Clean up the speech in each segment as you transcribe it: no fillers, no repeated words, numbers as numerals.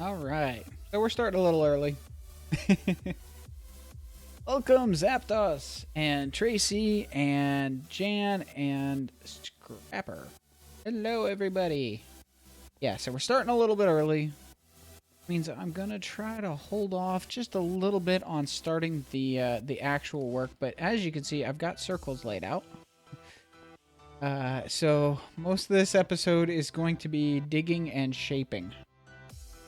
All right. So we're starting a little early. Welcome, Zapdos, and Tracy, and Jan, and Scrapper. Hello, everybody. Yeah, so we're starting a little bit early. Means I'm going to try to hold off just a little bit on starting the actual work. But as you can see, I've got circles laid out. So most of this episode is going to be digging and shaping.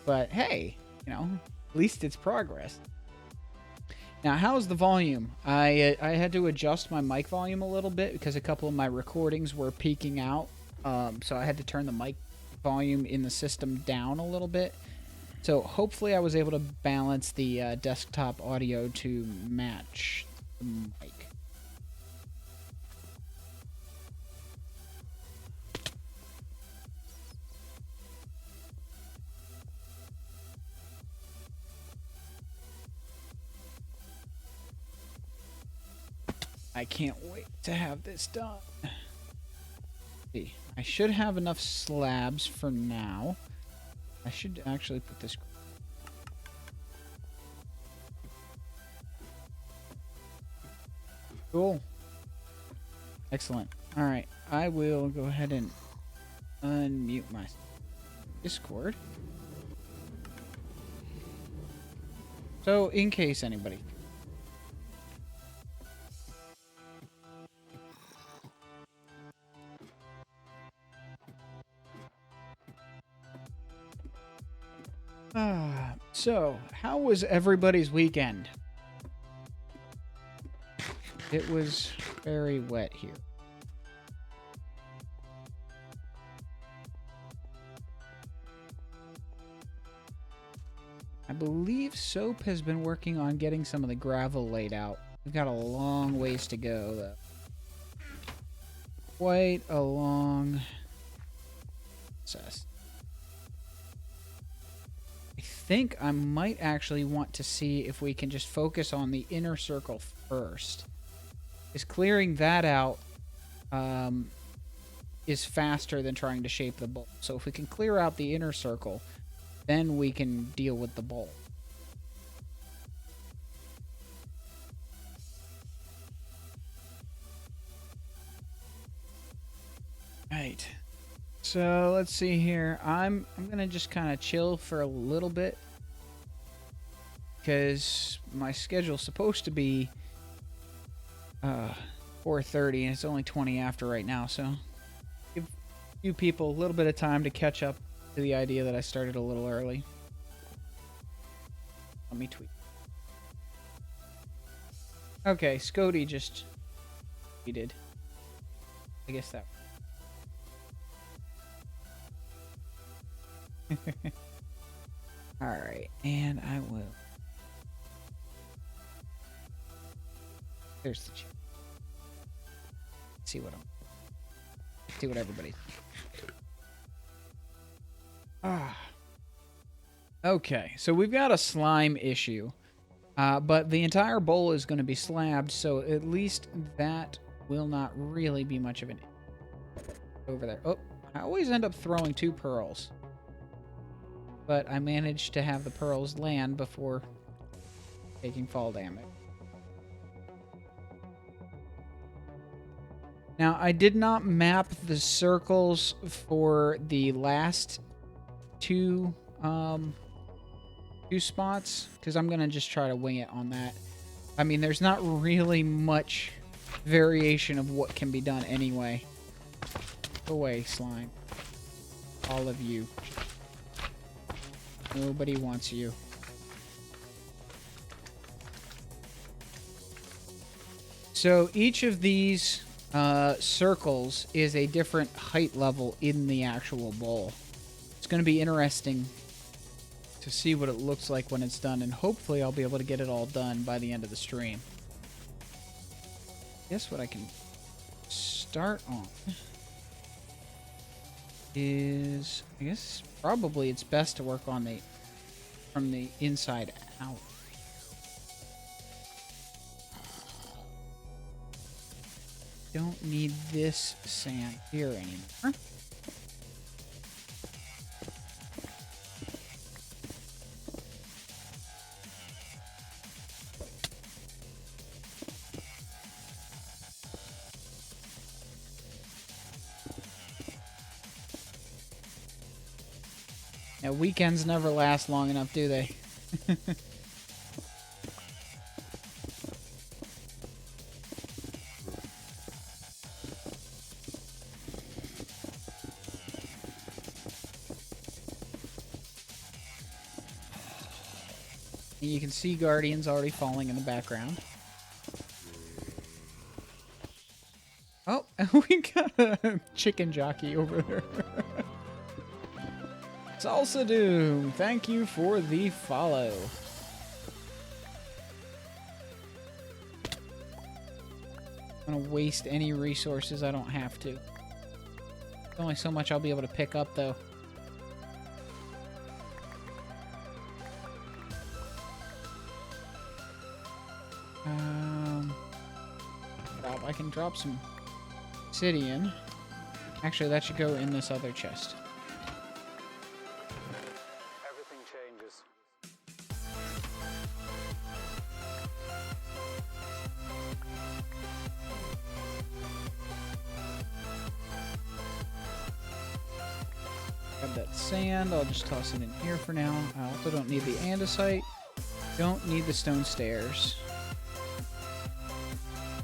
But hey, at least it's progress. Now, how's the volume? I had to adjust my mic volume a little bit because a couple of my recordings were peaking out. So I had to turn the mic volume in the system down a little bit. So hopefully I was able to balance the desktop audio to match the mic. I can't wait to have this done. See, I should have enough slabs for now. I should actually put this. Cool. Excellent. All right, I will go ahead and unmute my Discord. So, in case anybody. So, how was everybody's weekend? It was very wet here. I believe Soap has been working on getting some of the gravel laid out. We've got a long ways to go, though. Quite a long process. I think I might actually want to see if we can just focus on the inner circle first. Is clearing that out is faster than trying to shape the bowl. So if we can clear out the inner circle, then we can deal with the bowl. Right. So let's see here. I'm gonna just kind of chill for a little bit because my schedule's supposed to be 4:30 and it's only 20 after right now. So give you people a little bit of time to catch up to the idea that I started a little early. Let me tweet. Okay, Scody just tweeted. I guess that. Alright, and I will. There's the chip. See what everybody's. Okay, so we've got a slime issue. But the entire bowl is going to be slabbed, so at least that will not really be much of an over there. Oh, I always end up throwing 2 pearls. But I managed to have the pearls land before taking fall damage. Now, I did not map the circles for the last two spots, because I'm going to just try to wing it on that. I mean, there's not really much variation of what can be done anyway. Go away, slime. All of you. Nobody wants you. So each of these circles is a different height level in the actual bowl. It's going to be interesting to see what it looks like when it's done, and hopefully I'll be able to get it all done by the end of the stream. Guess what I can start on is, I guess probably it's best to work on from the inside out. Don't need this sand here anymore. Yeah, weekends never last long enough, do they? You can see Guardians already falling in the background. Oh, we got a chicken jockey over there. Salsa Doom, thank you for the follow. I'm gonna waste any resources I don't have to. There's only so much I'll be able to pick up, though. I can drop some obsidian. Actually, that should go in this other chest. Everything changes. Grab that sand. I'll just toss it in here for now. I also don't need the andesite. Don't need the stone stairs.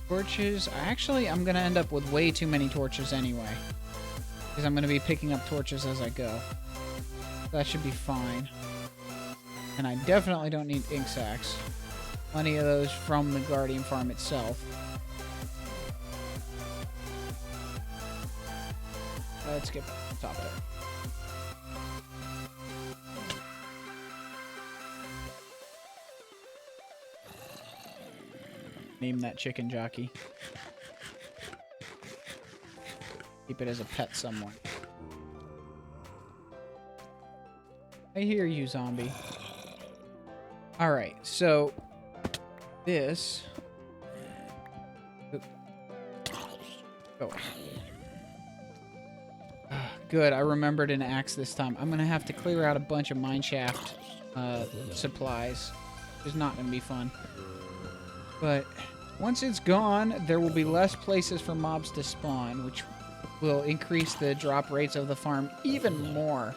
Torches. Actually, I'm going to end up with way too many torches anyway. Because I'm going to be picking up torches as I go. That should be fine. And I definitely don't need ink sacks. Plenty of those from the Guardian farm itself. Let's get back to the top there. Name that chicken jockey. Keep it as a pet somewhere. I hear you, zombie. Alright, so this... Oh. Good, I remembered an axe this time. I'm gonna have to clear out a bunch of mineshaft supplies. Which is not gonna be fun. But once it's gone, there will be less places for mobs to spawn, which will increase the drop rates of the farm even more.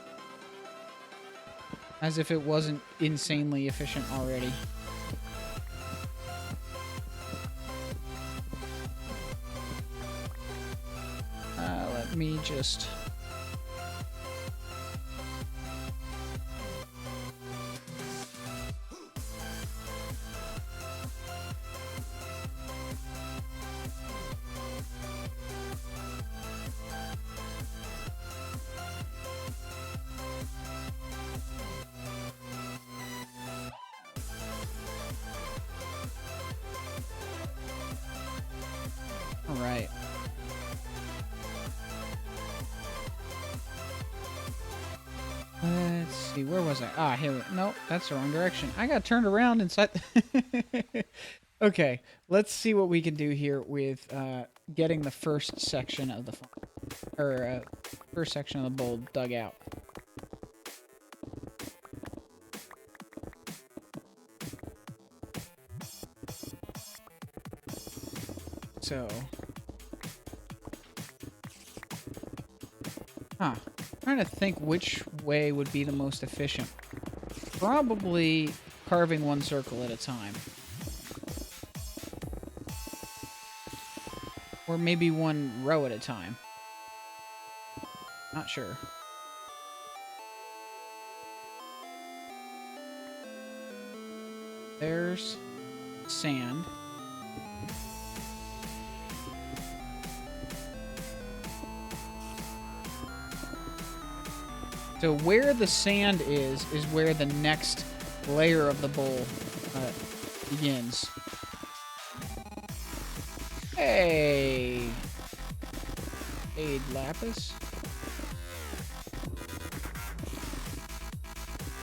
As if it wasn't insanely efficient already. Let me just... Alright. Let's see, where was I? Ah, here we... Nope, that's the wrong direction. I got turned around inside... Okay, let's see what we can do here with getting the first section of the farm. Or, first section of the bowl dug out. So... Huh. I'm trying to think which way would be the most efficient. Probably carving one circle at a time. Or maybe one row at a time. Not sure. There's sand. So where the sand is where the next layer of the bowl begins. Hey! Aid Lapis.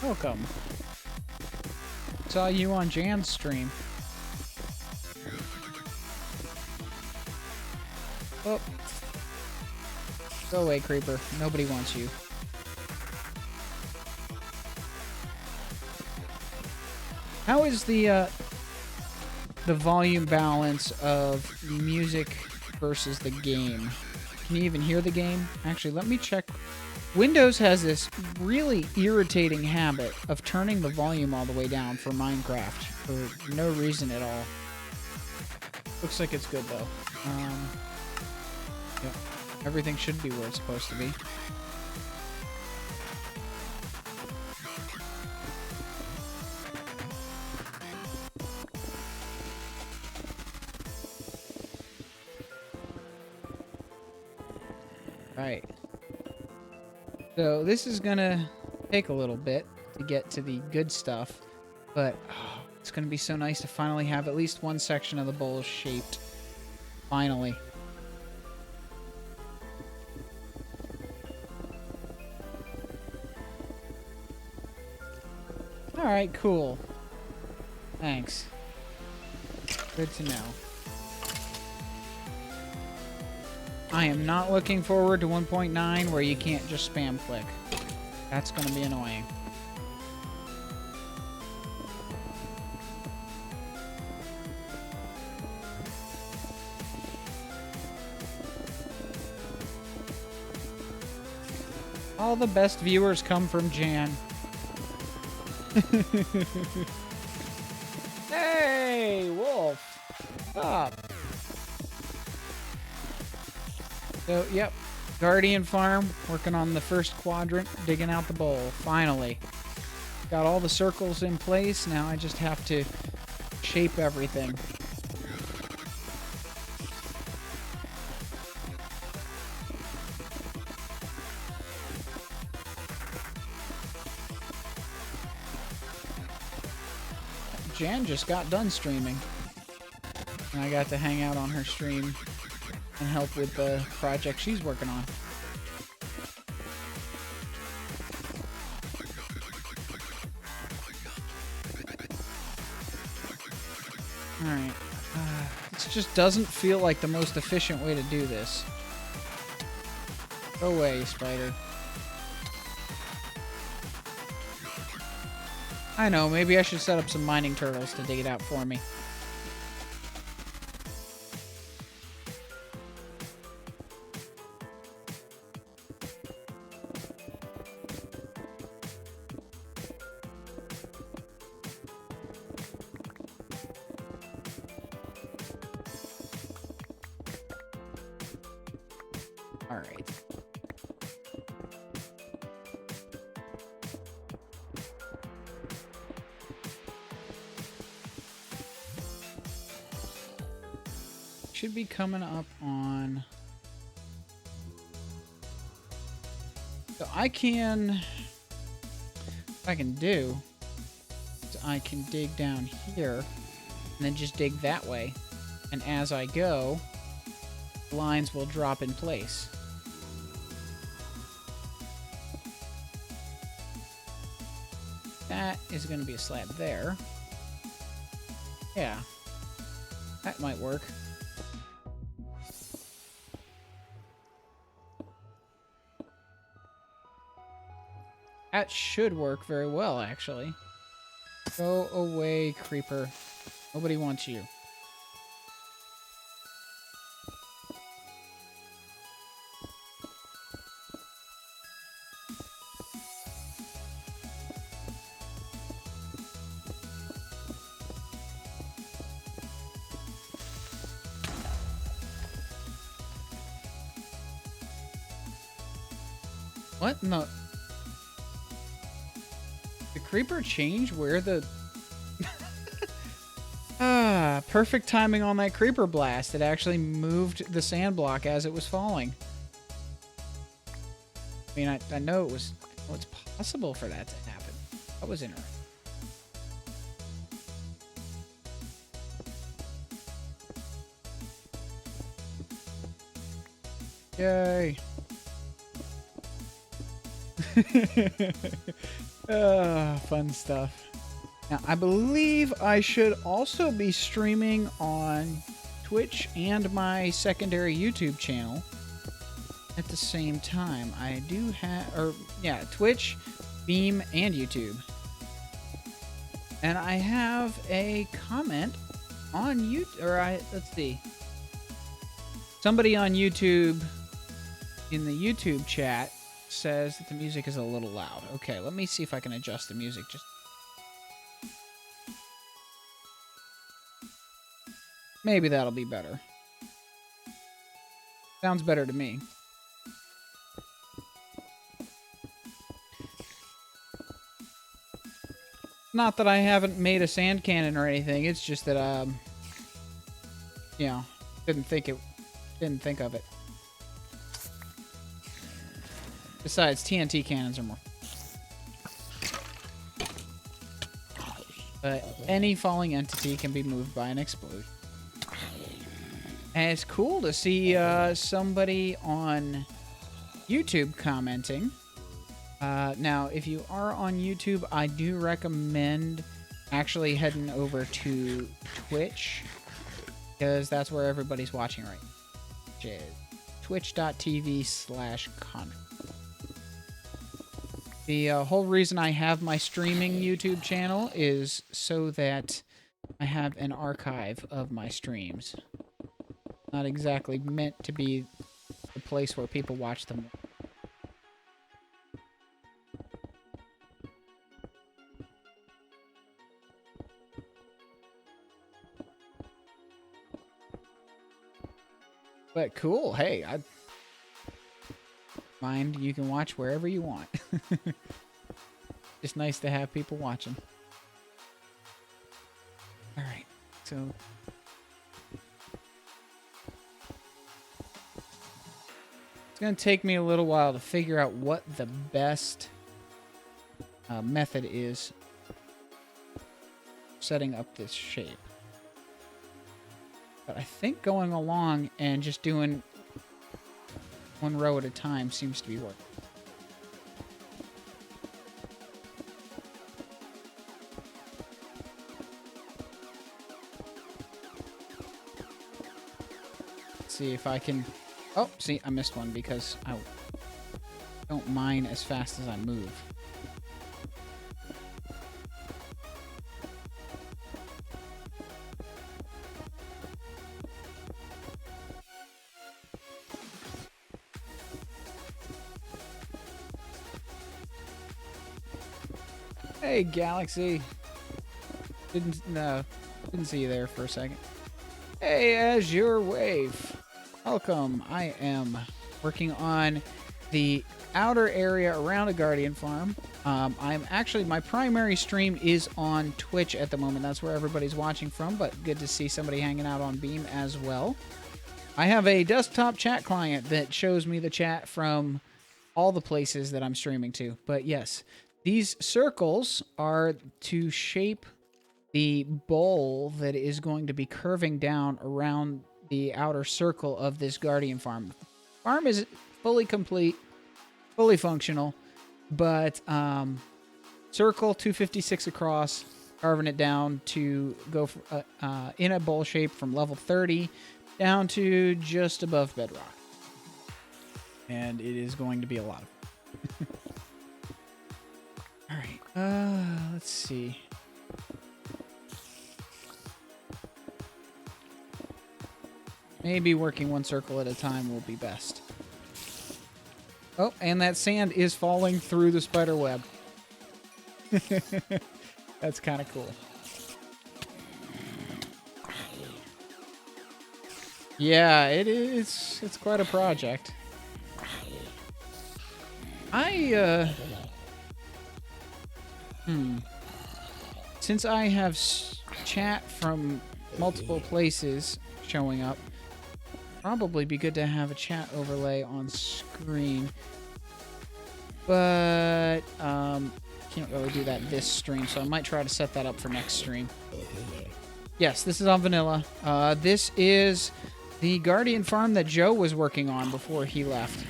Welcome. Saw you on Jan's stream. Oh. Go away, creeper. Nobody wants you. How is the volume balance of music versus the game? Can you even hear the game? Actually, let me check Windows has this really irritating habit of turning the volume all the way down for Minecraft for no reason at all. Looks like it's good though. Yep. Everything should be where it's supposed to be. Right. So this is gonna take a little bit to get to the good stuff, but oh, it's gonna be so nice to finally have at least one section of the bowl shaped. Finally. Alright, cool. Thanks. Good to know. I am not looking forward to 1.9 where you can't just spam click. That's going to be annoying. All the best viewers come from Jan. Hey, Wolf! Stop! So, yep. Guardian Farm, working on the first quadrant, digging out the bowl. Finally. Got all the circles in place, now I just have to shape everything. Jan just got done streaming. And I got to hang out on her stream and help with the project she's working on. Alright. This just doesn't feel like the most efficient way to do this. Go away, spider. I know, maybe I should set up some mining turtles to dig it out for me. Alright. Should be coming up on... So I can... What I can do is I can dig down here and then just dig that way. And as I go, lines will drop in place. That is going to be a slab there. Yeah. That might work. That should work very well, actually. Go away, creeper. Nobody wants you. What in the... Did creeper change where the... Perfect timing on that creeper blast. It actually moved the sand block as it was falling. I mean, I know it was... Well, it's possible for that to happen. That was interesting. Yay. Fun stuff. Now, I believe I should also be streaming on Twitch and my secondary YouTube channel at the same time. I do have, or yeah, Twitch, Beam, and YouTube. And I have a comment on YouTube, or let's see. Somebody on YouTube, in the YouTube chat, says that the music is a little loud. Okay, let me see if I can adjust the music. Just maybe that'll be better. Sounds better to me. Not that I haven't made a sand cannon or anything. It's just that you know, didn't think of it. Besides, TNT cannons are more. But any falling entity can be moved by an explosion. And it's cool to see somebody on YouTube commenting. Now, if you are on YouTube, I do recommend actually heading over to Twitch, because that's where everybody's watching right now, which is twitch.tv/Contra. The whole reason I have my streaming YouTube channel is so that I have an archive of my streams. Not exactly meant to be the place where people watch them. But cool, hey, I mind you can watch wherever you want. Just nice to have people watching. Alright, so it's going to take me a little while to figure out what the best method is setting up this shape. But I think going along and just doing one row at a time seems to be working. Let's see if I can... Oh, see, I missed one because I don't mine as fast as I move. Hey, Galaxy. Didn't see you there for a second. Hey, Azure Wave. Welcome. I am working on the outer area around a Guardian farm. I'm actually, my primary stream is on Twitch at the moment. That's where everybody's watching from, but good to see somebody hanging out on Beam as well. I have a desktop chat client that shows me the chat from all the places that I'm streaming to. But yes, these circles are to shape the bowl that is going to be curving down around the outer circle of this Guardian farm. Farm is fully complete, fully functional, but circle 256 across, carving it down to go in a bowl shape from level 30 down to just above bedrock. And it is going to be a lot of fun. All right, let's see. Maybe working one circle at a time will be best. Oh, and that sand is falling through the spider web. That's kind of cool. Yeah, it is. It's quite a project. Since I have chat from multiple places showing up, probably be good to have a chat overlay on screen. But can't really do that this stream, so I might try to set that up for next stream. Yes, this is on vanilla. This is the Guardian farm that Joe was working on before he left.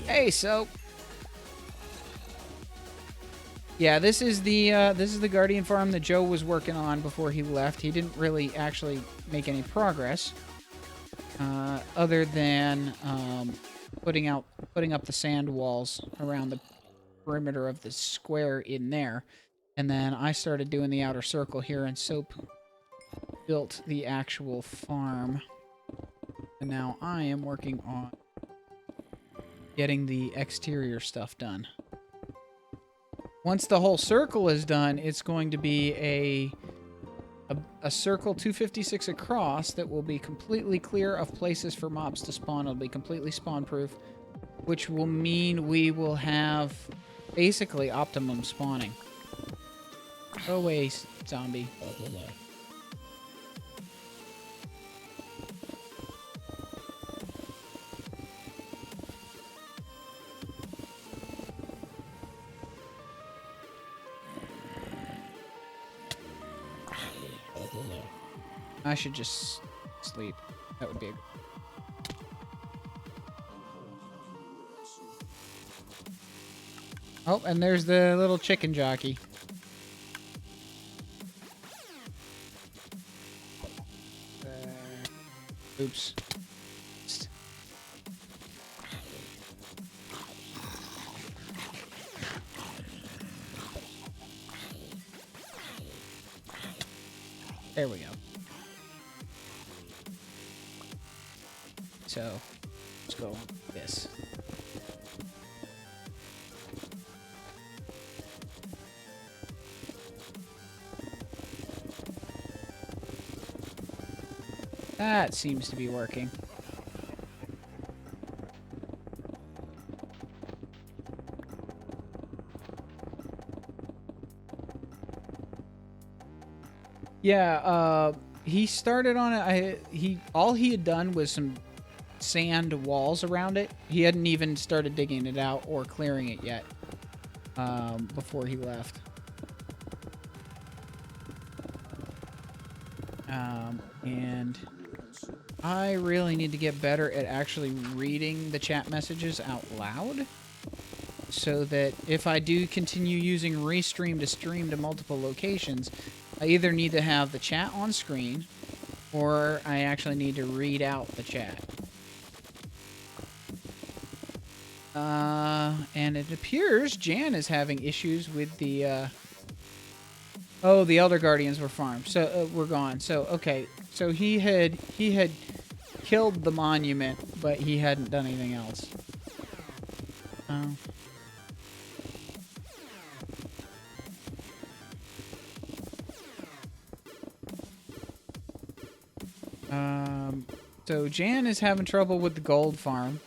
Hey, so yeah, this is the Guardian farm that Joe was working on before he left. He didn't really actually make any progress, other than putting up the sand walls around the perimeter of the square in there, and then I started doing the outer circle here, and Soap built the actual farm, and now I am working on getting the exterior stuff done. Once the whole circle is done, it's going to be a circle 256 across that will be completely clear of places for mobs to spawn. It'll be completely spawn proof, which will mean we will have basically optimum spawning. Go away, zombie. I should just sleep. That would be a... Oh, and there's the little chicken jockey. Oops. There we go. So, let's go like this. That seems to be working. Yeah, he started on it. All he had done was some sand walls around it. He hadn't even started digging it out or clearing it yet before he left. And I really need to get better at actually reading the chat messages out loud, so that if I do continue using Restream to stream to multiple locations, I either need to have the chat on screen, or I actually need to read out the chat. And it appears Jan is having issues with the, oh, the Elder Guardians were farmed. So, we're gone. So, okay. So he had killed the monument, but he hadn't done anything else. So Jan is having trouble with the gold farm.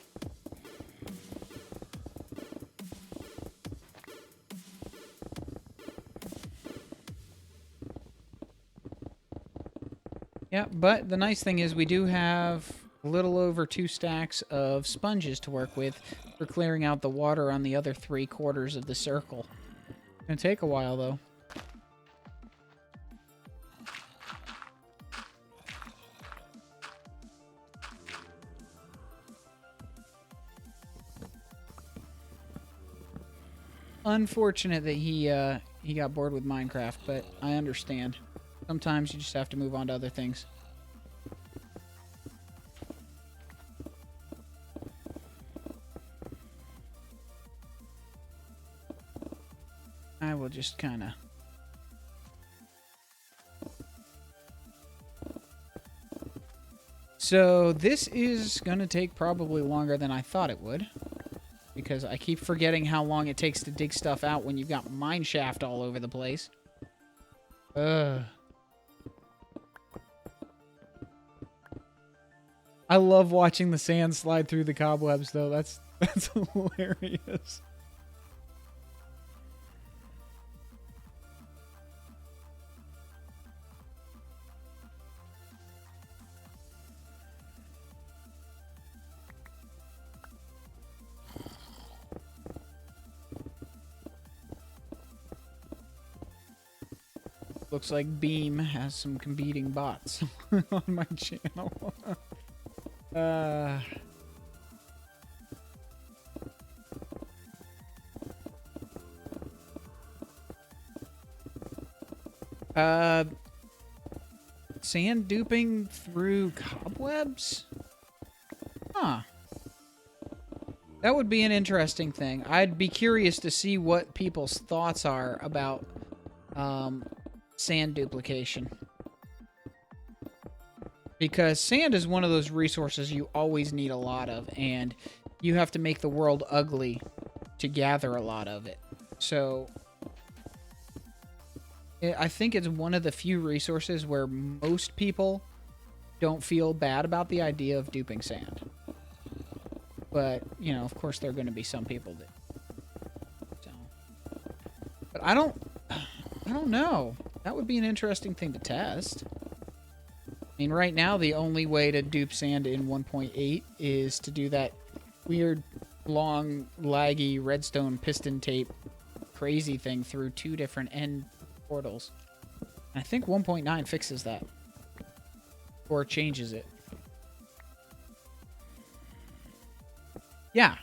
Yeah, but the nice thing is we do have a little over 2 stacks of sponges to work with for clearing out the water on the other 3/4 of the circle. It's gonna take a while, though. Unfortunate that he got bored with Minecraft, but I understand. Sometimes you just have to move on to other things. I will just kind of... So this is going to take probably longer than I thought it would, because I keep forgetting how long it takes to dig stuff out when you've got mineshaft all over the place. Ugh. I love watching the sand slide through the cobwebs, though. That's hilarious. Looks like Beam has some competing bots on my channel. Sand duping through cobwebs? Huh. That would be an interesting thing. I'd be curious to see what people's thoughts are about sand duplication. Because sand is one of those resources you always need a lot of, and you have to make the world ugly to gather a lot of it. So I think it's one of the few resources where most people don't feel bad about the idea of duping sand. But, you know, of course there are going to be some people that... So. But I don't know. That would be an interesting thing to test. I mean, right now the only way to dupe sand in 1.8 is to do that weird, long, laggy redstone piston tape crazy thing through 2 different end portals. And I think 1.9 fixes that. Or changes it. Yeah.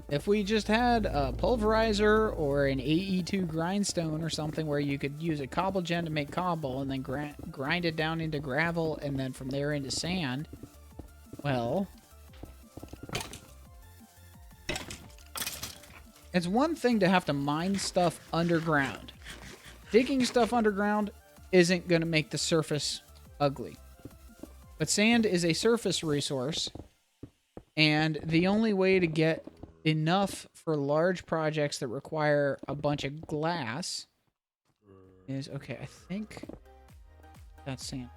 If we just had a pulverizer or an AE2 grindstone or something where you could use a cobble gen to make cobble and then grind it down into gravel and then from there into sand, well, it's one thing to have to mine stuff underground. Digging stuff underground isn't going to make the surface ugly. But sand is a surface resource, and the only way to get enough for large projects that require a bunch of glass is... Okay, I think that's sand.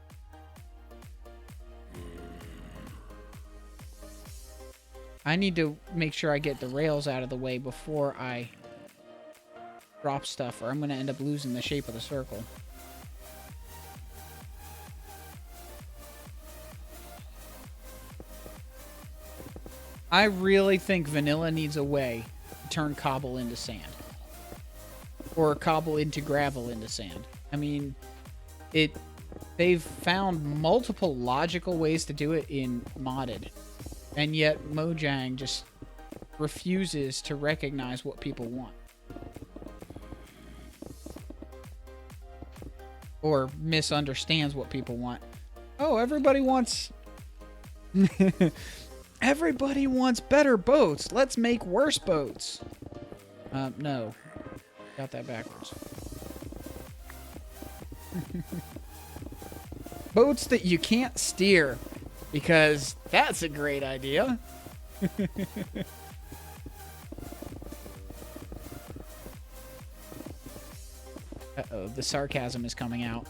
I need to make sure I get the rails out of the way before I drop stuff, or I'm going to end up losing the shape of the circle. I really think vanilla needs a way to turn cobble into sand. Or cobble into gravel into sand. I mean, they've found multiple logical ways to do it in modded. And yet Mojang just refuses to recognize what people want. Or misunderstands what people want. Oh, everybody wants... Everybody wants better boats. Let's make worse boats. No. Got that backwards. Boats that you can't steer. Because that's a great idea. Uh-oh, the sarcasm is coming out.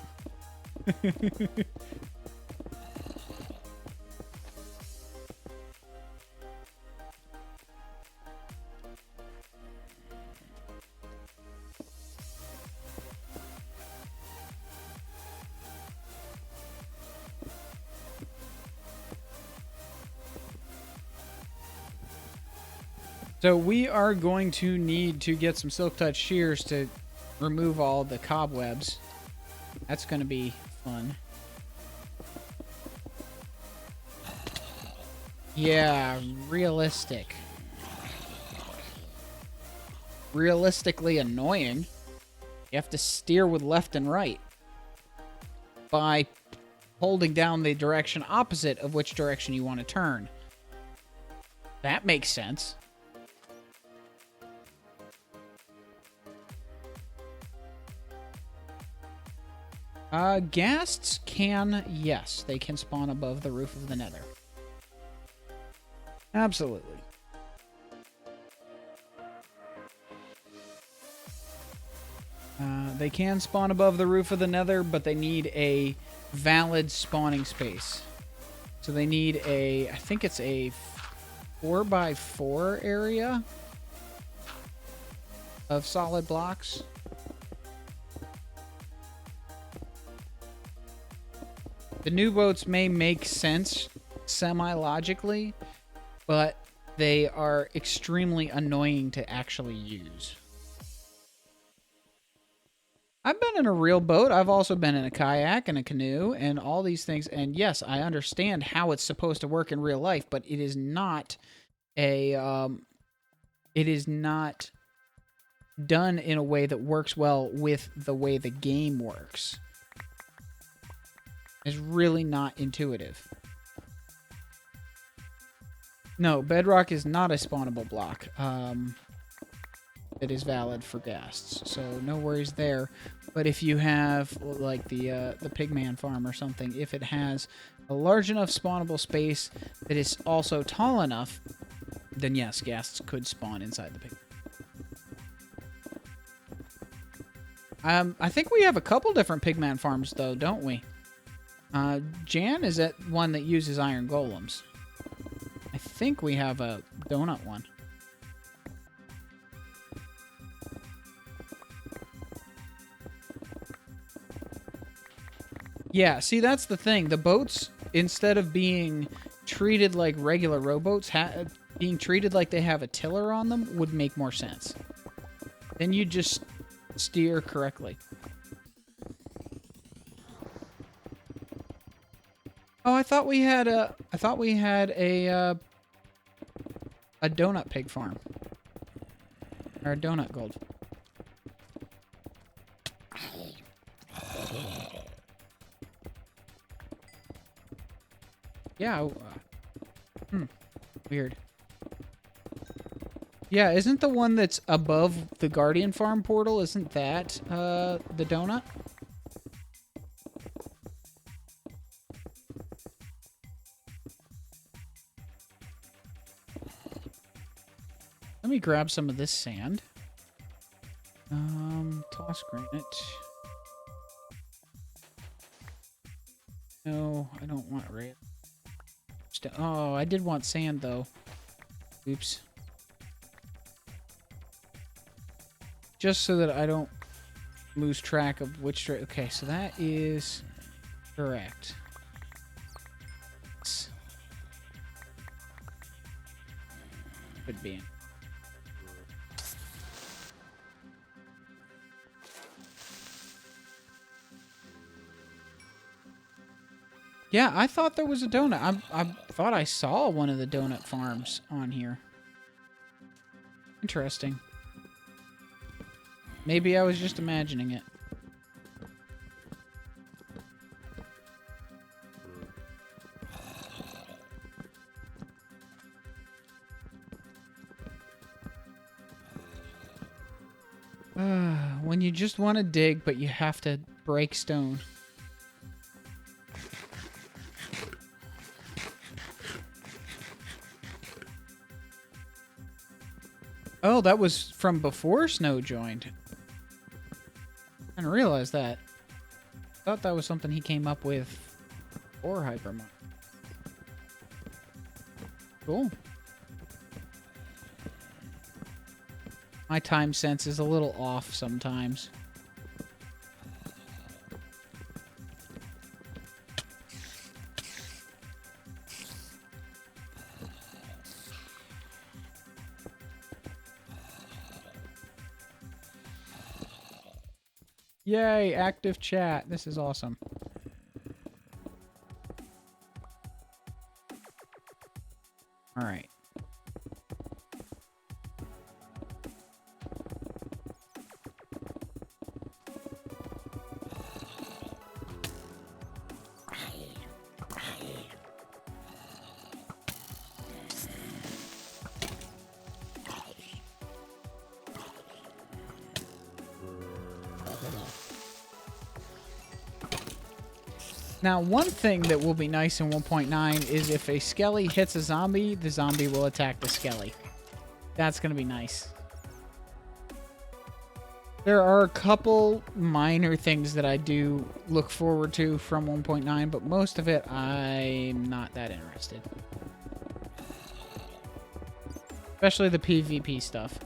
So we are going to need to get some Silk Touch shears to remove all the cobwebs. That's going to be fun. Yeah, realistic. Realistically annoying. You have to steer with left and right by holding down the direction opposite of which direction you want to turn. That makes sense. Ghasts can, yes, they can spawn above the roof of the nether. Absolutely. They can spawn above the roof of the nether, but they need a valid spawning space. So they need a, I think it's a 4x4 area of solid blocks. The new boats may make sense semi-logically, but they are extremely annoying to actually use. I've been in a real boat. I've also been in a kayak and a canoe and all these things. And yes, I understand how it's supposed to work in real life, but it is not a, it is not done in a way that works well with the way the game works. It's really not intuitive. No, bedrock is not a spawnable block. That is valid for ghasts, so no worries there. But if you have like the Pigman farm or something, if it has a large enough spawnable space that is also tall enough then yes, ghasts could spawn inside the pig. I think we have a couple different pigman farms, though, don't we? Jan is at one that uses iron golems. I think we have a donut one. Yeah, see, that's the thing. The boats, instead of being treated like regular rowboats, being treated like they have a tiller on them would make more sense. Then you just steer correctly. Oh, I thought we had a donut pig farm. Or a donut gold. Yeah. Weird. Yeah, isn't the one that's above the Guardian Farm portal, isn't that the donut? Let me grab some of this sand. Toss granite. No, I don't want red. Oh, I did want sand, though. Oops. Just so that I don't lose track of which... Okay, so that is correct. Could be. Yeah, I thought there was a donut. I thought I saw one of the donut farms on here. Interesting. Maybe I was just imagining it. When you just want to dig, but you have to break stone. Oh, that was from before Snow joined. I didn't realize that. I thought that was something he came up with for Hypermine. Cool. My time sense is a little off sometimes. Yay, active chat. This is awesome. All right. Now, one thing that will be nice in 1.9 is if a skelly hits a zombie, the zombie will attack the skelly. That's going to be nice. There are a couple minor things that I do look forward to from 1.9, but most of it, I'm not that interested. Especially the PvP stuff.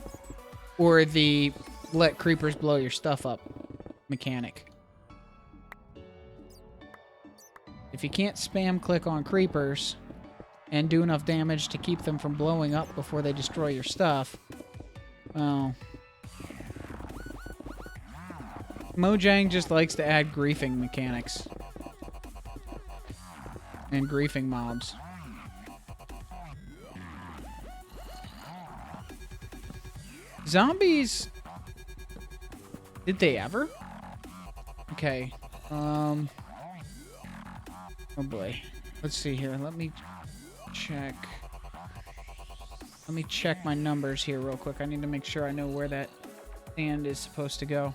Or the let creepers blow your stuff up mechanic. If you can't spam click on creepers and do enough damage to keep them from blowing up before they destroy your stuff, well... Mojang just likes to add griefing mechanics. And griefing mobs. Zombies... Did they ever? Okay. Oh boy. Let's see here. Let me check. Let me check my numbers here real quick. I need to make sure I know where that sand is supposed to go.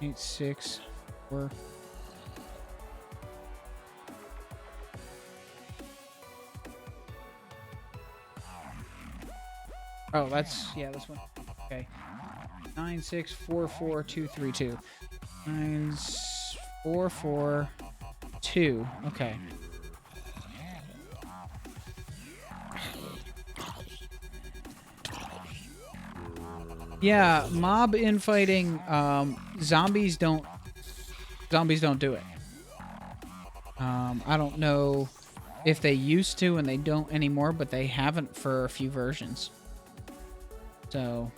8, 6, 4. Oh, that's, yeah, this one. Okay. 9, 6, 4, 4, 2, 3, 2. 9, 4, 4, 2. Okay. Yeah, mob infighting, zombies don't do it. I don't know if they used to and they don't anymore, but they haven't for a few versions. So,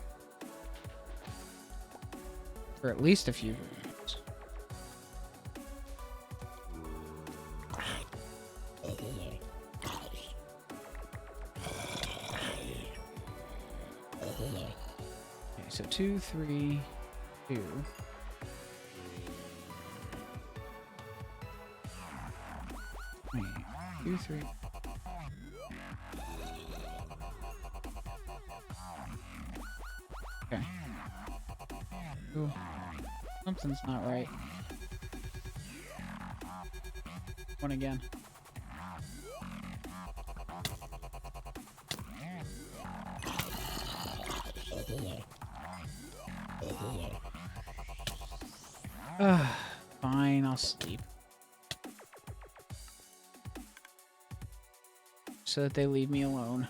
for at least a few versions. Okay, so 2, 3, 2. Wait, 2, 3. Okay. Ooh, something's not right. One again. Fine, I'll sleep. So that they leave me alone.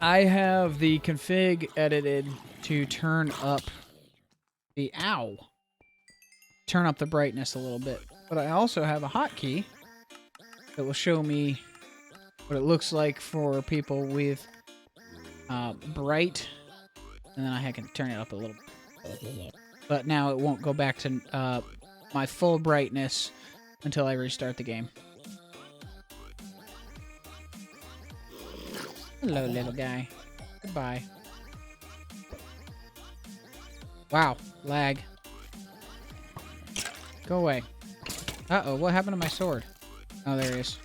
I have the config edited to turn up the turn up the brightness a little bit. But I also have a hotkey that will show me what it looks like for people with bright, and then I can turn it up a little bit. But now it won't go back to my full brightness until I restart the game. Hello, little guy. Goodbye. Wow, lag. Go away. Uh-oh, what happened to my sword? Oh, there he is.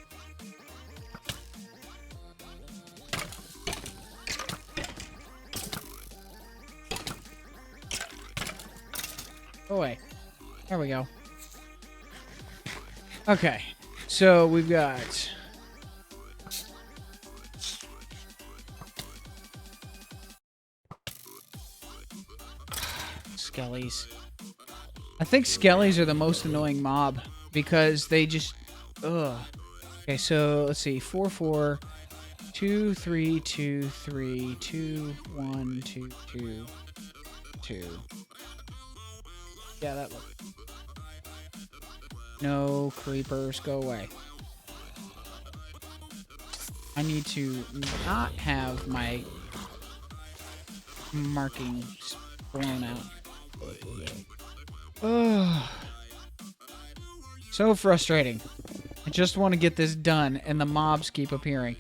Go away. There we go. Okay, so we've got... Skellies. I think skellies are the most annoying mob because they just... Ugh. Okay, so let's see. 4, 4, 2, 3, 2, 3, 2, 1, 2, 2, 2. Yeah, that looks... No creepers, go away. I need to not have my markings blown out. Ugh. So frustrating. I just want to get this done, and the mobs keep appearing.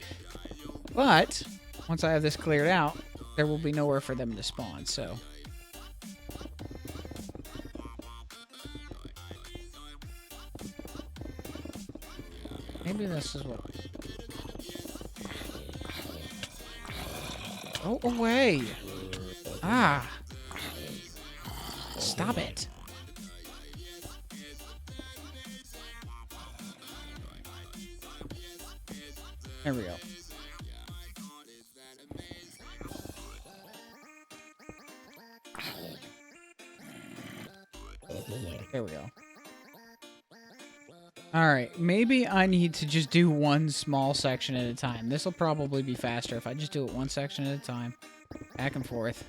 But, once I have this cleared out, there will be nowhere for them to spawn, so... Maybe this is what... Go away! Ah! Stop it! There we go. There we go. Alright, maybe I need to just do one small section at a time. This will probably be faster if I just do it one section at a time. Back and forth.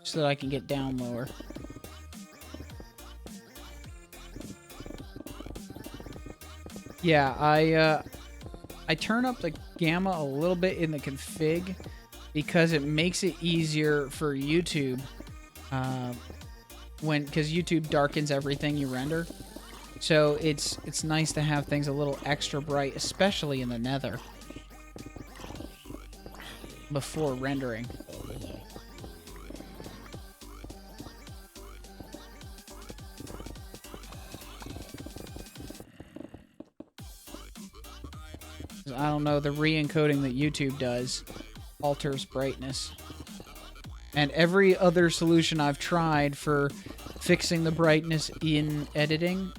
So that I can get down lower. Yeah, I turn up the gamma a little bit in the config because it makes it easier for YouTube because YouTube darkens everything you render. So it's nice to have things a little extra bright, especially in the nether, before rendering. I don't know, the re-encoding that YouTube does alters brightness. And every other solution I've tried for fixing the brightness in editing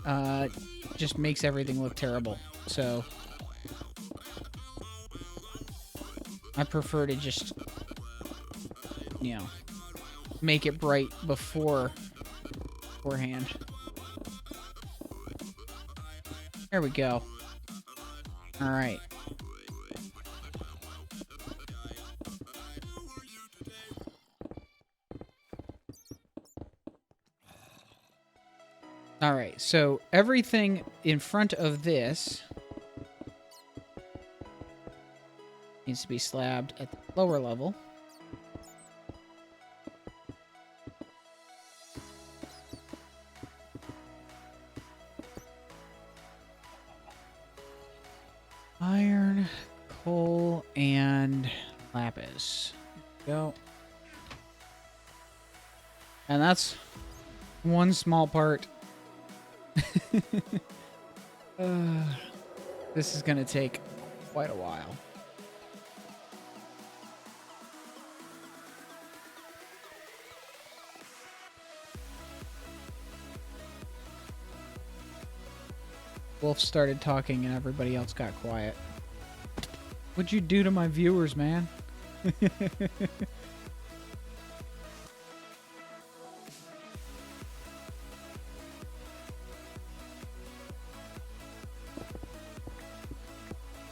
just makes everything look terrible. So I prefer to just, you know, make it bright beforehand. There we go. All right. All right, so everything in front of this needs to be slabbed at the lower level. Iron, coal, and lapis. Go. And that's one small part. This is going to take quite a while. Wolf started talking and everybody else got quiet. What'd you do to my viewers, man?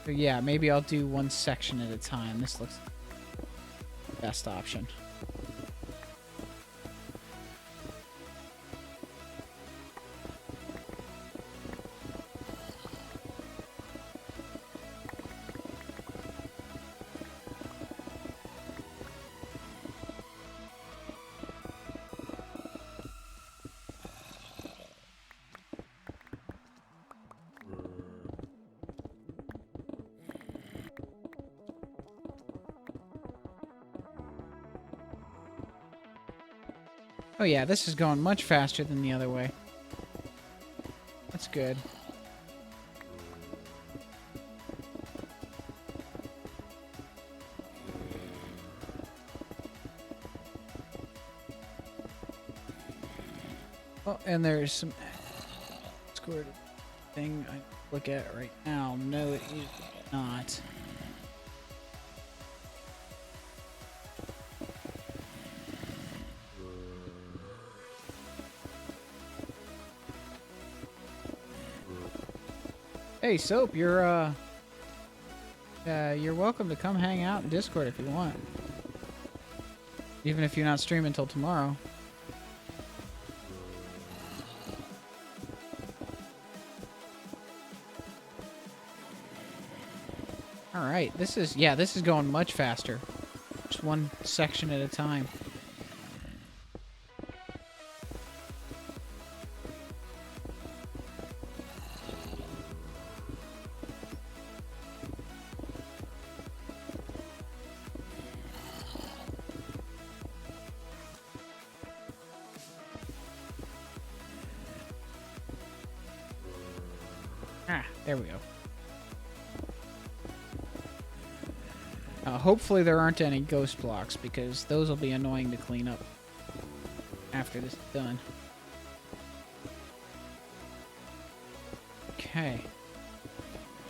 So yeah, maybe I'll do one section at a time. This looks the best option. Oh yeah, this is going much faster than the other way. That's good. Oh, and there's some scored thing I look at right now. No, it is not. Hey, Soap, you're welcome to come hang out in Discord if you want. Even if you're not streaming until tomorrow. Alright, this is going much faster. Just one section at a time. There we go. Hopefully there aren't any ghost blocks, because those will be annoying to clean up after this is done. Okay.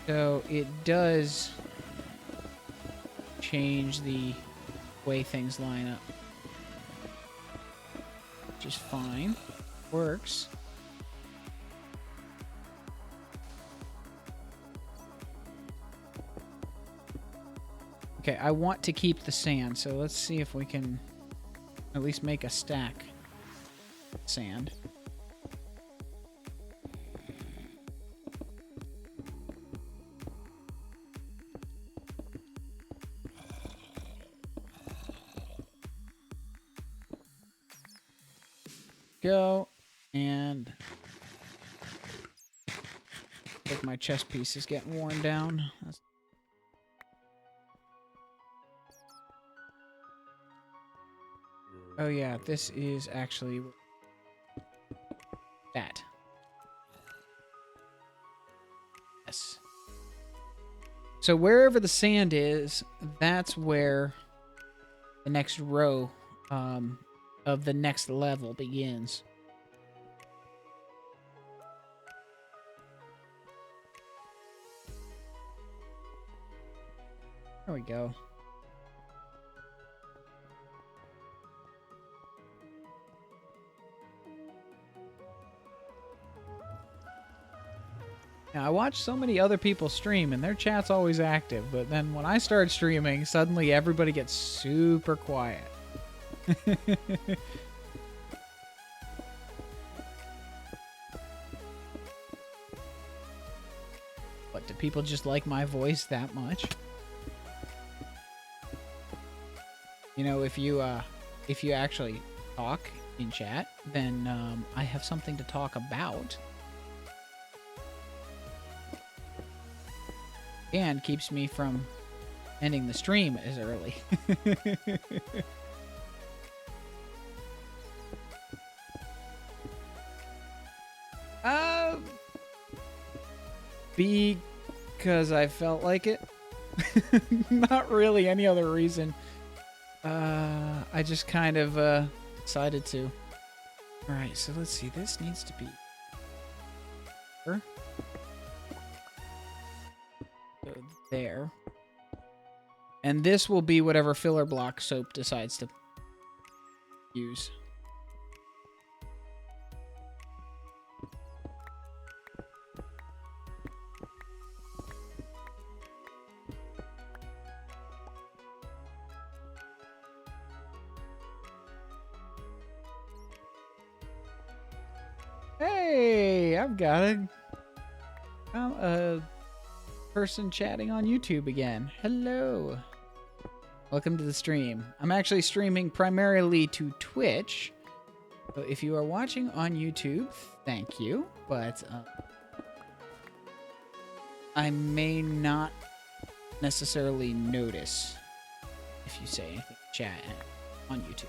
So it does change the way things line up, which is fine. Works. Okay, I want to keep the sand, so let's see if we can at least make a stack of sand. Go, and like my chest piece is getting worn down. Oh yeah, this is actually that. Yes. So wherever the sand is, that's where the next row of the next level begins. There we go. Now, I watch so many other people stream, and their chat's always active, but then when I start streaming, suddenly everybody gets super quiet. What, do people just like my voice that much? You know, if you actually talk in chat, then I have something to talk about. And keeps me from ending the stream as early. Because I felt like it. Not really any other reason. I just kind of decided to. Alright, so let's see. This needs to be... there. And this will be whatever filler block Soap decides to use. Hey, I've got a person chatting on YouTube again. Hello. Welcome to the stream. I'm actually streaming primarily to Twitch. So if you are watching on YouTube, thank you. But I may not necessarily notice if you say anything in chat on YouTube.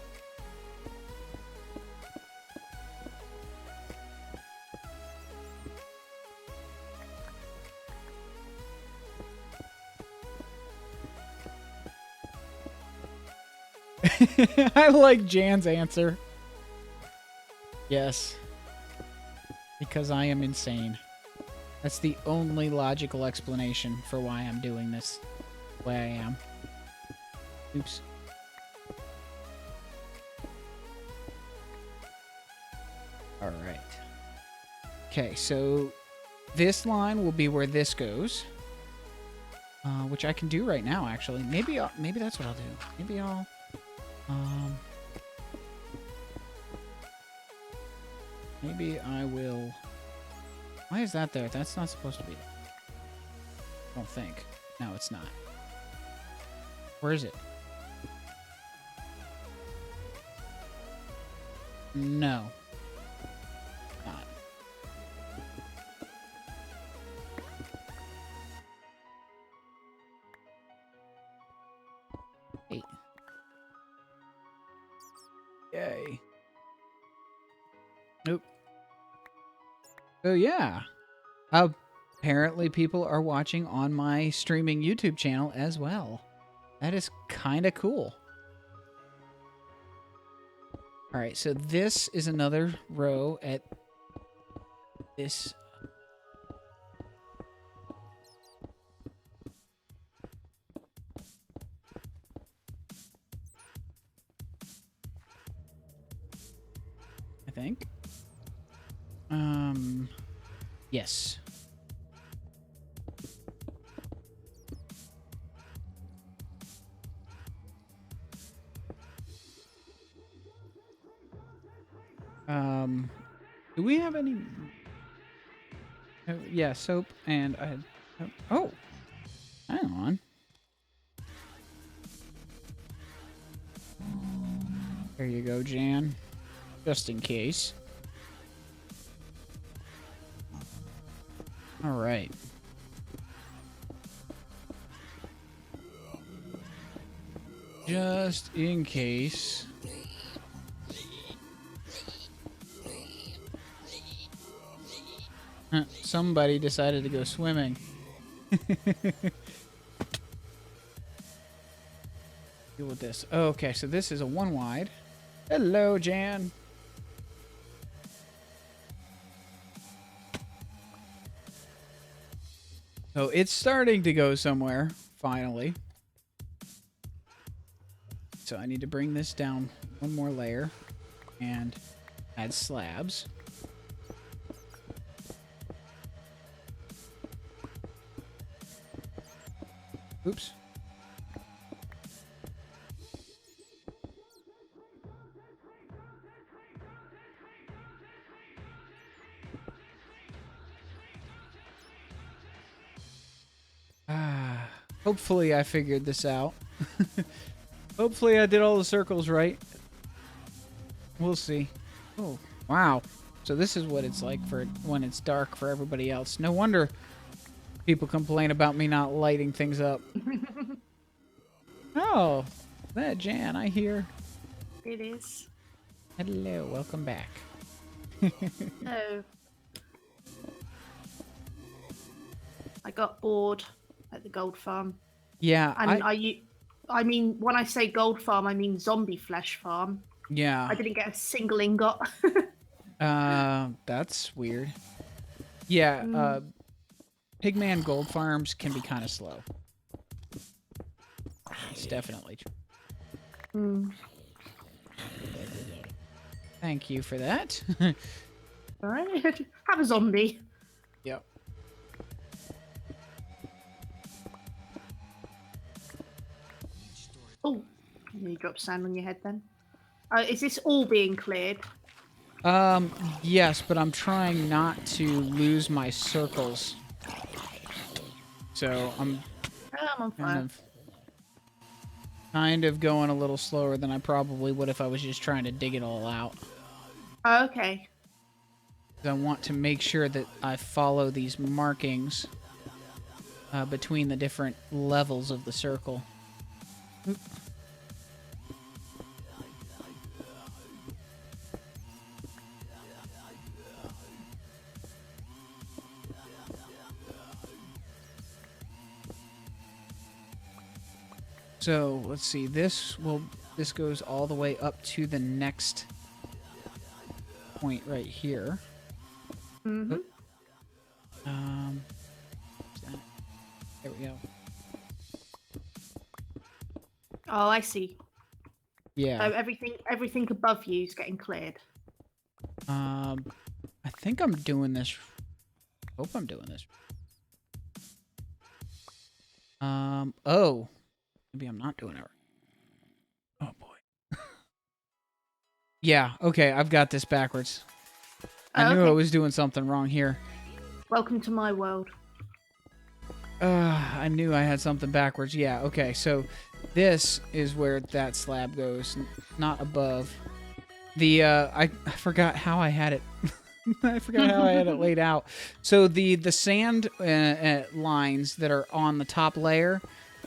I like Jan's answer. Yes. Because I am insane. That's the only logical explanation for why I'm doing this the way I am. Oops. Alright. Okay, so this line will be where this goes. Which I can do right now, actually. Maybe that's what I'll do. Maybe I'll... maybe I will... Why is that there? That's not supposed to be there. I don't think. No, it's not. Where is it? No. Not. Hey. Yay. Nope. So yeah. Apparently people are watching on my streaming YouTube channel as well. That is kind of cool. Alright, so this is another row at this. I think. Yes. Do we have any... yeah, Soap and I had... oh! Hang on. There you go, Jan. Just in case. Alright. Just in case... somebody decided to go swimming. Deal with this. Oh, okay, so this is a one wide. Hello, Jan. So it's starting to go somewhere, finally. So I need to bring this down one more layer and add slabs. Oops. Hopefully I figured this out. Hopefully I did all the circles right. We'll see. Oh, wow. So this is what it's like for when it's dark for everybody else. No wonder people complain about me not lighting things up. Oh, that Jan, I hear. It is. Hello, welcome back. No. I got bored at the gold farm. Yeah, And I mean, when I say gold farm, I mean zombie flesh farm. yeah. I didn't get a single ingot. That's weird. Yeah, Pigman gold farms can be kind of slow. It's definitely true. Thank you for that. All right. Have a zombie. Yep. Oh, you dropped sand on your head then. Is this all being cleared? Yes, but I'm trying not to lose my circles. So I'm I'm on fire. kind of going a little slower than I probably would if I was just trying to dig it all out. Oh, okay. I want to make sure that I follow these markings between the different levels of the circle. Oop. So let's see. This goes all the way up to the next point right here. Mm-hmm. There we go. Oh, I see. Yeah. So everything above you is getting cleared. I think I'm doing this. Hope I'm doing this. Oh, maybe I'm not doing it right. Oh boy. Yeah. Okay, I've got this backwards. I knew I was doing something wrong here. Welcome to my world. I knew I had something backwards. Yeah. Okay. So this is where that slab goes, not above. The I forgot how I had it. I forgot how I had it laid out. So the sand lines that are on the top layer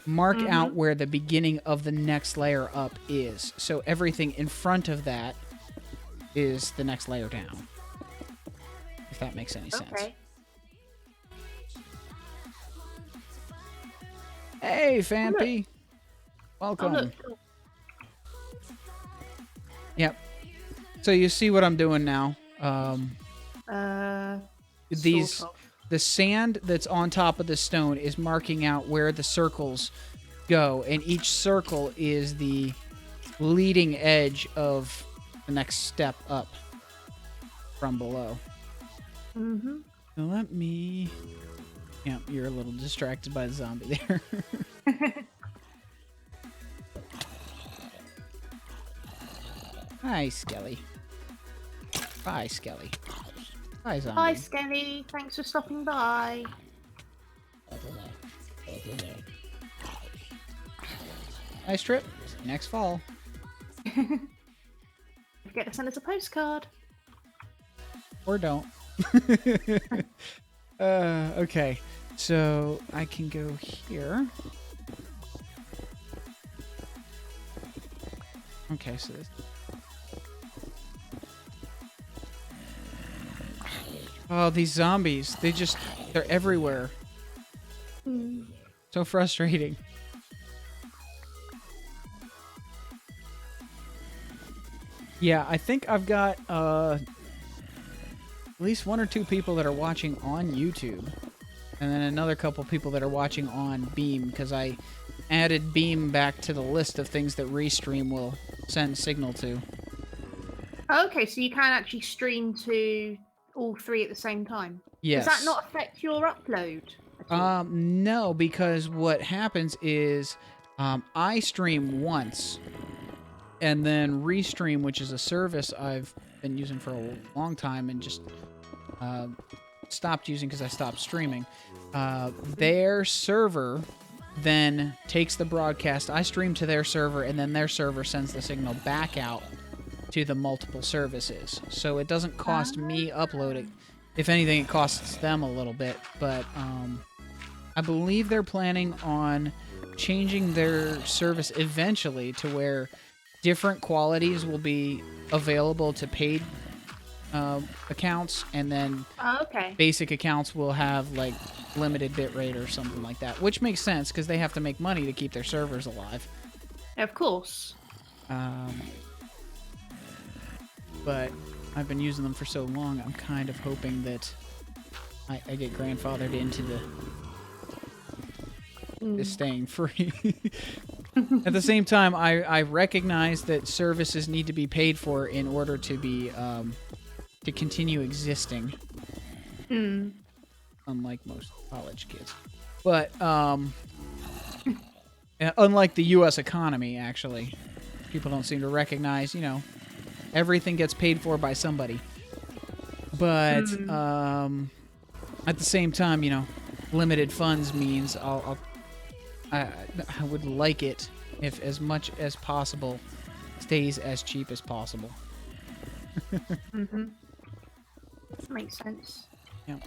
mark out where the beginning of the next layer up is. So everything in front of that is the next layer down. If that makes any sense. Okay. Hey, Fampy. Welcome. Oh, look. Yep. So you see what I'm doing now. The sand that's on top of the stone is marking out where the circles go, and each circle is the leading edge of the next step up from below. Mm-hmm. So let me... Yeah, you're a little distracted by the zombie there. Hi, Skelly. Bye, Skelly. Bye, zombie. Hi, Skelly. Thanks for stopping by. Nice trip. See you next fall. Don't forget to send us a postcard. Or don't. Okay. So I can go here. Okay, so this... Oh, these zombies. They're everywhere. So frustrating. Yeah, I think I've got at least 1 or 2 people that are watching on YouTube, and then another couple people that are watching on Beam, because I added Beam back to the list of things that Restream will send signal to. Okay, so you can actually stream to all 3 at the same time. Yes. Does that not affect your upload at all? No, because what happens is I stream once, and then Restream, which is a service I've been using for a long time and just stopped using because I stopped streaming, their server then takes the broadcast. I stream to their server, and then their server sends the signal back out to the multiple services. So it doesn't cost me uploading. If anything, it costs them a little bit. But I believe they're planning on changing their service eventually to where different qualities will be available to paid accounts, and then basic accounts will have like limited bitrate or something like that, which makes sense because they have to make money to keep their servers alive. Of course. But I've been using them for so long, I'm kind of hoping that I get grandfathered into the staying free. At the same time, I recognize that services need to be paid for in order to be to continue existing. Unlike most college kids. But unlike the U.S. economy, actually, people don't seem to recognize, you know, everything gets paid for by somebody. But at the same time, you know, limited funds means I would like it if as much as possible stays as cheap as possible. Makes sense. Yep.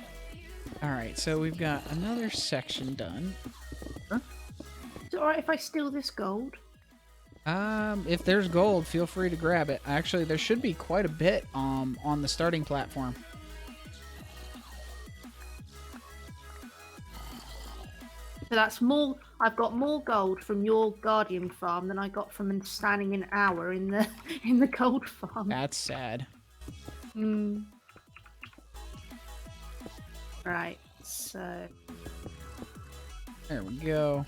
All right, so we've got another section done. Is it alright if I steal this gold? If there's gold, feel free to grab it. Actually, there should be quite a bit on the starting platform. So that's more. I've got more gold from your Guardian farm than I got from standing an hour in the gold farm. That's sad. Right. So. There we go.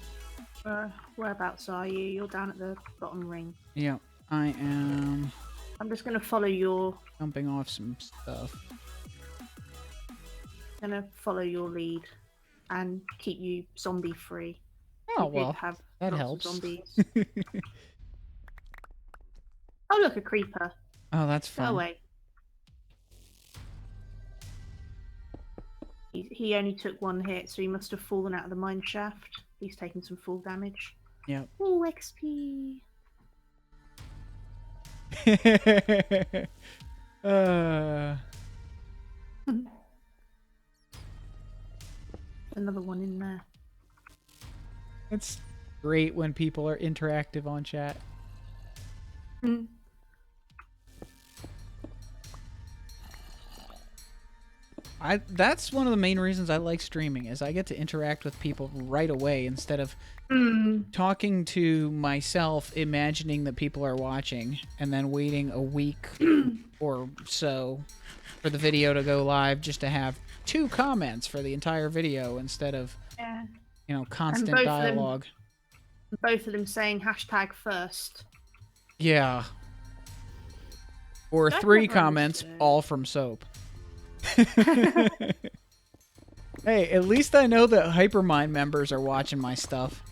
Whereabouts are you? You're down at the bottom ring. Yeah, I am. I'm just gonna follow your. Jumping off some stuff. Gonna follow your lead, and keep you zombie free. Oh well, that helps. Zombies. Oh look, a creeper. Oh, that's fun. Go away. He only took 1 hit, so he must have fallen out of the mine shaft. He's taken some full damage. Yep. Oh, XP. Another one in there. It's great when people are interactive on chat. That's one of the main reasons I like streaming, is I get to interact with people right away instead of talking to myself, imagining that people are watching, and then waiting a week or so for the video to go live just to have 2 comments for the entire video instead of, you know, constant dialogue. Both of them saying #first. Yeah. Or 3 comments, all from soap. Hey, at least I know that Hypermine members are watching my stuff.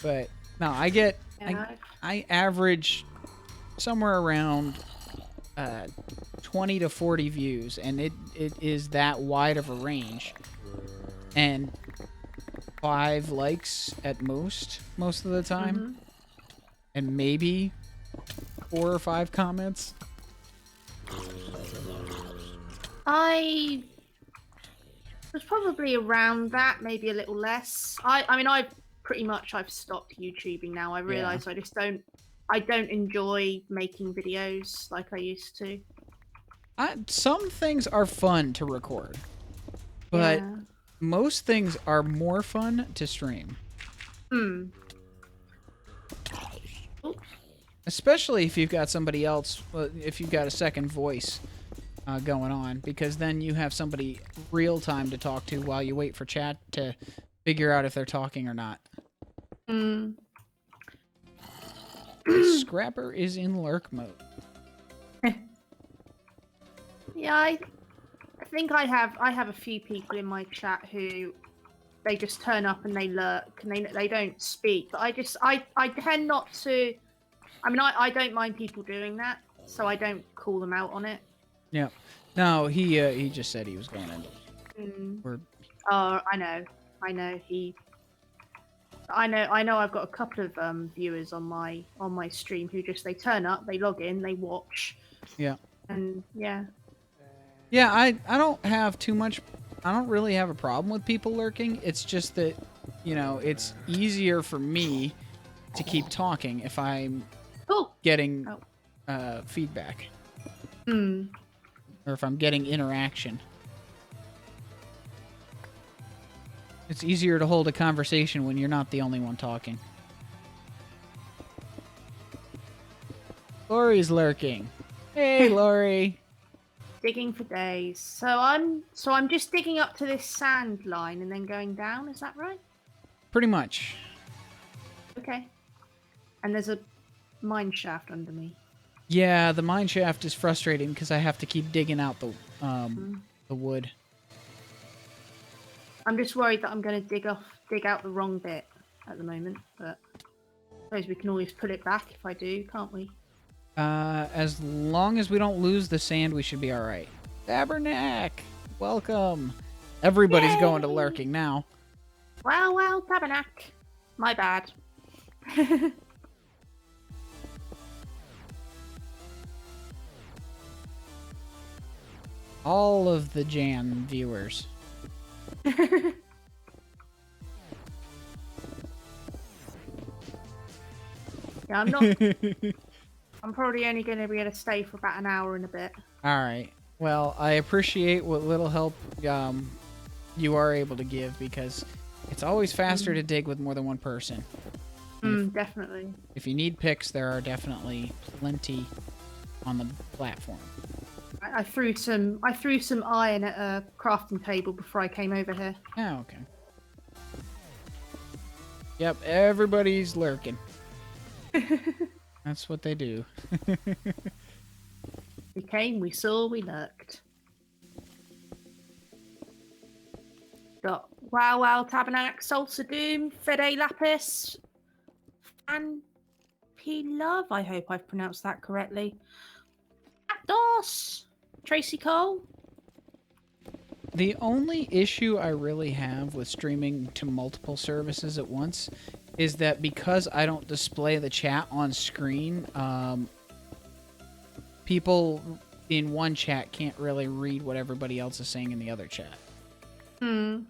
But no, I average somewhere around 20 to 40 views, and it is that wide of a range. And 5 likes at most of the time. And maybe 4 or 5 comments. I was probably around that, maybe a little less. I mean, I've stopped YouTubing now. I realise I don't enjoy making videos like I used to. Some things are fun to record, but most things are more fun to stream. especially if you've got somebody else, if you've got a second voice going on, because then you have somebody real time to talk to while you wait for chat to figure out if they're talking or not. Scrapper is in lurk mode. Yeah, I think I have a few people in my chat who they just turn up and they lurk and they don't speak. But I tend not to. I mean, I don't mind people doing that, so I don't call them out on it. Yeah. No, he just said he was going into. Oh, I know. I know. I've got a couple of viewers on my stream who they turn up, they log in, they watch. Yeah. And yeah. Yeah, I don't have too much. I don't really have a problem with people lurking. It's just that, it's easier for me to keep talking if I'm getting feedback. Or if I'm getting interaction. It's easier to hold a conversation when you're not the only one talking. Lori's lurking. Hey, Lori. Digging for days. So I'm just digging up to this sand line and then going down, is that right? Pretty much. Okay. And there's a mine shaft under me. Yeah, the mine shaft is frustrating because I have to keep digging out the wood. I'm just worried that I'm going to dig out the wrong bit at the moment, but I suppose we can always put it back if I do, can't we? As long as we don't lose the sand, we should be all right. Tabernac, welcome. Everybody's going to lurking now. Well, Tabernac. My bad. All of the Jan viewers. Yeah, I'm not. I'm probably only going to be able to stay for about an hour and a bit. All right. Well, I appreciate what little help you are able to give, because it's always faster to dig with more than one person. Definitely. If you need picks, there are definitely plenty on the platform. I threw some iron at a crafting table before I came over here. Oh, okay. Yep, everybody's lurking. That's what they do. We came, we saw, we lurked. Got Wow Tabernac, Salsa Doom, Fede Lapis, and P Love. I hope I've pronounced that correctly. Dos, Tracy Cole. The only issue I really have with streaming to multiple services at once is that because I don't display the chat on screen, people in one chat can't really read what everybody else is saying in the other chat. And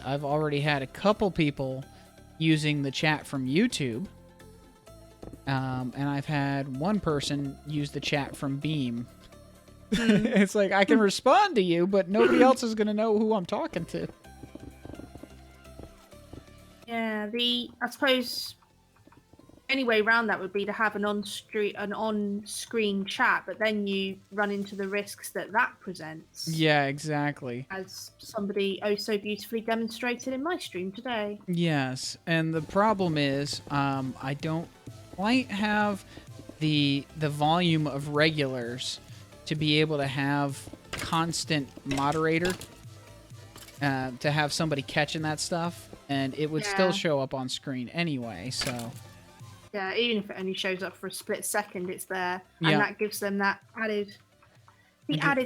I've already had a couple people using the chat from YouTube, and I've had one person use the chat from Beam. It's like, I can respond to you, but nobody else is going to know who I'm talking to. Yeah, I suppose any way around that would be to have an on-screen chat, but then you run into the risks that presents. Yeah, exactly. As somebody so beautifully demonstrated in my stream today. Yes, and the problem is, I don't quite have the volume of regulars to be able to have constant moderator, to have somebody catching that stuff, and it would still show up on screen anyway, so... Yeah, even if it only shows up for a split second, it's there, and that gives them that added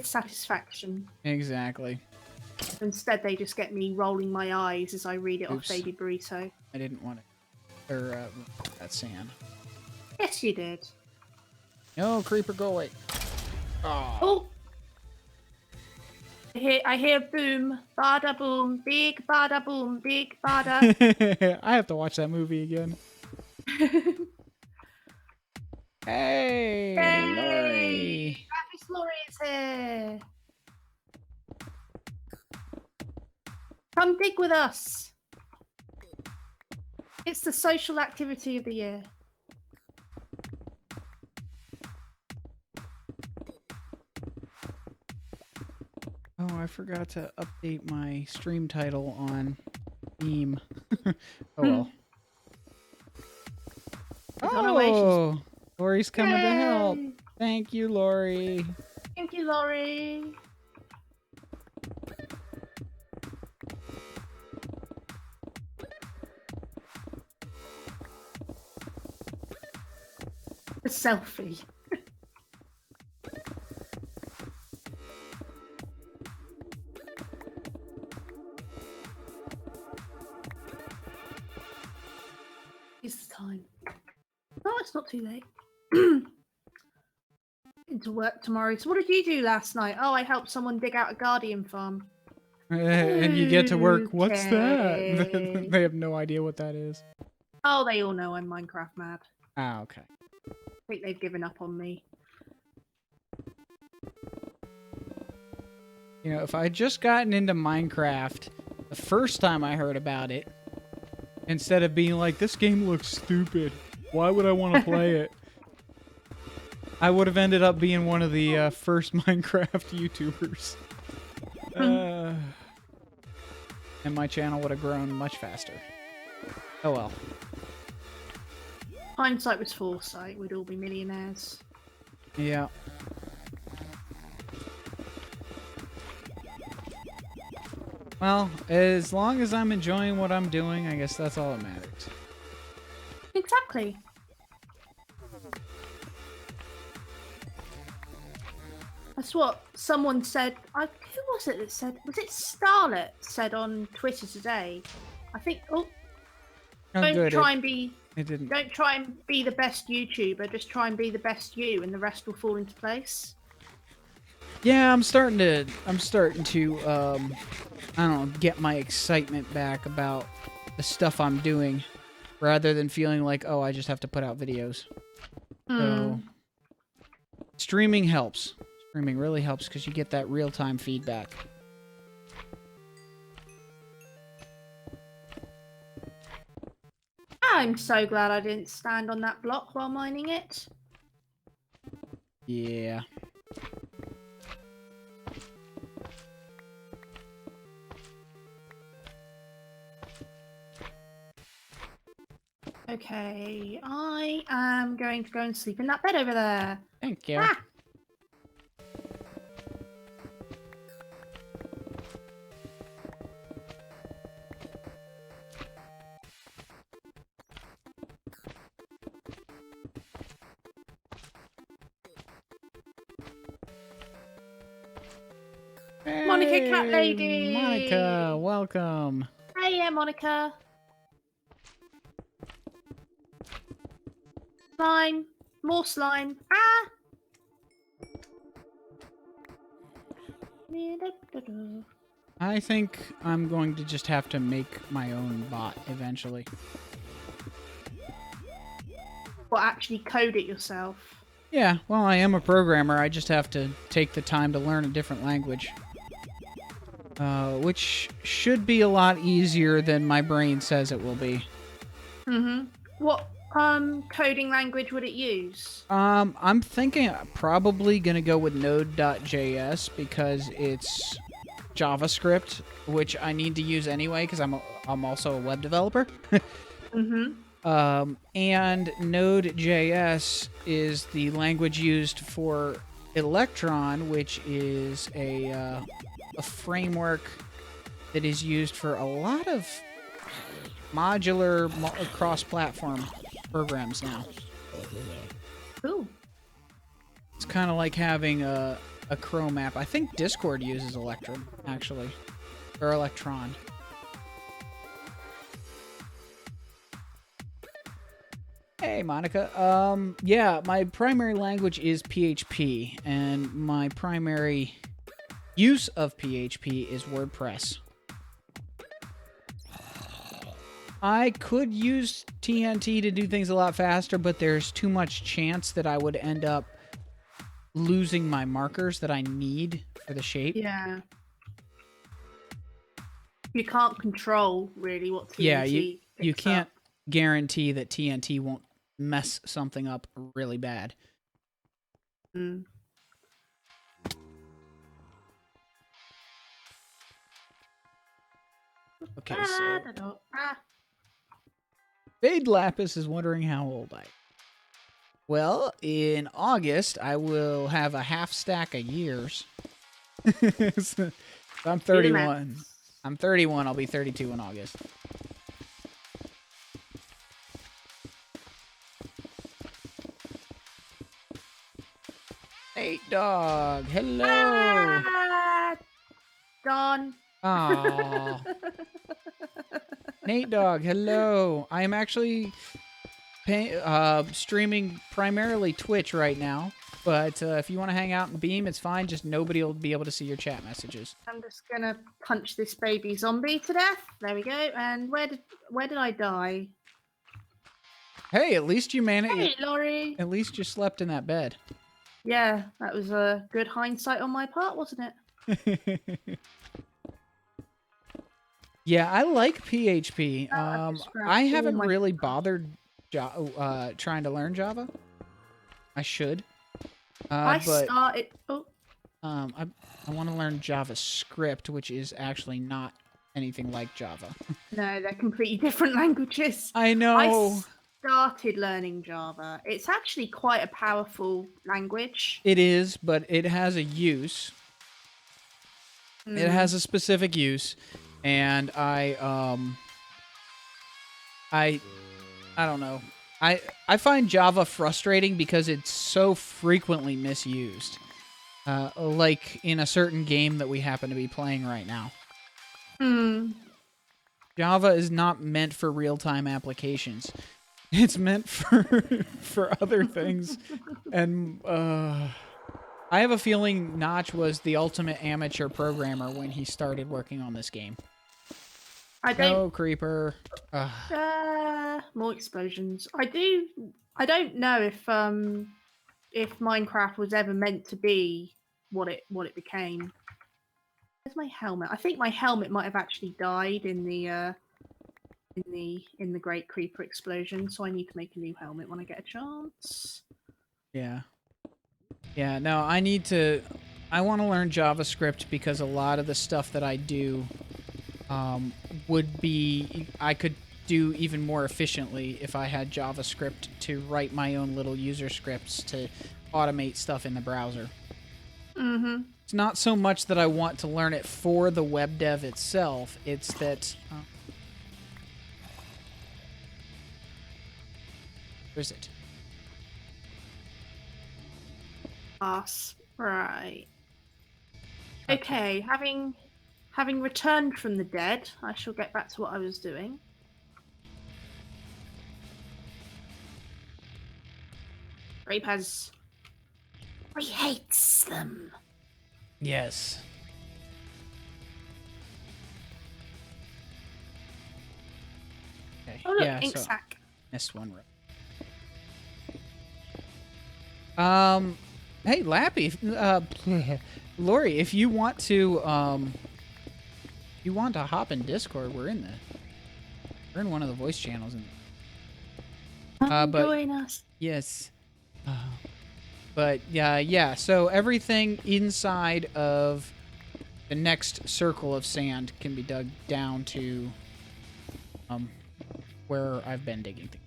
satisfaction. Exactly. Instead, they just get me rolling my eyes as I read it off Baby Burrito. I didn't want to... that sand. Yes, you did. No, creeper, go away. Oh! I hear boom, bada boom, big bada boom, big bada. I have to watch that movie again. Hey, Lori. Happy Lori is here. Come dig with us. It's the social activity of the year. Oh, I forgot to update my stream title on Beam. Oh well. She's on her way. Oh, Lori's coming to help. Yay! Thank you, Lori. Thank you, Laurie. A selfie. It's the time. Oh, it's not too late. Into work tomorrow. So what did you do last night? Oh, I helped someone dig out a guardian farm. And you get to work. What's that? Okay. They have no idea what that is. Oh, they all know I'm Minecraft mad. Ah, okay. I think they've given up on me. You know, if I had just gotten into Minecraft the first time I heard about it, instead of being like, this game looks stupid, why would I want to play it? I would have ended up being one of the first Minecraft YouTubers. And my channel would have grown much faster. Oh well. Hindsight was foresight. We'd all be millionaires. Yeah. Well, as long as I'm enjoying what I'm doing, I guess that's all that matters. Exactly. That's what someone said. Who was it that said? Was it Starlet said on Twitter today? I think. Oh, Oh, don't good. try and be. It didn't. Don't try and be the best YouTuber. Just try and be the best you, and the rest will fall into place. Yeah, I'm starting to, I don't know, get my excitement back about the stuff I'm doing, rather than feeling like, oh, I just have to put out videos. So, streaming helps. Streaming really helps because you get that real-time feedback. I'm so glad I didn't stand on that block while mining it. Yeah. Okay, I am going to go and sleep in that bed over there. Thank you. Ah! Monica Cat Lady! Monica, welcome. Hey, yeah, Monica. Slime. More slime. Ah! I think I'm going to just have to make my own bot eventually. Or actually code it yourself. Yeah, well, I am a programmer. I just have to take the time to learn a different language. Which should be a lot easier than my brain says it will be. Mm-hmm. What coding language would it use? I'm thinking probably gonna go with Node.js because it's JavaScript, which I need to use anyway because I'm also a web developer. Mm-hmm. And Node.js is the language used for Electron, which is a framework that is used for a lot of modular cross-platform programs now. Cool. It's kind of like having a Chrome app. I think Discord uses Electron, actually. Or Electron. Hey, Monica. Yeah, my primary language is PHP, and my primary use of PHP is WordPress. I could use TNT to do things a lot faster, but there's too much chance that I would end up losing my markers that I need for the shape. Yeah. You can't control really what TNT Yeah, you picks can't up. guarantee that TNT won't mess something up really bad. Mm. Okay, so Ah. Fade Lapis is wondering how old I am. Well, in August, I will have a half stack of years. So I'm Do the 31. maths. I'm 31. I'll be 32 in August. Nate Dog, hello. Ah, Dawn. Aww. Nate Dog, hello. I am actually streaming primarily Twitch right now, but if you want to hang out and beam, it's fine. Just nobody will be able to see your chat messages. I'm just gonna punch this baby zombie to death. There we go. And where did I die? Hey, at least you managed. Hey, Laurie. At least you slept in that bed. Yeah, that was a good hindsight on my part, wasn't it? Yeah, I like PHP. I've just grabbed I all haven't my really stuff. bothered trying to learn Java. I should. I but started. Oh, I want to learn JavaScript, which is actually not anything like Java. no, they're completely different languages. I know. I started learning Java. It's actually quite a powerful language. It is, but it has a use. It has a specific use, and I don't know. I find Java frustrating because it's so frequently misused. Like in a certain game that we happen to be playing right now. Java is not meant for real-time applications. It's meant for other things. And I have a feeling Notch was the ultimate amateur programmer when he started working on this game. I don't. No, creeper. More explosions. I don't know if Minecraft was ever meant to be what it became. Where's my helmet? I think my helmet might have actually died in the Great Creeper explosion, so I need to make a new helmet when I get a chance. Yeah. Yeah, no, I want to learn JavaScript because a lot of the stuff that I do I could do even more efficiently if I had JavaScript to write my own little user scripts to automate stuff in the browser. Mm-hmm. It's not so much that I want to learn it for the web dev itself, it's that... where is it? Us. Right. Okay, having returned from the dead, I shall get back to what I was doing. Grape has... he hates them. Yes. Okay. Oh look, yeah, ink so sac. missed one row. Hey, Lappy, Lori, if you want to hop in Discord, we're in one of the voice channels. But join us. Yes. But yeah. So everything inside of the next circle of sand can be dug down to where I've been digging things.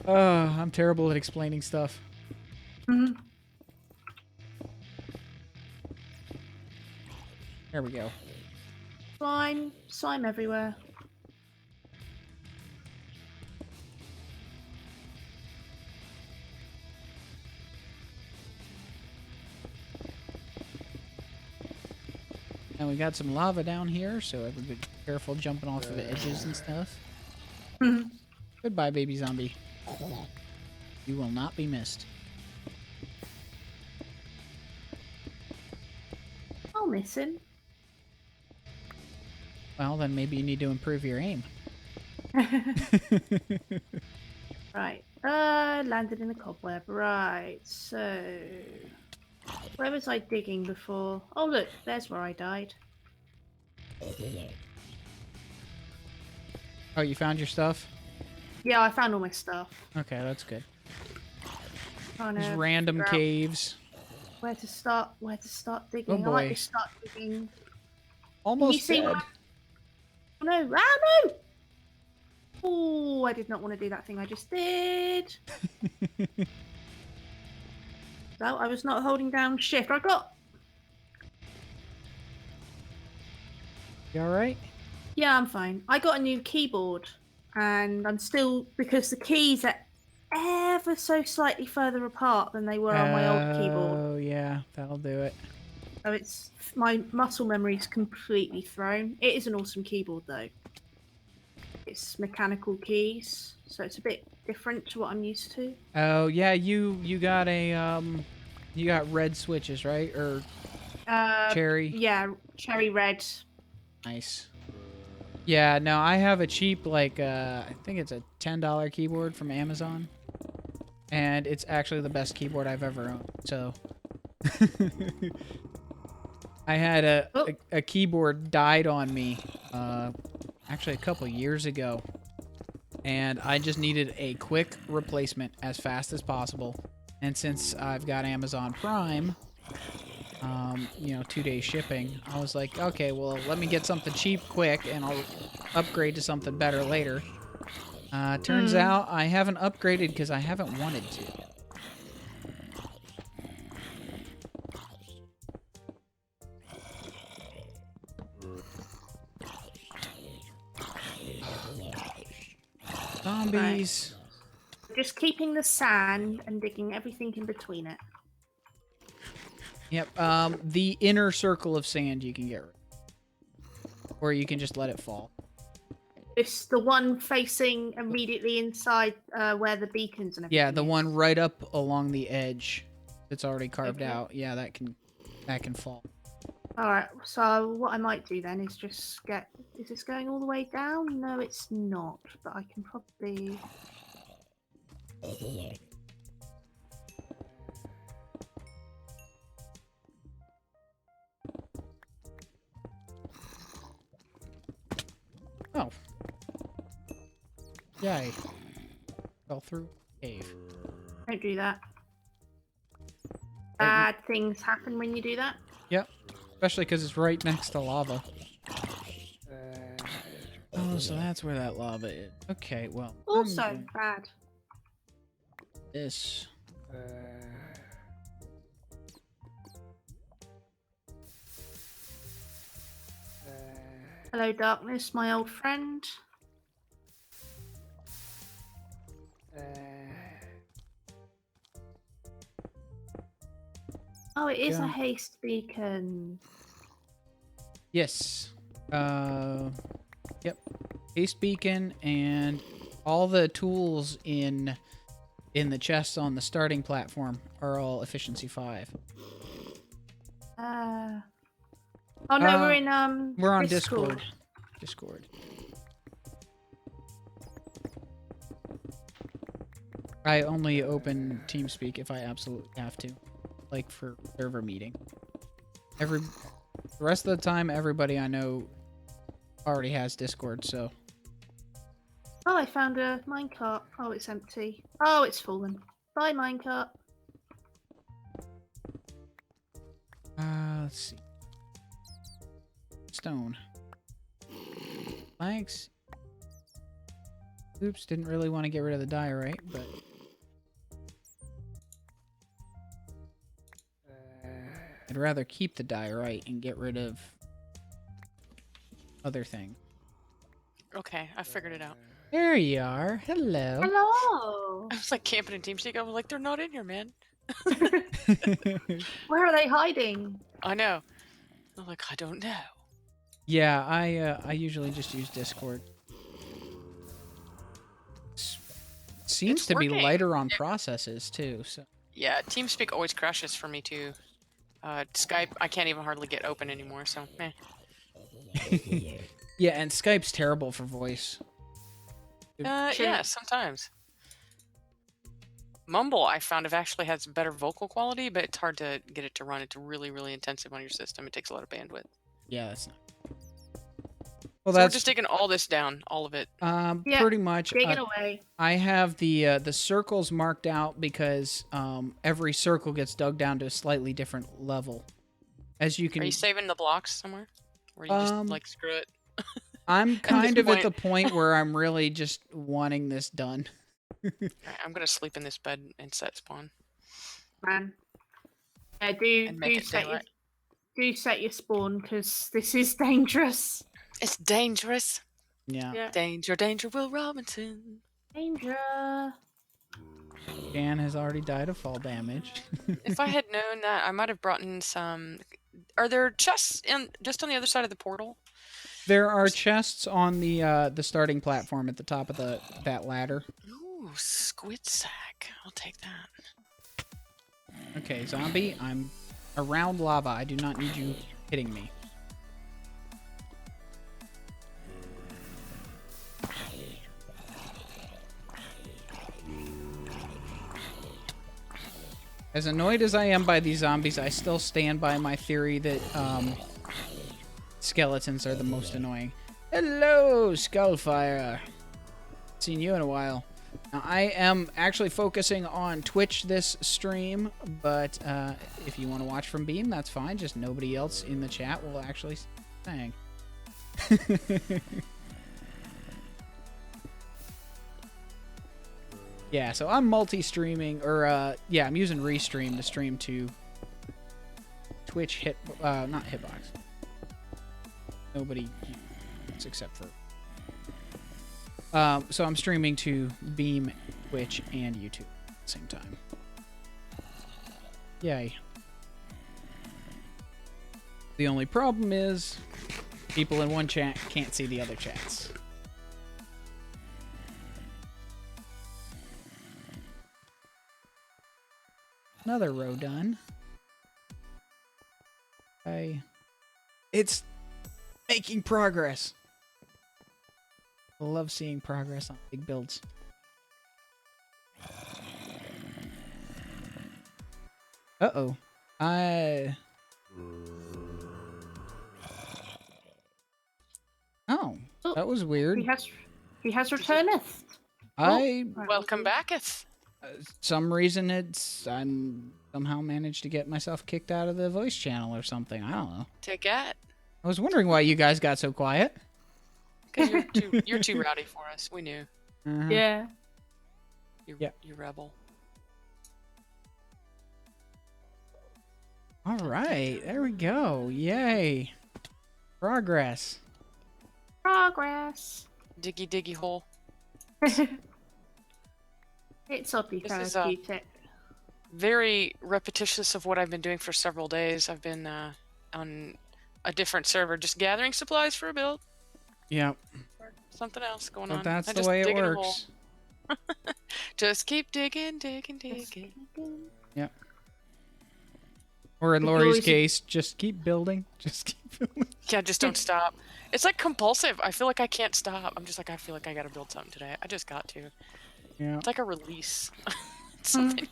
I'm terrible at explaining stuff. Mm-hmm. There we go. Slime everywhere. And we got some lava down here, so everybody be careful jumping off of the edges and stuff. Mm-hmm. Goodbye, baby zombie. You will not be missed. I'll miss him. Well, then maybe you need to improve your aim. Right. Landed in a cobweb. Right. So, where was I digging before? Oh, look, there's where I died. Oh, you found your stuff? Yeah, I found all my stuff. Okay, that's good. Trying These to random figure out caves. Where to start digging? Oh, I might boy. just start digging. Almost see dead. Oh, no. Ah, no! Oh, I did not want to do that thing I just did. No, I was not holding down shift. I got... You alright? Yeah, I'm fine. I got a new keyboard, and I'm still... Because the keys are ever so slightly further apart than they were on my old keyboard. Oh, yeah. That'll do it. So it's... My muscle memory's completely thrown. It is an awesome keyboard, though. It's mechanical keys, so it's a bit different to what I'm used to. Oh, yeah, you got a, you got red switches, right? Or cherry? Yeah, cherry red. Nice. Yeah, no, I have a cheap, like, I think it's a $10 keyboard from Amazon. And it's actually the best keyboard I've ever owned, so... I had a keyboard died on me, actually a couple years ago. And I just needed a quick replacement as fast as possible. And since I've got Amazon Prime, you know, 2-day shipping, I was like, okay, well, let me get something cheap quick and I'll upgrade to something better later. Turns out I haven't upgraded because I haven't wanted to. Zombies. Right. Just keeping the sand and digging everything in between it. Yep. The inner circle of sand you can get rid of. Or you can just let it fall. It's the one facing immediately inside where the beacons and everything. Yeah, the one right up along the edge that's already carved out. Yeah, that can fall. Alright, so what I might do then is just get... Is this going all the way down? No, it's not. But I can probably... Oh. Yay. Fell through cave. Don't do that. Bad things happen when you do that. Yep. Especially because it's right next to lava. Oh, so that's where that lava is. Okay, well. Also bad. This. Hello, darkness, my old friend. Oh, it is a haste beacon. Yes. Yep. Haste beacon and all the tools in the chests on the starting platform are all efficiency 5. Oh no, we're in we're on Discord. I only open TeamSpeak if I absolutely have to, like for server meeting. The rest of the time, everybody I know already has Discord, so. Oh, I found a minecart. Oh, it's empty. Oh, it's fallen. Bye, minecart. Let's see. Stone. Thanks. Oops, didn't really want to get rid of the diorite, but... I'd rather keep the diorite and get rid of other things. Okay, I figured it out. There you are. Hello. Hello. I was like camping in TeamSpeak. I was like, they're not in here, man. Where are they hiding? I know. I'm like, I don't know. Yeah, I usually just use Discord. Seems It's to be working. lighter on processes too. So. Yeah, TeamSpeak always crashes for me too. Skype, I can't even hardly get open anymore. So, meh. Yeah, and Skype's terrible for voice. Yeah, sometimes. Mumble, I found it actually has better vocal quality, but it's hard to get it to run. It's really, really intensive on your system. It takes a lot of bandwidth. Yeah, that's not. Well, So we're just taking all this down, all of it. Yeah, pretty much. Dig it away. I have the circles marked out because every circle gets dug down to a slightly different level. As you can. Are you saving the blocks somewhere? Or you just like screw it? I'm At kind this of at the point, point where I'm really just wanting this done. alright, I'm gonna sleep in this bed and set spawn Man. Yeah, and make it daylight. do set your spawn because this is dangerous. It's dangerous. Yeah. Yeah. Danger, danger, Will Robinson. Danger. Dan has already died of fall damage. If I had known that, I might have brought in some. Are there chests just on the other side of the portal? There are chests on the starting platform at the top of that ladder. Ooh, squid sack. I'll take that. Okay, zombie, I'm around lava. I do not need you hitting me. As annoyed as I am by these zombies, I still stand by my theory that skeletons are the most annoying. Hello, Skullfire. Seen you in a while. Now, I am actually focusing on Twitch this stream, but if you want to watch from Beam, that's fine. Just nobody else in the chat will actually sing. Yeah, so I'm multi-streaming, or yeah, I'm using Restream to stream to Twitch not Hitbox. Nobody except for. So I'm streaming to Beam, Twitch, and YouTube at the same time. Yay. The only problem is people in one chat can't see the other chats. Another row done. Okay. It's making progress. I love seeing progress on big builds. Uh-oh. Oh, that was weird. He has returneth. Welcome backeth. Some reason I'm somehow managed to get myself kicked out of the voice channel or something. I don't know. Take it. I was wondering why you guys got so quiet. Because you're too rowdy for us. We knew. Yeah. You rebel. All right, there we go. Yay. Progress. Progress. Diggy diggy hole. It's oddly This is, therapeutic. Very repetitious of what I've been doing for several days. I've been on a different server, just gathering supplies for a build. Yep. Or something else going But on. that's I the just way it dig in a works. hole. Just keep digging, digging, digging. Yep. Or in Lori's case, just keep building. Just keep building. Yeah, just don't stop. It's like compulsive. I feel like I can't stop. I'm just like, I feel like I gotta build something today. I just got to. Yeah. It's like a release. It's something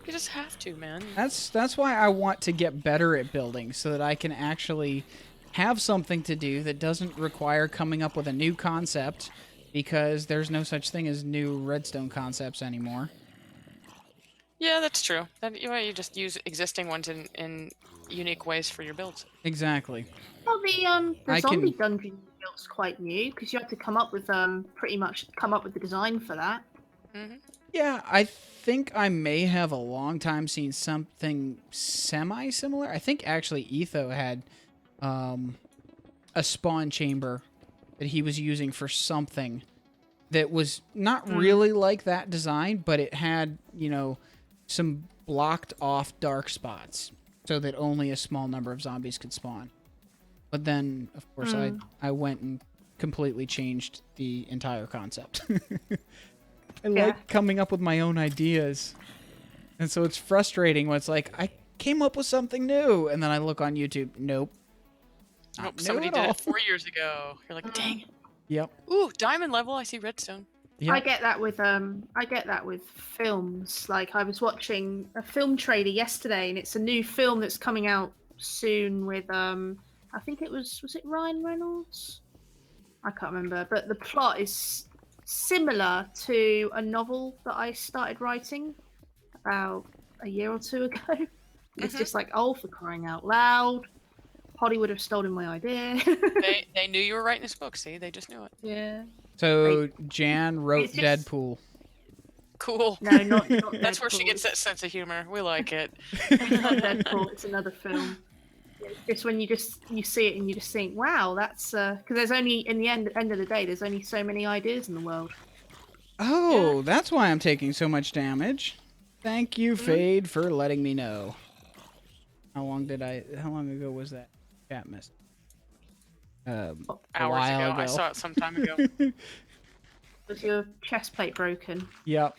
you just have to, man. That's why I want to get better at building, so that I can actually have something to do that doesn't require coming up with a new concept, because there's no such thing as new redstone concepts anymore. Yeah, that's true. Then you just use existing ones in unique ways for your builds. Exactly. Well, the zombie dungeon build's quite new because you have to come up with pretty much come up with the design for that. Mm-hmm. Yeah, I think I may have a long time seen something semi-similar. I think actually Etho had a spawn chamber that he was using for something that was not really like that design, but it had, you know, some blocked off dark spots so that only a small number of zombies could spawn. But then, of course, I went and completely changed the entire concept. I like coming up with my own ideas. And so it's frustrating when it's like, I came up with something new. And then I look on YouTube. Nope. Nope, somebody did it 4 years ago. You're like, dang it. Yep. Ooh, diamond level. I see redstone. Yep. I get that with films. Like I was watching a film trailer yesterday, and it's a new film that's coming out soon with I think it was it Ryan Reynolds? I can't remember, but the plot is similar to a novel that I started writing about a year or two ago. It's just like, oh, for crying out loud. Holly would have stolen my idea. They knew you were writing this book. See, they just knew it. Yeah. So Jan wrote It's just- Deadpool. Cool. No, not That's where she Deadpool. gets that sense of humor. We like it. It's not Deadpool. It's another film. It's just when you see it and you just think, wow, that's because there's only in the end of the day, there's only so many ideas in the world. Oh, that's why I'm taking so much damage. Thank you, Fade, for letting me know. How long ago was that chat message? A Hours while ago. I saw it some time ago. Was your chest plate broken? Yep.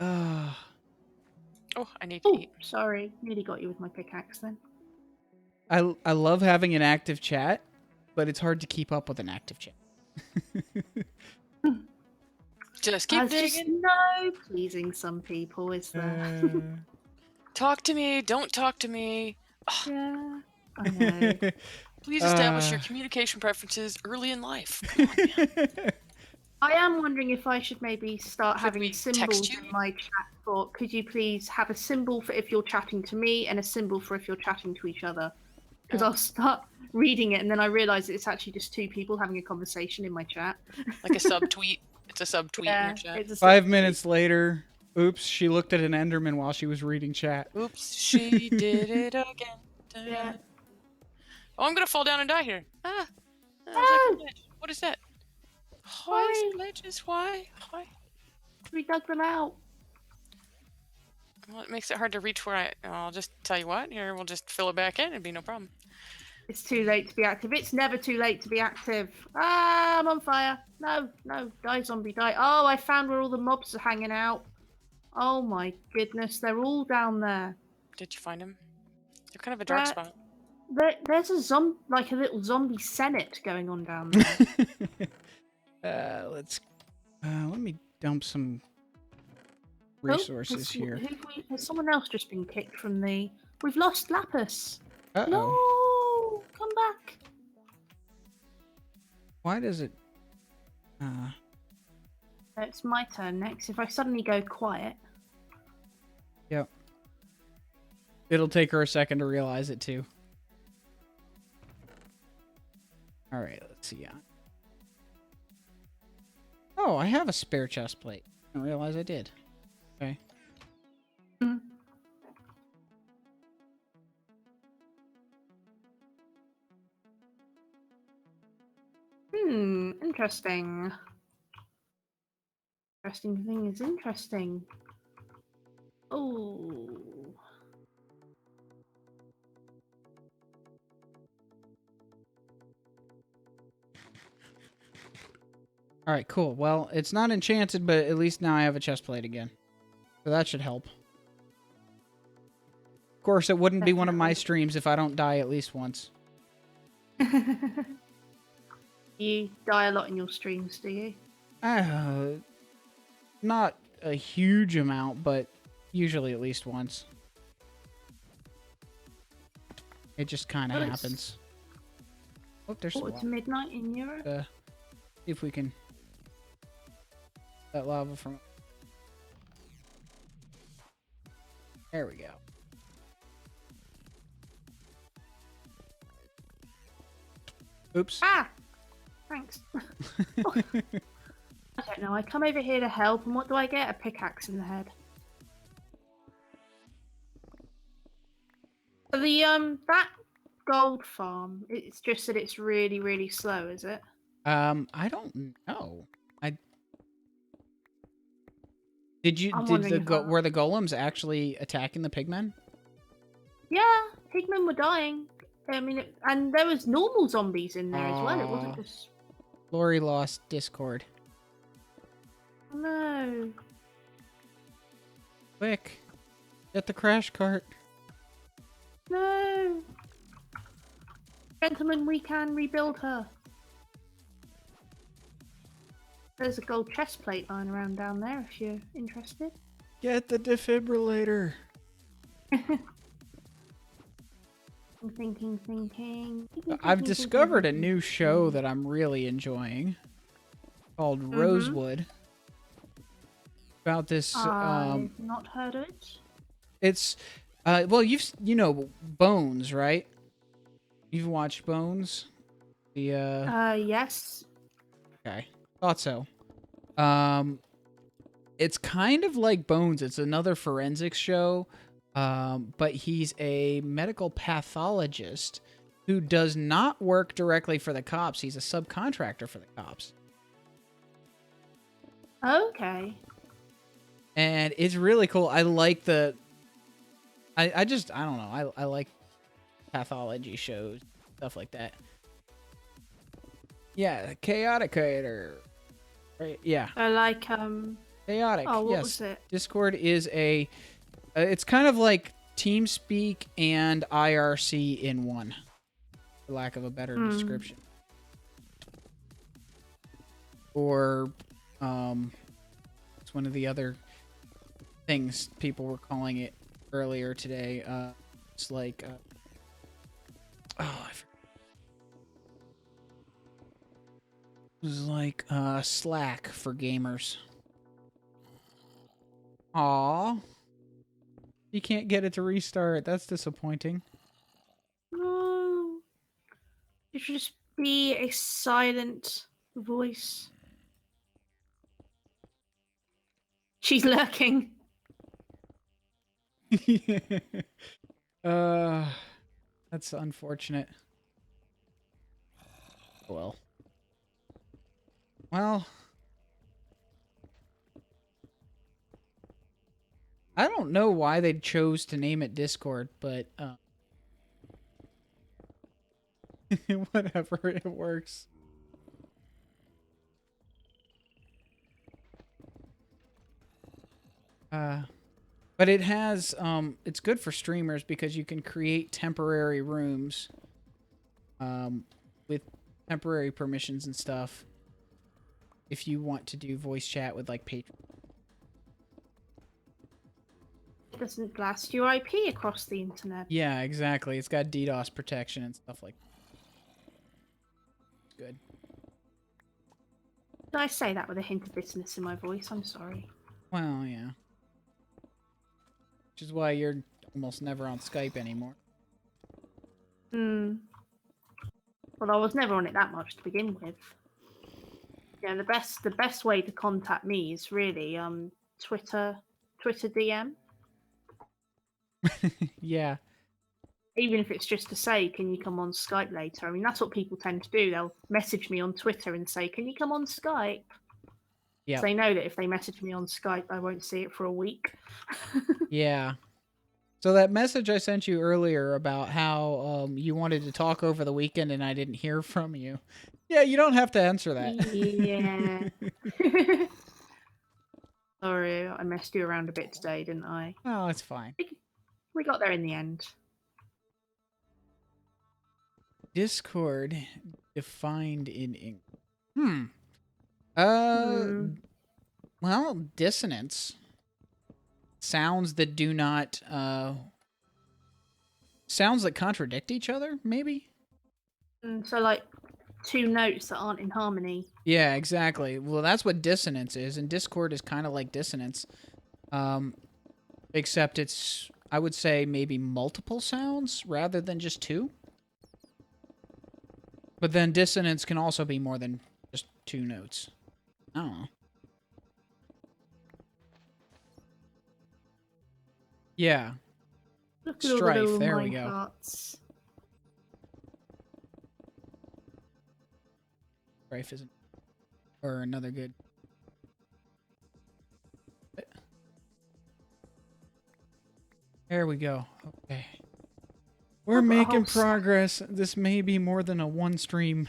Oh, I need to Oh, eat. sorry, nearly got you with my pickaxe then. I love having an active chat, but it's hard to keep up with an active chat. Just keep There's just digging. no pleasing some people, is there? Talk to me. Don't talk to me. Yeah, I know. Please establish your communication preferences early in life. Come on, man. I am wondering if I should maybe start Should having we text symbols you? in my chat for, could you please have a symbol for if you're chatting to me and a symbol for if you're chatting to each other? Because I'll start reading it and then I realise it's actually just two people having a conversation in my chat. Like a subtweet. It's a subtweet in your chat. it's a 5 subtweet. minutes later, oops, she looked at an Enderman while she was reading chat. Oops, she did it again. Yeah. Oh, I'm gonna fall down and die here. Ah. That was like a ledge. What is that? Why is it ledges? Why? We dug them out. Well, it makes it hard to reach where I'll just tell you what. Here, we'll just fill it back in. It'd be no problem. It's too late to be active. It's never too late to be active. Ah, I'm on fire. No, die zombie, die. Oh, I found where all the mobs are hanging out. Oh my goodness, they're all down there. Did you find him? They're kind of a dark Yeah. spot. There's a little zombie senate going on down there. Let me dump some resources here. Has someone else just been kicked from the... We've lost Lapis. Uh-oh. No, come back. Why does it... It's my turn next. If I suddenly go quiet... Yep. It'll take her a second to realize it, too. Alright, let's see. Oh, I have a spare chest plate. I didn't realize I did. Okay. Interesting. Interesting thing is interesting. Oh. Alright, cool. Well, it's not enchanted, but at least now I have a chest plate again. So that should help. Of course, it wouldn't be one of my streams if I don't die at least once. You die a lot in your streams, do you? Not a huge amount, but usually at least once. It just kind of happens. Oh, there's some Quarter to midnight in Europe. see if we can... that lava from... There we go. Oops. Ah! Thanks. I don't know. I come over here to help, and what do I get? A pickaxe in the head. That gold farm, it's just that it's really, really slow, is it? I don't know. Were the golems actually attacking the pigmen? Yeah, pigmen were dying. I mean, and there was normal zombies in there as well. It wasn't just... Lori lost Discord. No. Quick. Get the crash cart. No. Gentlemen, we can rebuild her. There's a gold chest plate lying around down there if you're interested. Get the defibrillator. I'm thinking. I've discovered a new show that I'm really enjoying called Rosewood. About this I've not heard of it. it's well, you know Bones, right? You've watched Bones? The Yes. Okay. Thought so. It's kind of like Bones. It's another forensics show. But he's a medical pathologist who does not work directly for the cops. He's a subcontractor for the cops. Okay. And it's really cool. I like the I don't know. I like pathology shows, stuff like that. Yeah, chaotic creator. Right? Yeah. I like Chaotic. Oh, what yes. was it? Discord is it's kind of like TeamSpeak and IRC in one, for lack of a better description. Or it's one of the other things people were calling it earlier today. It's like I forgot. It was like Slack for gamers. Aw. You can't get it to restart. That's disappointing. No. It should just be a silent voice. She's lurking. That's unfortunate. Well. Well. I don't know why they chose to name it Discord, but whatever, it works. But it has it's good for streamers because you can create temporary rooms with temporary permissions and stuff if you want to do voice chat with like patrons. It doesn't blast your IP across the internet. Yeah, exactly. It's got DDoS protection and stuff like that. It's good. Did I say that with a hint of bitterness in my voice? I'm sorry. Well, yeah. Which is why you're almost never on Skype anymore. Well, I was never on it that much to begin with. Yeah, the best way to contact me is really Twitter DM. Yeah. Even if it's just to say, can you come on Skype later? I mean, that's what people tend to do. They'll message me on Twitter and say, can you come on Skype? Yeah. They know that if they message me on Skype, I won't see it for a week. Yeah. So that message I sent you earlier about how you wanted to talk over the weekend and I didn't hear from you. Yeah, you don't have to answer that. Yeah. Sorry, I messed you around a bit today, didn't I? Oh, it's fine. We got there in the end. Discord defined in English. Well, dissonance. Sounds that do not sounds that contradict each other, maybe? So like two notes that aren't in harmony. Yeah, exactly. Well, that's what dissonance is, and Discord is kind of like dissonance. Except it's, I would say, maybe multiple sounds rather than just two. But then dissonance can also be more than just two notes. I don't know. Yeah. Look at all the Strife, little there we go. minecarts. Strife isn't. Or another good. There we go. Okay. We're making progress. This may be more than a one stream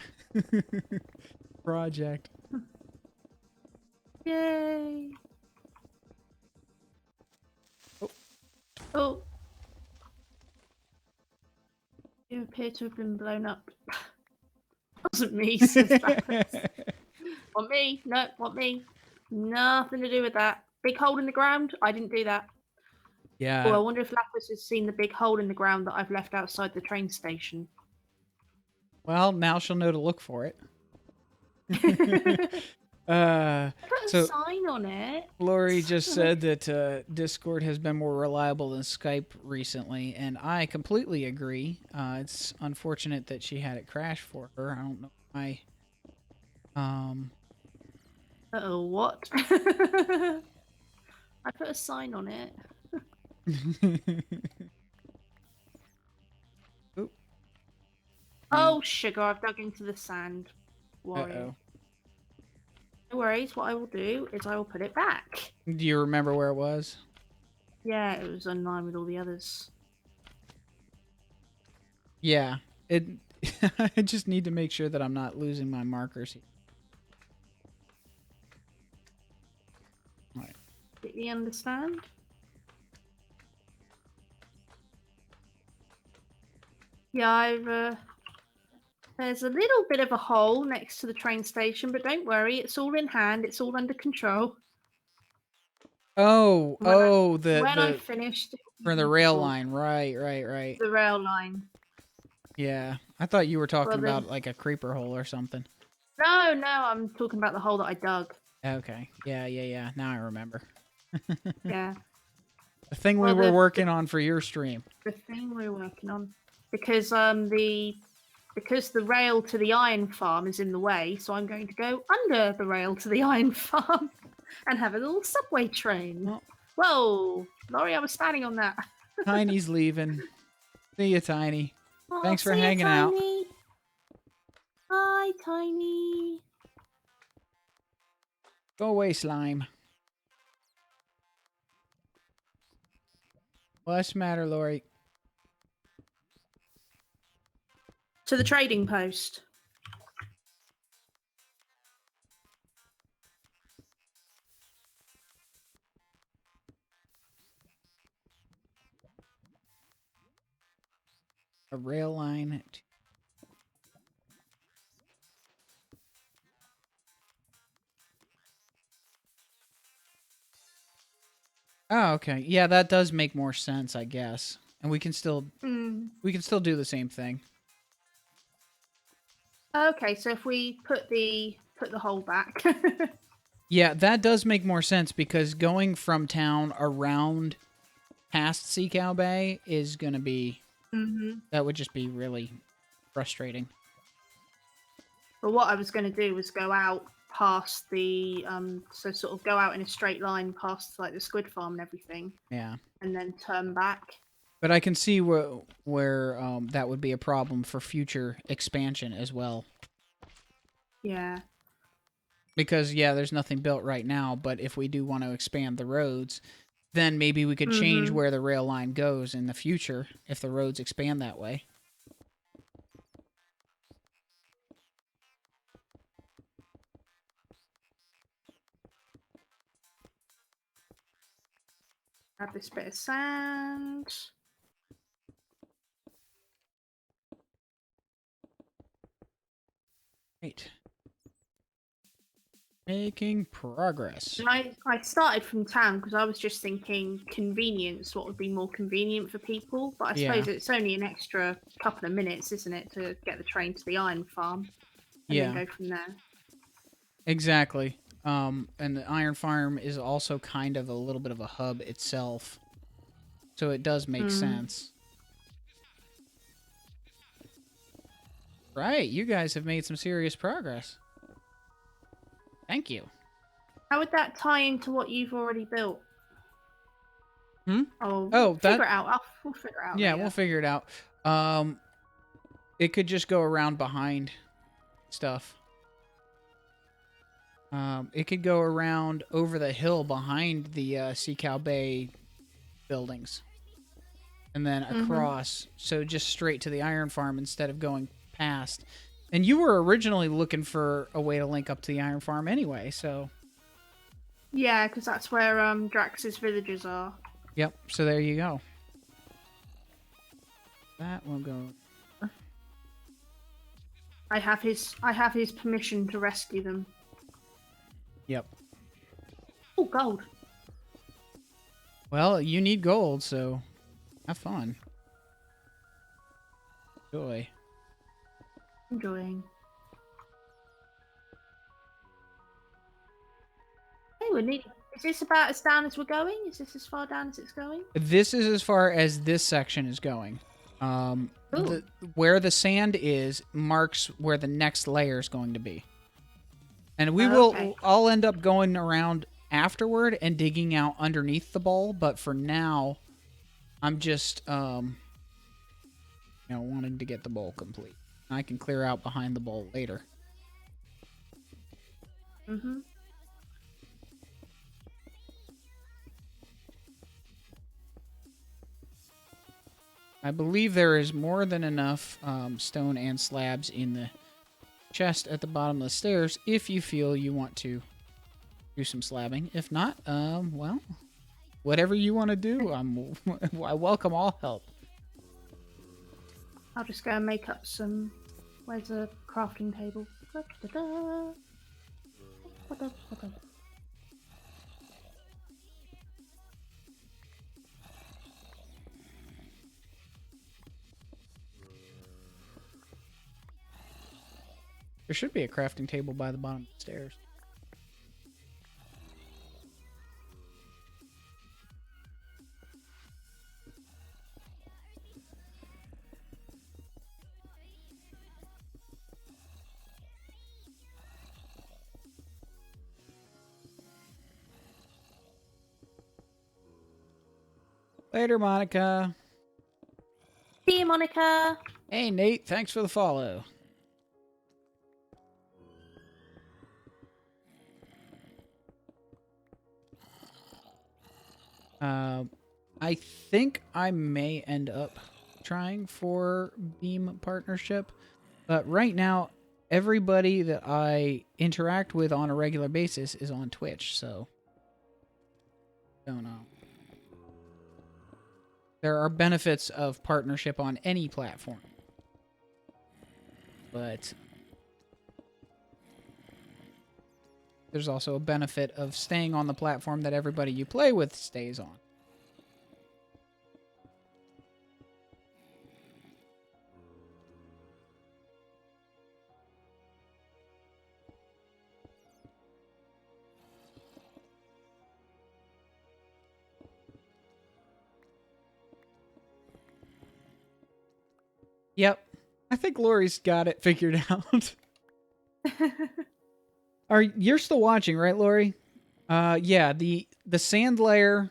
project. Yay! Oh. You appear to have been blown up. Wasn't me, says Lapis. Want me? No, want me. Nothing to do with that. Big hole in the ground? I didn't do that. Yeah. Oh, I wonder if Lapis has seen the big hole in the ground that I've left outside the train station. Well, now she'll know to look for it. Put a So sign on it. Lori just said that Discord has been more reliable than Skype recently, and I completely agree. It's unfortunate that she had it crash for her. I don't know why. Uh-oh, what? I put a sign on it. Oop. Oh, sugar, I've dug into the sand. Worry. Uh-oh. No worries, what I will do is I will put it back. Do you remember where it was? Yeah, it was in line with all the others. Yeah. It. I just need to make sure that I'm not losing my markers here. All right. Completely understand. Yeah, there's a little bit of a hole next to the train station, but don't worry, it's all in hand, it's all under control. Oh, When I the finished for the rail line, right. the rail line. Yeah, I thought you were talking Well, about like a creeper hole or something. No, I'm talking about the hole that I dug. Okay, yeah. Now I remember. Yeah. The thing we Well, were working on for your stream. The thing we're working on, because the rail to the iron farm is in the way, so I'm going to go under the rail to the iron farm and have a little subway train. Well, Whoa, Laurie, I was standing on that. Tiny's leaving. See you, Tiny. Oh, Thanks for see ya, hanging out. Tiny. Hi, Tiny. Go away, slime. What's the matter, Lori? To the trading post. A rail line. Oh, okay. Yeah, that does make more sense, I guess. And we can still do the same thing. Okay, so if we put the hole back. Yeah, that does make more sense because going from town around past Sea Cow Bay is going to be... That would just be really frustrating. But what I was going to do was go out past the so sort of go out in a straight line past like the squid farm and everything. Yeah. And then turn back. But I can see where that would be a problem for future expansion as well. Yeah. Because, yeah, there's nothing built right now, but if we do want to expand the roads, then maybe we could change where the rail line goes in the future if the roads expand that way. Grab this bit of sand. Right. Making progress. And I started from town because I was just thinking convenience, what would be more convenient for people. But I suppose it's only an extra couple of minutes, isn't it, to get the train to the iron farm and then go from there. Exactly. And the iron farm is also kind of a little bit of a hub itself. So it does make sense. Right, you guys have made some serious progress. Thank you. How would that tie into what you've already built? Oh, figure it out. We'll figure it out. Yeah, later. we'll figure it out. It could just go around behind stuff. It could go around over the hill behind the Sea Cow Bay buildings. And then across, so just straight to the iron farm instead of going past. And you were originally looking for a way to link up to the iron farm anyway, so... Yeah, because that's where Drax's villagers are. Yep, so there you go. That will go... I have his permission to rescue them. Yep. Oh, gold. Well, you need gold, so have fun. Enjoy. Enjoying. we're nearly. Is this about as down as we're going? Is this as far down as it's going? This is as far as this section is going. Where the sand is marks where the next layer is going to be. And we will. Okay. I'll end up going around afterward and digging out underneath the bowl. But for now, I'm just wanting to get the bowl complete. I can clear out behind the bowl later. Mm-hmm. I believe there is more than enough stone and slabs in the chest at the bottom of the stairs if you feel you want to do some slabbing. If not, well, whatever you want to do, I welcome all help. I'll just go and make up some. Where's a crafting table? Da-da-da. There should be a crafting table by the bottom of the stairs. Later, Monica. See you, Monica. Hey, Nate. Thanks for the follow. I think I may end up trying for Beam partnership, but right now, everybody that I interact with on a regular basis is on Twitch, so don't know. There are benefits of partnership on any platform, but there's also a benefit of staying on the platform that everybody you play with stays on. Yep. I think Lori's got it figured out. You're still watching, right, Lori? Yeah, the sand layer,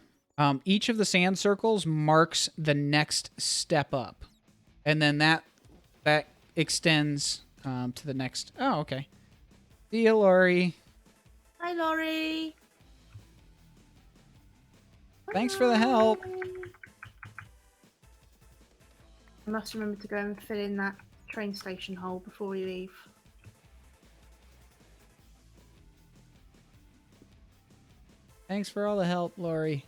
each of the sand circles marks the next step up. And then that extends to the next. Oh, okay. See you, Lori. Hi, Lori. Thanks for the help. I must remember to go and fill in that train station hole before we leave. Thanks for all the help, Lori.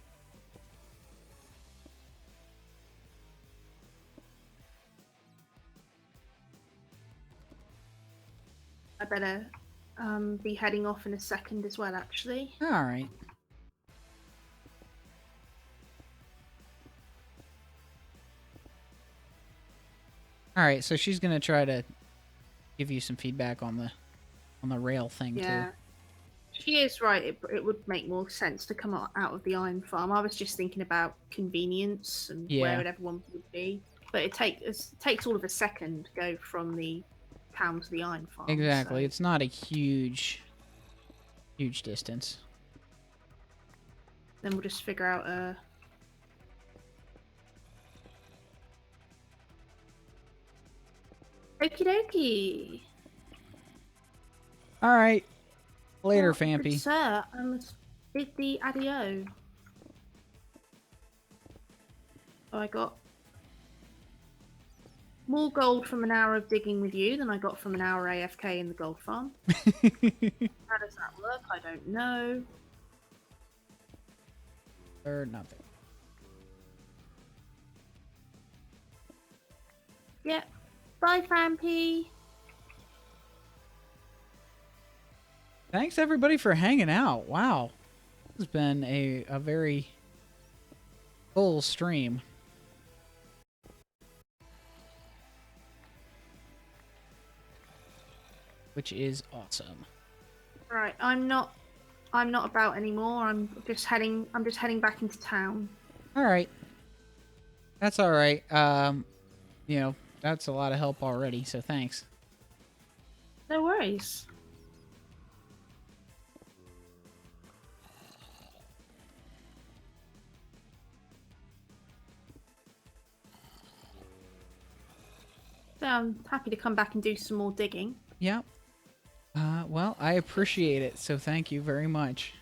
I better be heading off in a second as well, actually. All right. All right, so she's gonna try to give you some feedback on the rail thing Yeah. too. She is right. It would make more sense to come out of the iron farm. I was just thinking about convenience and where everyone would be. But it takes all of a second to go from the town to the iron farm. Exactly. So. It's not a huge distance. Then we'll just figure out a... Okie dokie. All right. Later, Well, good Fampy. sir, I must bid thee adieu. Oh, I got more gold from an hour of digging with you than I got from an hour AFK in the gold farm. How does that work? I don't know. Or nothing. Yep. Bye, Fampy. Thanks everybody for hanging out. Wow. This has been a very full stream. Which is awesome. Right, I'm not I'm not about anymore. I'm just heading back into town. All right. That's all right. You know, that's a lot of help already, so thanks. No worries. So I'm happy to come back and do some more digging. Yep. Well, I appreciate it, so thank you very much.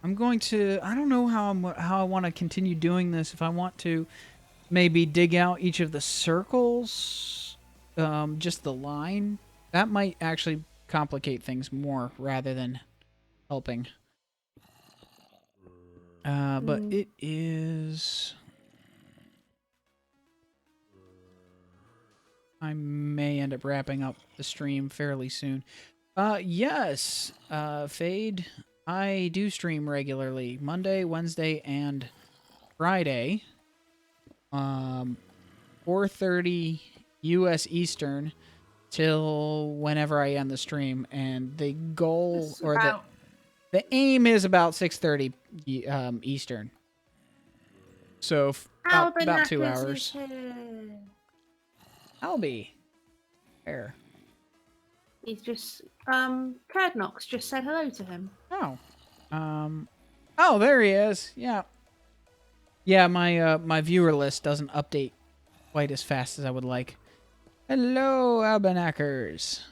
I'm going to. I don't know how I want to continue doing this. If I want to, maybe dig out each of the circles, just the line. That might actually complicate things more rather than helping. But it is. I may end up wrapping up the stream fairly soon. Yes, Fade. I do stream regularly, Monday, Wednesday, and Friday. 4:30 U.S. Eastern till whenever I end the stream, and the goal It's or about the aim is about 6:30 Eastern. So about 2 Albanakis hours. is here. I'll be there. He's just Kerdnox just said hello to him. Oh. Oh, there he is. Yeah. Yeah, my viewer list doesn't update quite as fast as I would like. Hello, Albanakers.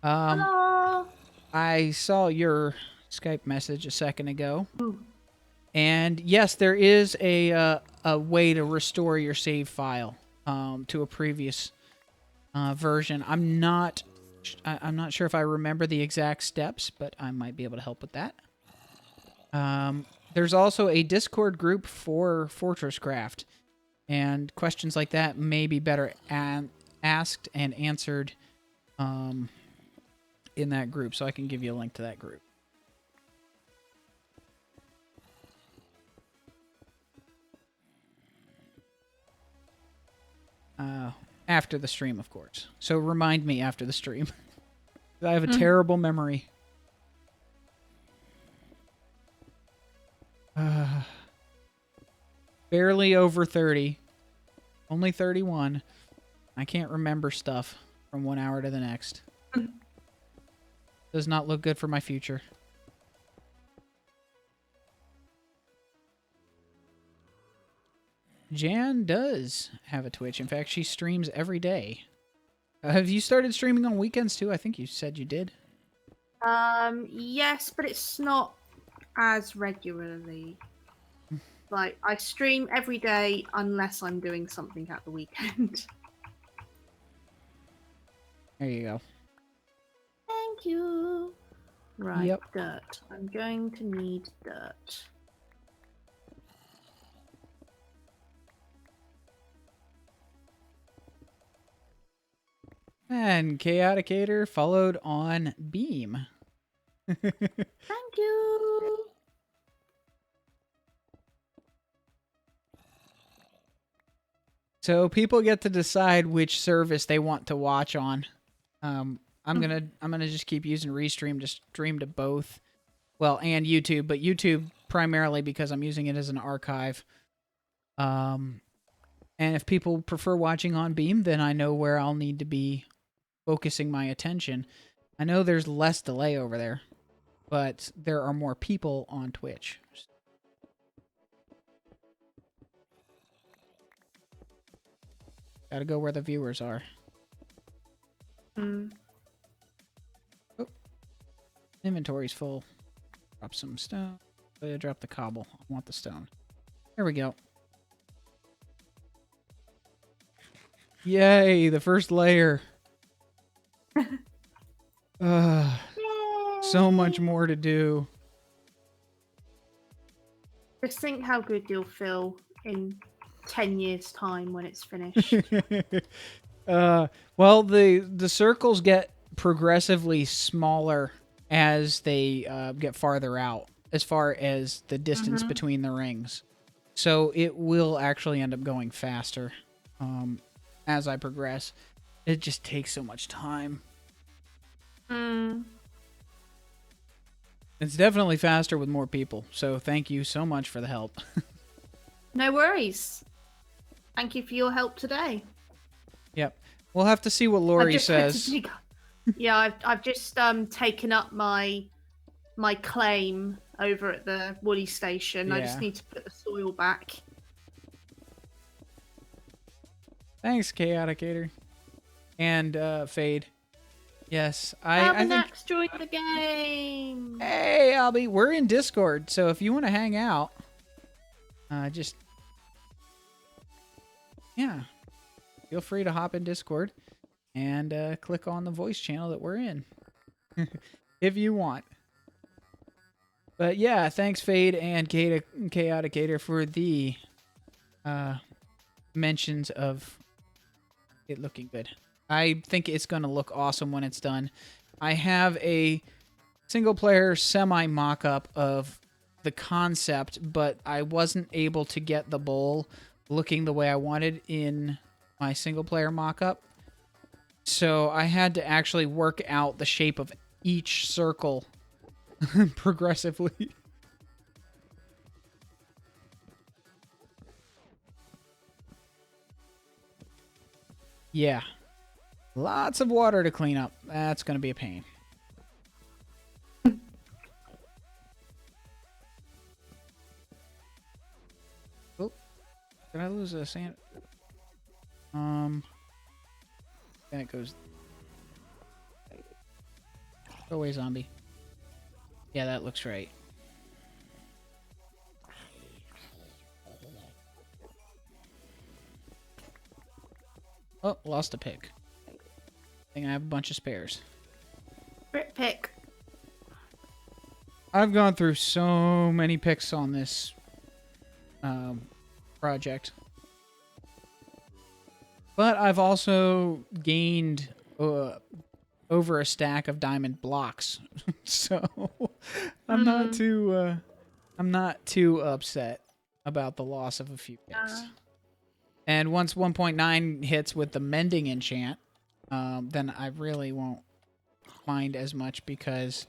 Hello. I saw your Skype message a second ago. Ooh. And yes, there is a way to restore your save file to a previous version. I'm not sure if I remember the exact steps, but I might be able to help with that. There's also a Discord group for Fortress Craft, and questions like that may be better asked and answered in that group, so I can give you a link to that group. After the stream, of course. So remind me after the stream. I have a terrible memory. Barely over 30. Only 31. I can't remember stuff from 1 hour to the next. Does not look good for my future. Jan does have a Twitch. In fact, she streams every day. Have you started streaming on weekends too? I think you said you did. Yes, but it's not as regularly. Like, I stream every day unless I'm doing something at the weekend. There you go. Thank you. Right, Yep. dirt. I'm going to need dirt. And Chaoticator followed on Beam. Thank you. So people get to decide which service they want to watch on. I'm gonna just keep using Restream to stream to both, well, and YouTube, but YouTube primarily because I'm using it as an archive. And if people prefer watching on Beam, then I know where I'll need to be focusing my attention. I know there's less delay over there, but there are more people on Twitch. Gotta go where the viewers are. Mm. Oh. Inventory's full. Drop some stone. Drop the cobble. I want the stone. There we go. Yay, the first layer. So much more to do. Just think how good you'll feel in 10 years' time when it's finished. Well, the circles get progressively smaller as they get farther out, as far as the distance between the rings. So it will actually end up going faster as I progress. It just takes so much time. It's definitely faster with more people. So thank you so much for the help. No worries. Thank you for your help today. Yep. We'll have to see what I've Lori just had to says. Yeah, I've just taken up my claim over at the Woolly station. I just Yeah. need to put the soil back. Thanks, Chaoticator. And Fade. Yes, I think... Almanax joined the game. Hey, Albie, we're in Discord, so if you want to hang out, just... Yeah. Feel free to hop in Discord and click on the voice channel that we're in. If you want. But yeah, thanks Fade and Chaoticator for the mentions of it looking good. I think it's going to look awesome when it's done. I have a single-player semi-mock-up of the concept, but I wasn't able to get the bowl looking the way I wanted in my single-player mock-up. So I had to actually work out the shape of each circle progressively. Yeah. Lots of water to clean up. That's going to be a pain. Oh, did I lose a sand? That goes. Go away, zombie. Yeah, that looks right. Oh, lost a pick. I think I have a bunch of spares. Brit pick. I've gone through so many picks on this project. But I've also gained over a stack of diamond blocks. So I'm not too upset about the loss of a few picks. And once 1.9 hits with the mending enchant, then I really won't mind as much because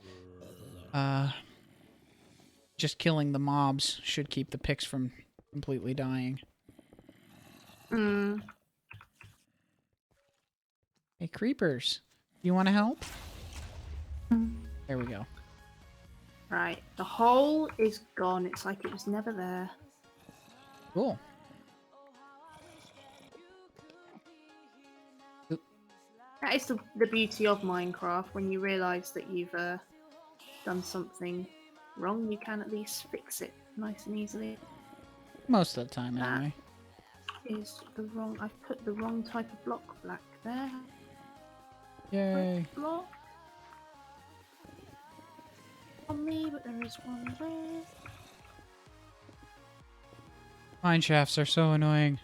just killing the mobs should keep the picks from completely dying. Hey, creepers. You want to help? There we go. Right, the hole is gone. It's like it was never there. Cool. That is the beauty of Minecraft. When you realise that you've done something wrong, you can at least fix it nice and easily. Most of the time, anyway. Is the wrong... I've put the wrong type of block black there. Yay. Block. On me, but there is one there. Mine shafts are so annoying.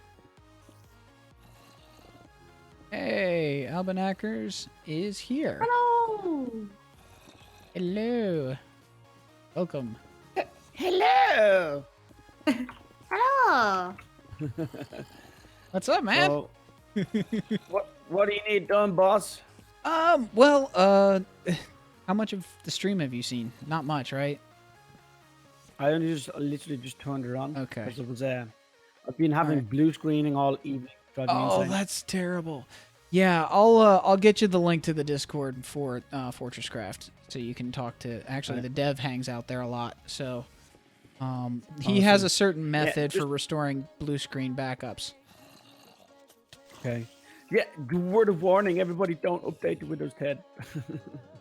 Hey, Albanakers is here. Hello! Hello. Welcome. Hello. Hello! What's up, man? So, what do you need done, boss? Well, how much of the stream have you seen? Not much, right? I literally just turned it on. Okay. Because it was I've been having Alright. blue screening all evening. Driving me Oh, insane. that's terrible. Yeah, I'll get you the link to the Discord for Fortress Craft, so you can talk to. Actually, Okay. the dev hangs out there a lot, so he has Awesome. a certain method for just- restoring blue screen backups. Okay. Yeah, word of warning, everybody don't update to Windows 10.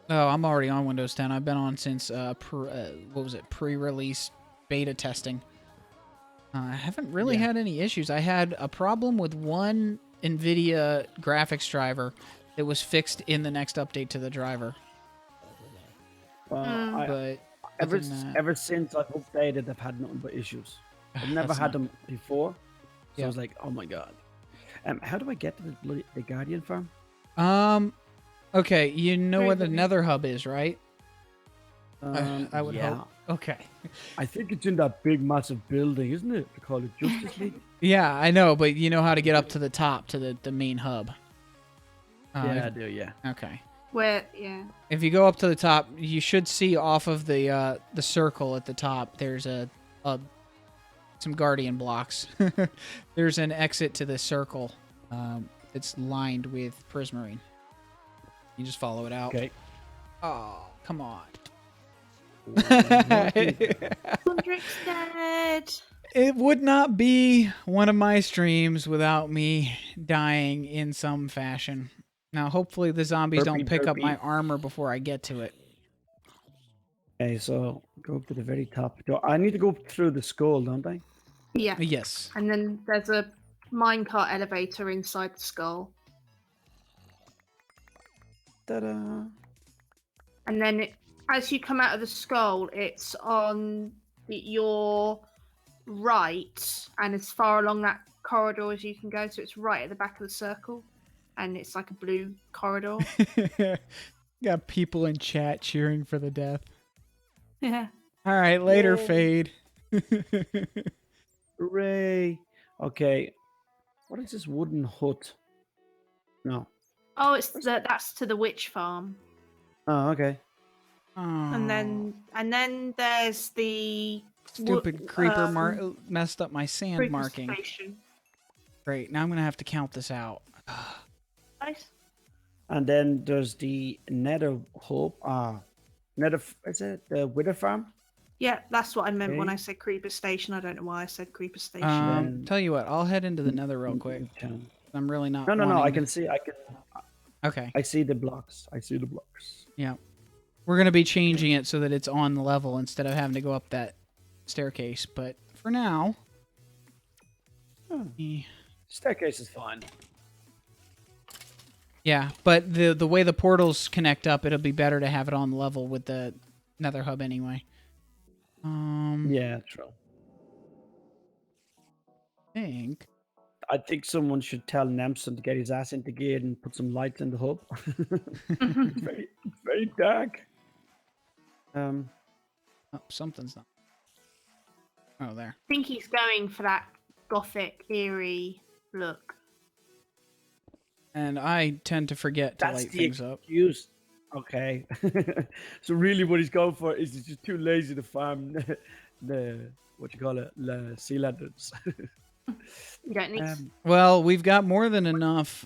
Oh, I'm already on Windows 10. I've been on since pre-release beta testing. I haven't really had any issues. I had a problem with one NVIDIA graphics driver that was fixed in the next update to the driver. But Ever other than that- ever since I've updated, I've had nothing but issues. I've never That's had not- them before, so Yeah. I was like, oh my god. How do I get to the Guardian farm? Okay, you know where the Nether Hub is, right? I would yeah. hope. Okay. I think it's in that big, massive building, isn't it? They call it Justice League. Yeah, I know, but you know how to get up to the top, to the main hub. Yeah, I do, yeah. Okay. Where? Yeah. If you go up to the top, you should see off of the circle at the top. There's some guardian blocks. There's an exit to the circle. It's lined with prismarine. You just follow it out. Okay. Oh, come on. Gundrick's dead. It would not be one of my streams without me dying in some fashion. Now, hopefully the zombies don't pick up my armor before I get to it. Okay, so go up to the very top. I need to go through the skull, don't I? Yeah. Yes. And then there's a minecart elevator inside the skull. Ta-da! And then as you come out of the skull, it's on your right, and as far along that corridor as you can go. So it's right at the back of the circle, and it's like a blue corridor. Got people in chat cheering for the death. Yeah. All right, later, Yay. Fade. Hooray! Okay, what is this wooden hut? No. Oh, that's to the witch farm. Oh, okay. And then there's the Stupid creeper messed up my sand creeper marking. station. Great, now I'm gonna have to count this out. Nice. And then there's the Nether hub. Is it the Wither farm? Yeah, that's what I meant when Okay. I said creeper station. I don't know why I said creeper station. Tell you what, I'll head into the nether real quick. I'm really not. No. I wanting- can see. Okay. I see the blocks. Yeah. We're going to be changing it so that it's on the level instead of having to go up that staircase. But for now... Staircase is fine. Yeah, but the way the portals connect up, it'll be better to have it on the level with the nether hub anyway. Yeah, true. I think someone should tell Nemson to get his ass into gear and put some lights in the hub. It's very dark. Oh, something's not... Oh, there. I think he's going for that gothic, eerie look. And I tend to forget to That's light the things up. excuse. Okay. So really what he's going for is he's just too lazy to farm the sea lanterns. You don't need. Well, we've got more than enough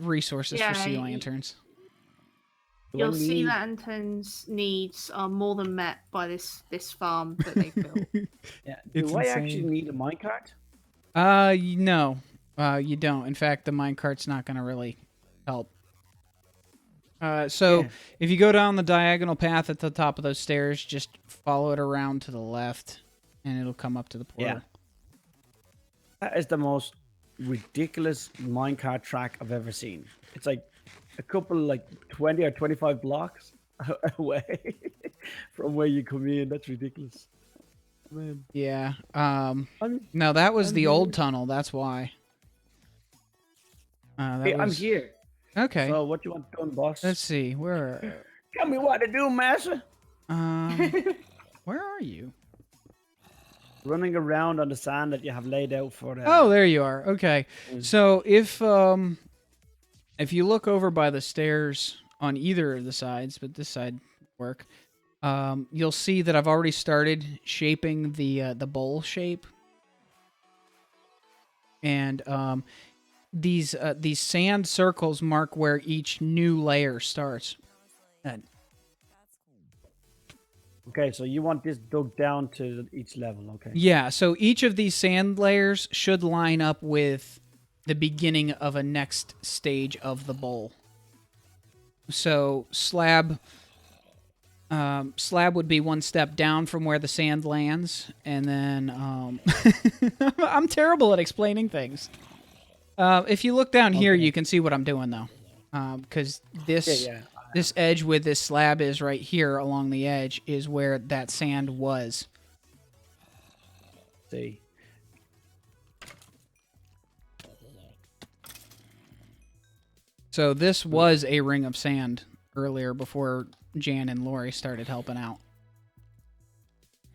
resources Yeah, for sea you- lanterns. Your sea lanterns needs are more than met by this farm that they built. Yeah. It's Do I insane. actually need a minecart? No. You don't. In fact, the minecart's not going to really help. So Yeah. if you go down the diagonal path at the top of those stairs, just follow it around to the left, and it'll come up to the portal. Yeah. That is the most ridiculous minecart track I've ever seen. It's like a couple, like 20 or 25 blocks away from where you come in. That's ridiculous. Man. Yeah. I'm No, that was I'm the here. old tunnel. That's why. Hey, I'm here. Okay. So what you want done, boss? Let's see. Where? Tell me what to do, master. Where are you? Running around on the sand that you have laid out for the... Oh, there you are. Okay. So if you look over by the stairs on either of the sides, but this side work, you'll see that I've already started shaping the bowl shape. And these sand circles mark where each new layer starts. Okay, so you want this dug down to each level, okay? Yeah, so each of these sand layers should line up with the beginning of a next stage of the bowl. So slab would be one step down from where the sand lands, and then I'm terrible at explaining things. If you look down here, you can see what I'm doing though, because this edge with this slab is right here along the edge is where that sand was. See. So this was a ring of sand earlier before Jan and Lori started helping out.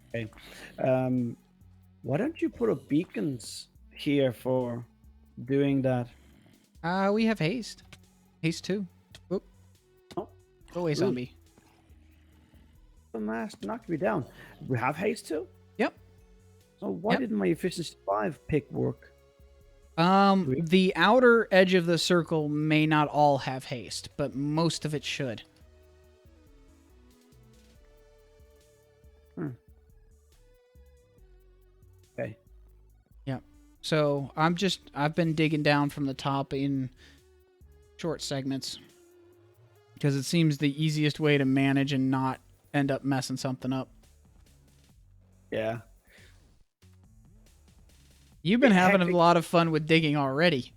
Okay. Why don't you put up beacons here for doing that? We have haste. Haste 2. Oop. Go away, Ooh. zombie. The mask knocked me down. We have haste too. Yep. So why Yep. didn't my efficiency 5 pick work? Sweet. The outer edge of the circle may not all have haste, but most of it should. Okay. Yep. So I've been digging down from the top in short segments because it seems the easiest way to manage and not end up messing something up. Yeah. You've been Bit having hectic. a lot of fun with digging already.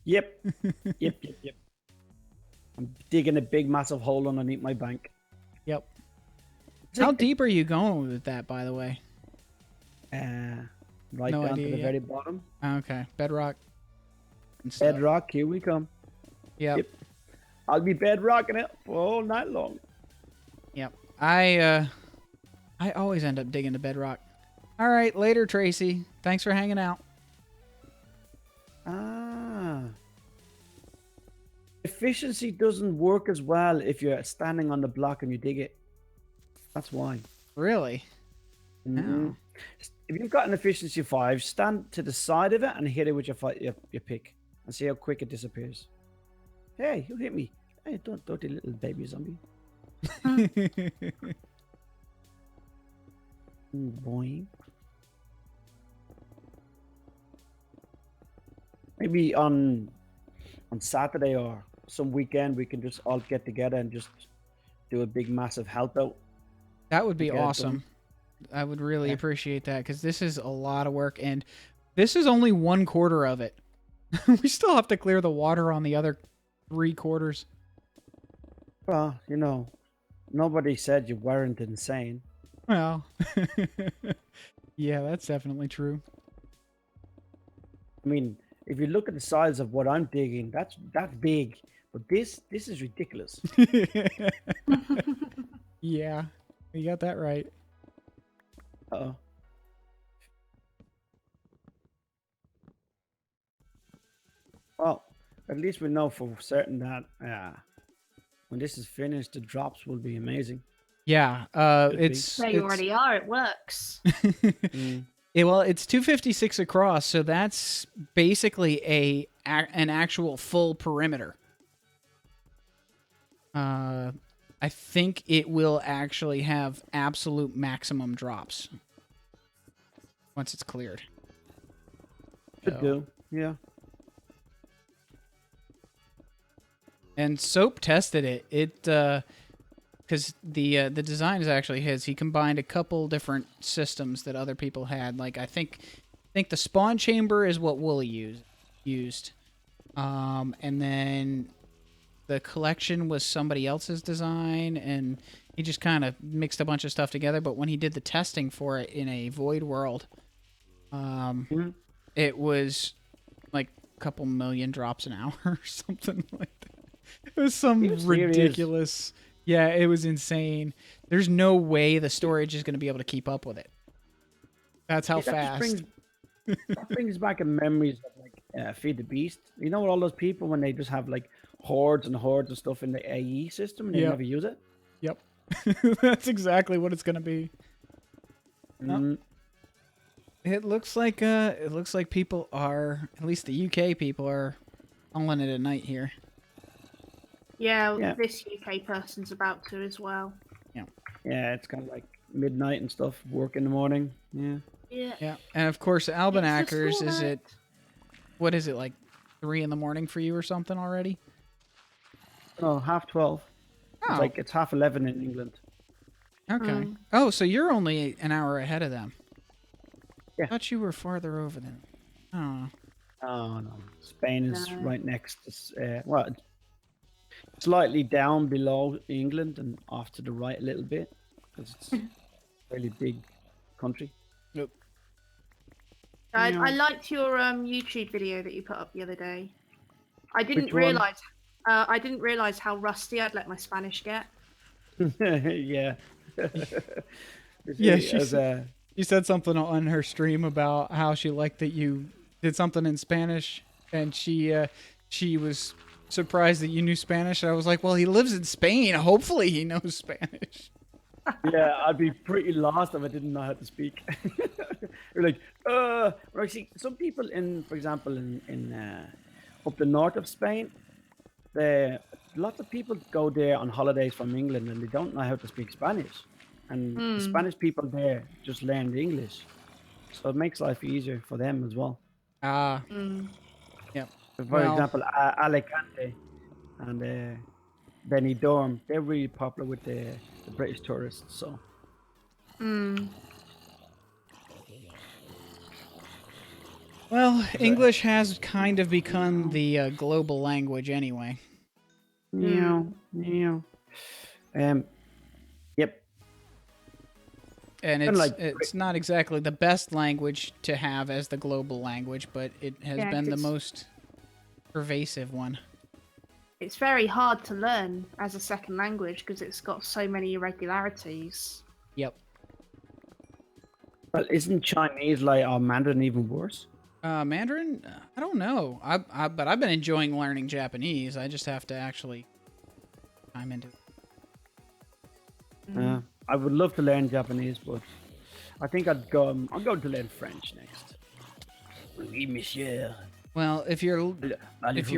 Yep. Yep. I'm digging a big, massive hole underneath my bank. Yep. It's How like- deep are you going with that, by the way? Right No down idea to the yet. very bottom. Okay, bedrock. And stuff. Bedrock, here we come. Yep. I'll be bedrocking it for all night long. Yep. I always end up digging the bedrock. All right, later, Tracy. Thanks for hanging out. Ah. Efficiency doesn't work as well if you're standing on the block and you dig it. That's why. Really? Mhm. If you've got an efficiency 5, stand to the side of it and hit it with your pick and see how quick it disappears. Hey, you hit me. Hey, don't dirty little baby zombie. Boing. Maybe on Saturday or some weekend we can just all get together and just do a big massive help out. That would be Okay, awesome. I would really Yeah. appreciate that because this is a lot of work, and this is only 1/4 of it. We still have to clear the water on the other 3/4. Well, nobody said you weren't insane. Well, yeah, that's definitely true. I mean, if you look at the size of what I'm digging, that's big. But this is ridiculous. Yeah, you got that right. Uh-oh. Well, at least we know for certain that when this is finished, the drops will be amazing. Yeah, Could be. it's They already are. It works. Mm. Yeah, well, it's 256 across, so that's basically an actual full perimeter. I think it will actually have absolute maximum drops once it's cleared. Could So- do. Yeah. And Soap tested it. Because the design is actually his. He combined a couple different systems that other people had. Like I think the spawn chamber is what Wooly used, and then the collection was somebody else's design, and he just kind of mixed a bunch of stuff together. But when he did the testing for it in a void world, Mhm. it was like a couple million drops an hour or something like that. It was some Are you serious? ridiculous. Yeah, it was insane. There's no way the storage is going to be able to keep up with it. That's how See, that fast. that brings back a memories of like Feed the Beast. You know, all those people when they just have like hordes and hordes of stuff in the AE system and they Yep. never use it. Yep. That's exactly what it's going to be. Mm. It looks like people are, at least the UK people are calling it a night here. Yeah, Yeah. this UK person's about to as well. Yeah, it's kind of like midnight and stuff. Work in the morning. Yeah. Yeah. Yeah. And of course, Albanakers, school is night. it, what is it, like 3 a.m. for you or something already? Oh, 12:30. Oh, It's 11:30 in England. okay. Mm. Oh, so you're only an hour ahead of them. Yeah. I thought you were farther over than. Oh. Oh no, Spain is No. right next. Well, it's slightly down below England and off to the right a little bit because it's a really big country. I liked your YouTube video that you put up the other day. I didn't Which one? realize. I didn't realize how rusty I'd let my Spanish get. Yeah. Yeah, As she's- She said something on her stream about how she liked that you did something in Spanish, and she was surprised that you knew Spanish. I was like, well, he lives in Spain. Hopefully he knows Spanish. Yeah, I'd be pretty lost if I didn't know how to speak. You're like, well, see, some people for example, in up the north of Spain, lots of people go there on holidays from England and they don't know how to speak Spanish. And the Spanish people there just learned English. So it makes life easier for them as well. Ah, Mm. yep. For Well, example, Alicante and Benidorm, they're really popular with the British tourists. So Mm. well, English has kind of become the global language anyway. meow, meow. Yep. And And it's not exactly the best language to have as the global language, but it has Yeah, been the 'cause- most pervasive one. It's very hard to learn as a second language because it's got so many irregularities. Yep. Well, isn't Chinese or Mandarin even worse? Mandarin? I don't know. But I've been enjoying learning Japanese. I just have to actually time into it. I would love to learn Japanese, but I think I'm going to learn French next. Oui, monsieur. Well, if you're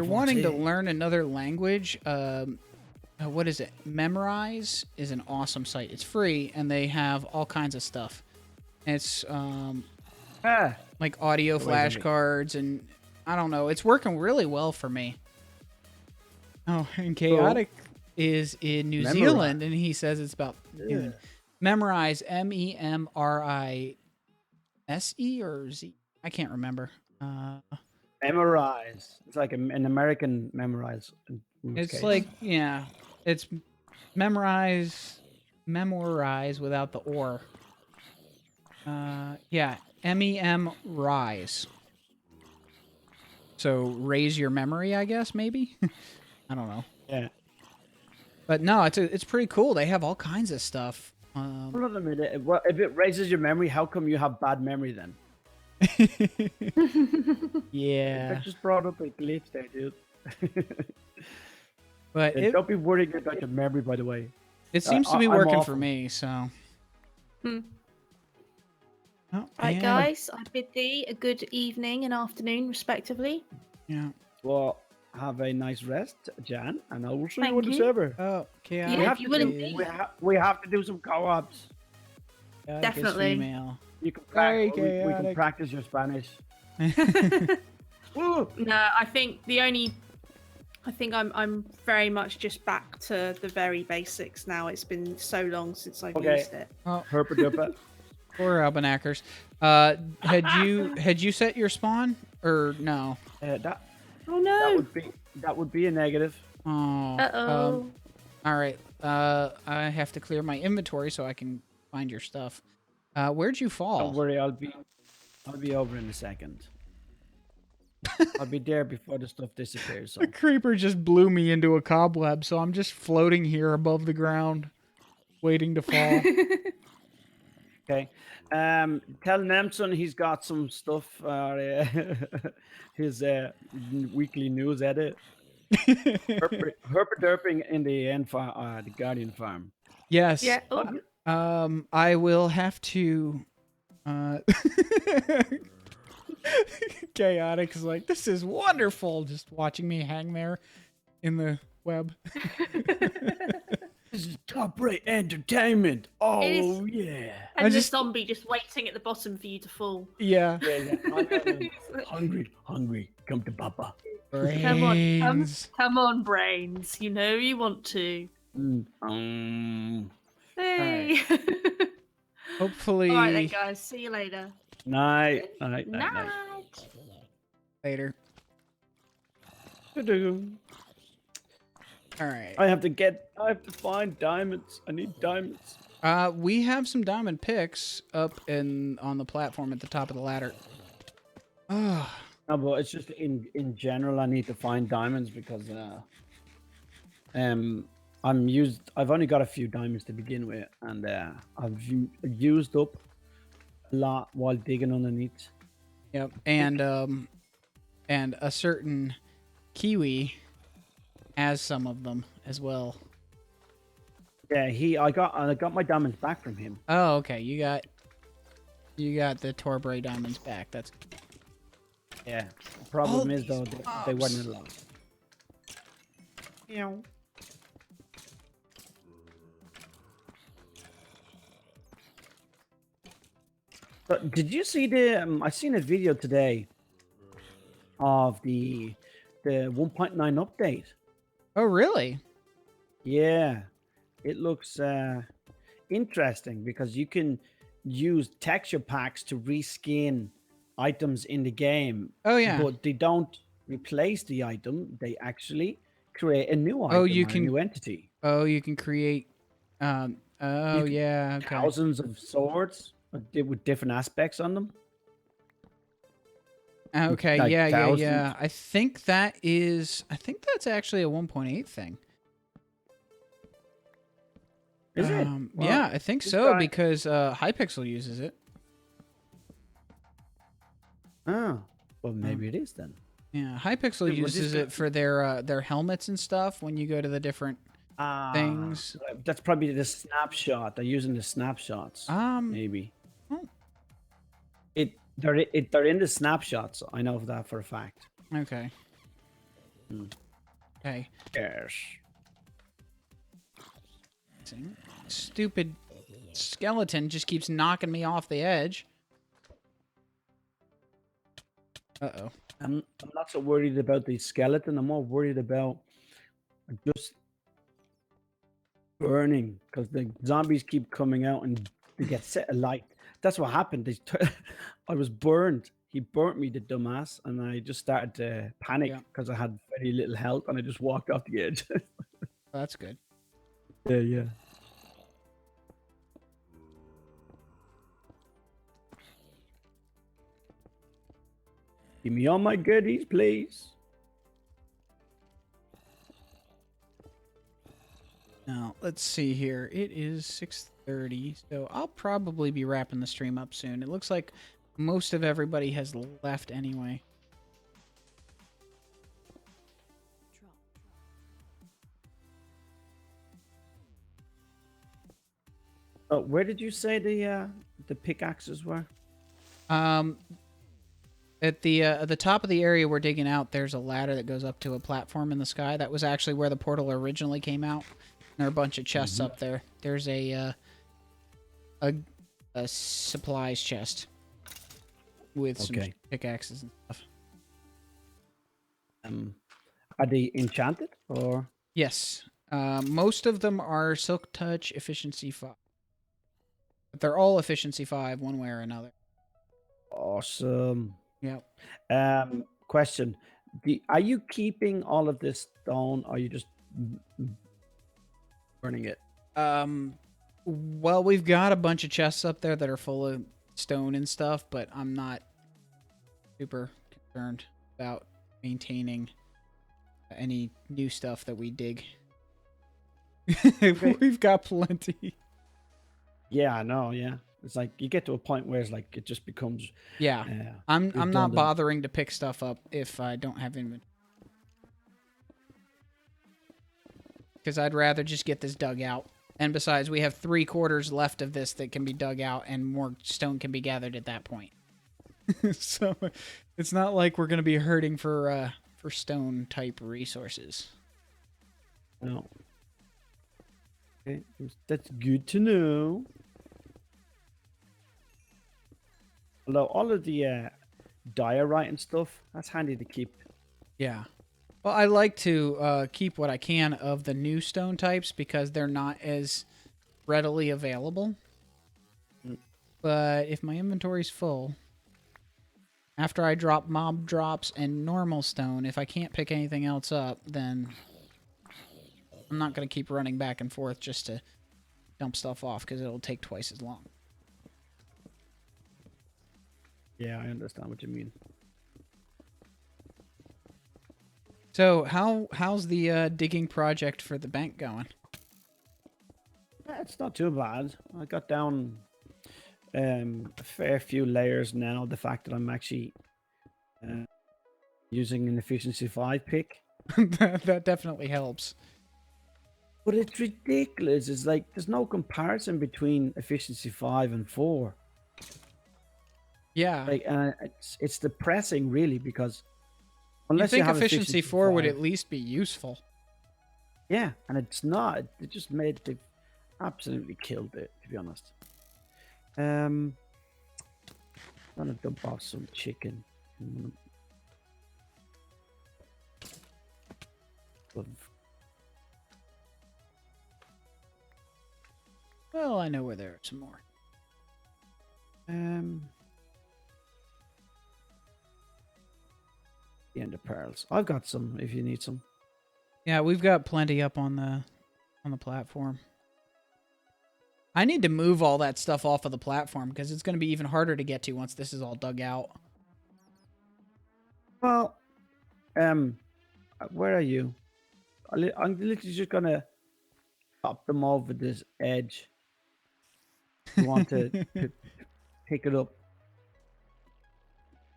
wanting to learn another language, what is it? Memorize is an awesome site. It's free, and they have all kinds of stuff. It's like audio flashcards, and I don't know. It's working really well for me. Oh, and Chaotic is in New Zealand, and he says it's about noon. Memorize, MEMRISE or Z? I can't remember. Memorize. It's like an American memorize. It's like, yeah, it's memorize without the or. Yeah, MEM rise. So raise your memory, I guess, maybe. I don't know. Yeah. But no, it's pretty cool. They have all kinds of stuff. Hold on a minute. Well, if it raises your memory, how come you have bad memory then? Yeah. That just brought up a glitch there, dude. But don't be worrying about your memory, by the way. It seems to be I'm working awful. for me, so. Oh, Right, and- guys, I bid thee a good evening and afternoon, respectively. Yeah. Well, have a nice rest, Jan, and I will see you Thank on the you. server. Oh, Chaotic. Yeah, We if you will to indeed. we have to do some co-ops. Chaotic is Definitely. female. You can Very practice. We can chaotic. practice your Spanish. Woo! No, I think I'm very much just back to the very basics now. It's been so long since I've Okay. used it. Oh, Herpa derpa. poor Albanakers. Had you set your spawn or no? Oh no! That would be a negative. Oh. Uh-oh. All right. I have to clear my inventory so I can find your stuff. Where'd you fall? Don't worry, I'll be over in a second. I'll be there before the stuff disappears. So. The creeper just blew me into a cobweb, so I'm just floating here above the ground, waiting to fall. Okay. Tell Nemson he's got some stuff. His weekly news edit. Herpa derping in the the Guardian farm. Yes. Yeah. Oh, I will have to. Chaotic is like, this is wonderful. Just watching me hang there in the web. This is top-rate entertainment. Oh It is. yeah. and the just- zombie just waiting at the bottom for you to fall. Yeah. Yeah. Hungry. Come to Papa. Come on, Brains. come on, brains. You know you want to. Hey. Hopefully All right then, guys. See you later. Night. Night. later. All right. I have to find diamonds. I need diamonds. We have some diamond picks up on the platform at the top of the ladder. Oh, No, but it's just in general I need to find diamonds because I've only got a few diamonds to begin with, and I've used up a lot while digging underneath. yep. And a certain Kiwi has some of them as well. Yeah, I got my diamonds back from him. Oh, okay. You got the Torbray diamonds back. That's Yeah. The problem Oh, is though they weren't these allowed. Yeah. But did you see the? I seen a video today of the 1.9 update. Oh, really? Yeah, it looks interesting because you can use texture packs to reskin items in the game. Oh, yeah. But they don't replace the item; they actually create a new Oh, item you or a can. new entity. Oh, you can create. Oh, You can yeah. Okay. thousands of swords with different aspects on them. Okay. like Yeah. Yeah. thousands. Yeah. I think that's actually a 1.8 thing. Is it? Yeah, Well, I think this so guy- because Hypixel uses it. Oh, well, maybe it is then. Yeah, Hypixel Well, this uses guy- it for their helmets and stuff when you go to the different things. That's probably the snapshot. They're using the snapshots. Maybe. oh. They're in the snapshots. I know that for a fact. Okay. Okay. Yes. Stupid skeleton just keeps knocking me off the edge. Uh-oh. I'm not so worried about the skeleton. I'm more worried about just burning because the zombies keep coming out and they get set alight. That's what happened. I was burned. He burnt me, the dumbass, and I just started to panic because I had very little health and I just walked off the edge. That's good. Yeah. Give me all my goodies, please. Now, let's see here. It is 6:30, so I'll probably be wrapping the stream up soon. It looks like most of everybody has left anyway. Oh, where did you say the pickaxes were? At the top of the area we're digging out, there's a ladder that goes up to a platform in the sky. That was actually where the portal originally came out. There are a bunch of chests up there. There's a supplies chest with some pickaxes and stuff. Are they enchanted or? Yes. Most of them are Silk Touch Efficiency 5. But they're all Efficiency 5 one way or another. Awesome. Yep. Question: are you keeping all of this stone, or are you just burning it? Well, we've got a bunch of chests up there that are full of stone and stuff, but I'm not super concerned about maintaining any new stuff that we dig. We've got plenty. Yeah, I know. Yeah, it's like you get to a point where it's like it just becomes. Yeah, I'm not redundant. bothering to pick stuff up if I don't have inventory. Because I'd rather just get this dug out. And besides, we have 3/4 left of this that can be dug out, and more stone can be gathered at that point. So it's not like we're going to be hurting for stone type resources. No. Okay, that's good to know. Although all of the diorite and stuff, that's handy to keep. Yeah. Well, I like to keep what I can of the new stone types because they're not as readily available. But if my inventory's full, after I drop mob drops and normal stone, if I can't pick anything else up, then I'm not going to keep running back and forth just to dump stuff off because it'll take twice as long. Yeah, I understand what you mean. So how's the digging project for the bank going? It's not too bad. I got down a fair few layers now. The fact that I'm actually using an efficiency 5 pick That definitely helps. But it's ridiculous. It's like there's no comparison between efficiency 5 and 4. Yeah. Like, it's depressing, really, because You unless you think have efficiency 4 would 5, at least be useful. yeah, and it's not. They just made they absolutely killed it, to be honest. I'm gonna dump off some chicken. Well, I know where there are some more. The end of pearls. I've got some if you need some. Yeah, we've got plenty up on the platform. I need to move all that stuff off of the platform because it's going to be even harder to get to once this is all dug out. Well, where are you? I'm literally just gonna pop them over this edge. You want to pick it up?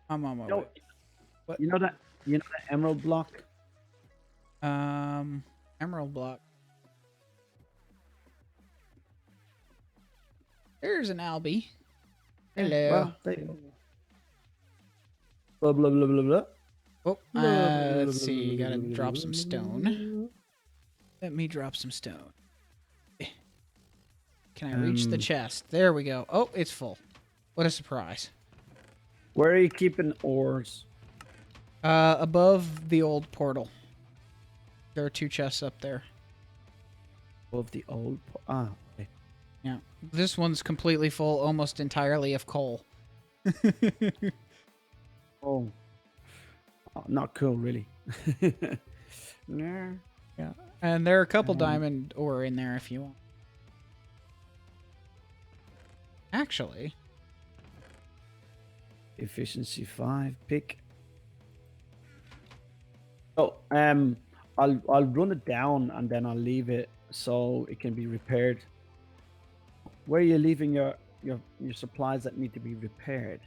I'm on my No, way. What? you know that emerald block. Emerald block. There's an Albie. Hello. Well, blah blah blah blah blah. Oh, let's see. Gotta drop some stone. Let me drop some stone. Can I reach the chest? There we go. Oh, it's full. What a surprise. Where are you keeping ores? Above the old portal. There are 2 chests up there. Above the old. Okay. Yeah. This one's completely full, almost entirely of coal. Oh, not cool, really. Yeah. And there are a couple diamond ore in there if you want. Actually, Efficiency 5 pick. Oh, I'll run it down and then I'll leave it so it can be repaired. Where are you leaving your supplies that need to be repaired?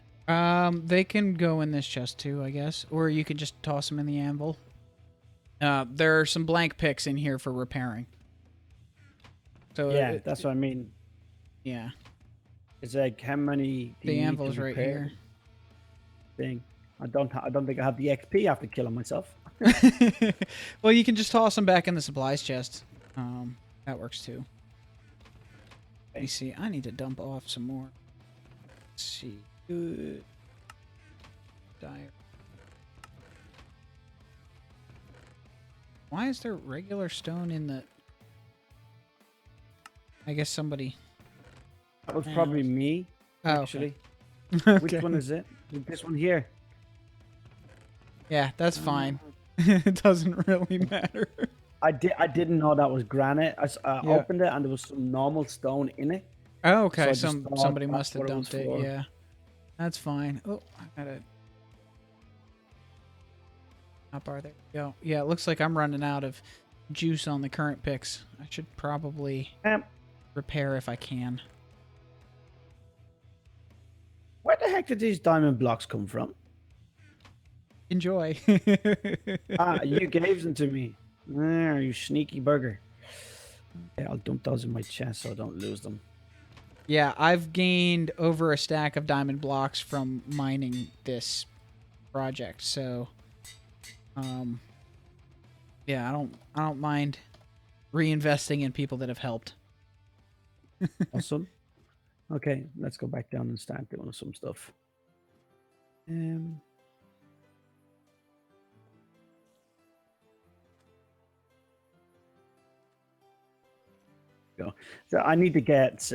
they can go in this chest too, I guess, or you could just toss them in the anvil. There are some blank picks in here for repairing. So Yeah, that's what I mean. Yeah. It's like how many do The you need anvil's to right repair? here. Thing. I don't think I have the XP after killing myself. Well, you can just toss them back in the supplies chest. That works too. Let me see. I need to dump off some more. Let's see. Good. Dire. Why is there regular stone in the... I guess somebody... That was probably me, Oh, actually. okay. Which one is it? This one here. Yeah, that's fine. It doesn't really matter. I didn't know that was granite. I Yeah. opened it and there was some normal stone in it. Oh, okay. So I just thought Somebody that's must have what it was dumped it. for. Yeah, that's fine. Oh, I gotta. How far there? We go. Yeah, it looks like I'm running out of juice on the current picks. I should probably repair if I can. Where the heck did these diamond blocks come from? Enjoy. You gave them to me. There, you sneaky burger. Yeah, I'll dump those in my chest so I don't lose them. Yeah, I've gained over a stack of diamond blocks from mining this project, so yeah, I don't mind reinvesting in people that have helped. Awesome. Okay, let's go back down and start doing some stuff. Go. So I need to get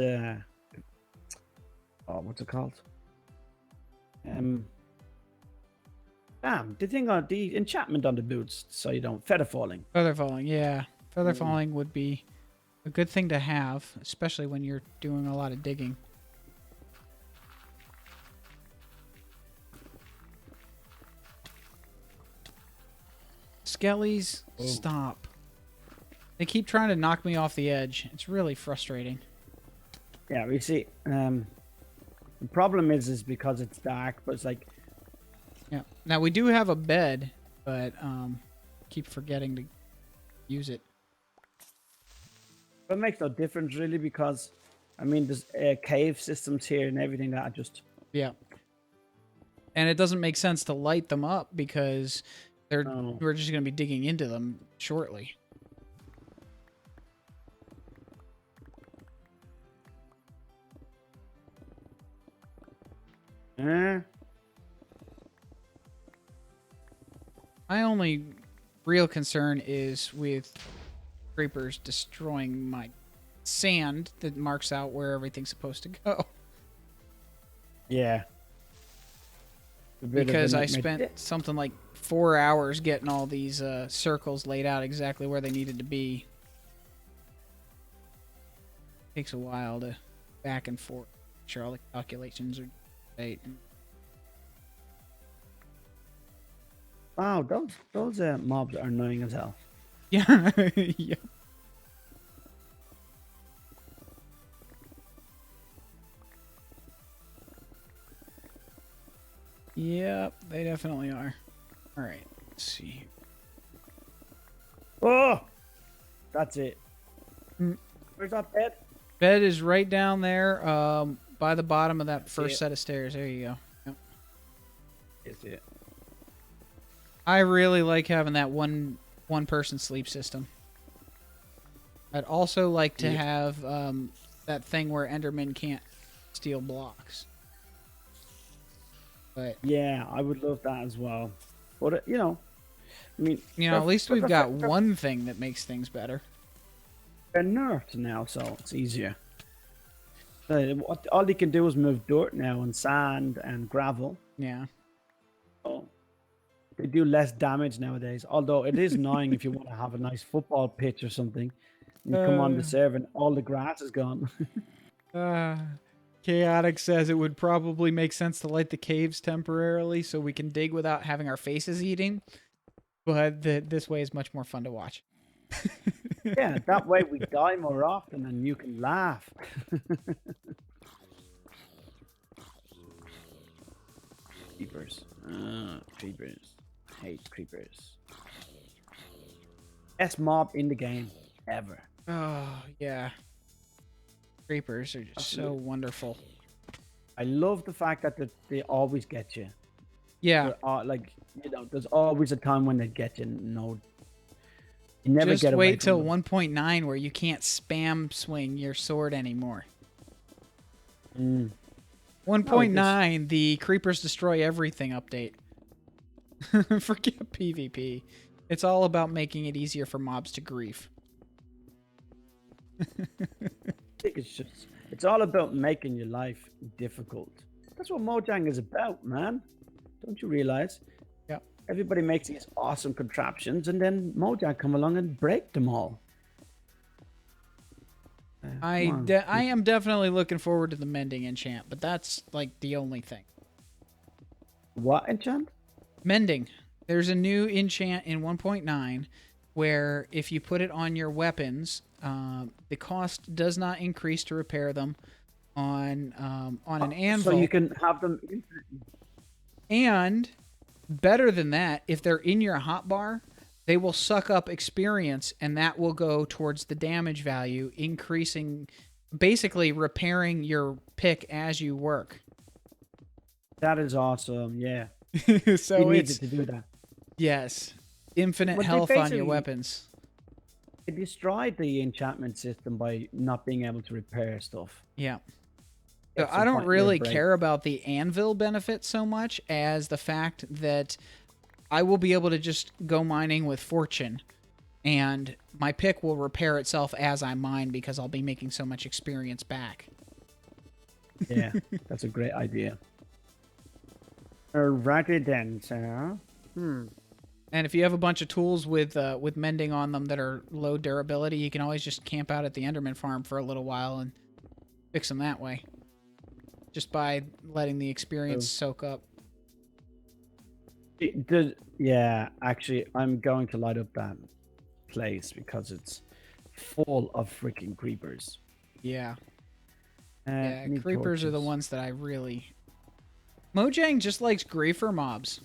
what's it called? The thing on the enchantment on the boots, so you don't feather falling. Feather falling, yeah. Feather falling would be a good thing to have, especially when you're doing a lot of digging. Skellies, stop. They keep trying to knock me off the edge. It's really frustrating. Yeah, we see. The problem is because it's dark, but it's like Yeah. Now we do have a bed, but keep forgetting to use it. But it makes no difference really because, I mean, there's cave systems here and everything that are just... Yeah. And it doesn't make sense to light them up because we're just going to be digging into them shortly. Eh? My only real concern is with creepers destroying my sand that marks out where everything's supposed to go. Yeah. Because I spent something like 4 hours getting all these circles laid out exactly where they needed to be. Takes a while to back and forth. Make sure all the calculations are right. Wow, those mobs are annoying as hell. Yeah. Yeah. Yep, they definitely are. All right, let's see. Oh, that's it. Mm. Where's that bed? Bed is right down there, by the bottom of that first it. set of stairs. There you go. Yep. Is it? I really like having that one person sleep system. I'd also like to have that thing where Enderman can't steal blocks. But Yeah, I would love that as well. But you know, I mean, at least we've got one thing that makes things better. They're nerfed now, so it's easier. All they can do is move dirt now and sand and gravel. Yeah. So they do less damage nowadays. Although it is annoying if you want to have a nice football pitch or something. You come on the server and all the grass is gone. Chaotic says it would probably make sense to light the caves temporarily so we can dig without having our faces eating. But this way is much more fun to watch. Yeah, that way we die more often and you can laugh. Creepers. Creepers. Hate creepers. Best mob in the game ever. Oh, yeah. Creepers are just so wonderful. I love the fact that they always get you. Yeah. Like, you know, there's always a time when they get you. No, you never Just get away wait till from them. 1.9 where you can't spam swing your sword anymore. 1.9, the creepers destroy everything update. Forget PvP. It's all about making it easier for mobs to grief. I think it's all about making your life difficult. That's what Mojang is about, man. Don't you realize? Yeah. Everybody makes these awesome contraptions, and then Mojang come along and break them all. I am definitely looking forward to the mending enchant, but that's like the only thing. What enchant? Mending. There's a new enchant in 1.9 where if you put it on your weapons, the cost does not increase to repair them on an anvil. So you can have them. And better than that, if they're in your hotbar, they will suck up experience, and that will go towards the damage value, increasing, basically repairing your pick as you work. That is awesome. Yeah. So you it's needed to do that. yes, infinite But they health on your basically- weapons. They destroyed the enchantment system by not being able to repair stuff. Yeah. So It's I a don't point really where break- care about the anvil benefit so much as the fact that I will be able to just go mining with fortune, and my pick will repair itself as I mine because I'll be making so much experience back. Yeah, that's a great idea. Alrighty then, sir. And if you have a bunch of tools with mending on them that are low durability, you can always just camp out at the Enderman farm for a little while and fix them that way. Just by letting the experience soak up. Yeah, actually, I'm going to light up that place because it's full of freaking creepers. Yeah. I need Creepers are the torches. ones that I really... Mojang just likes griefer mobs.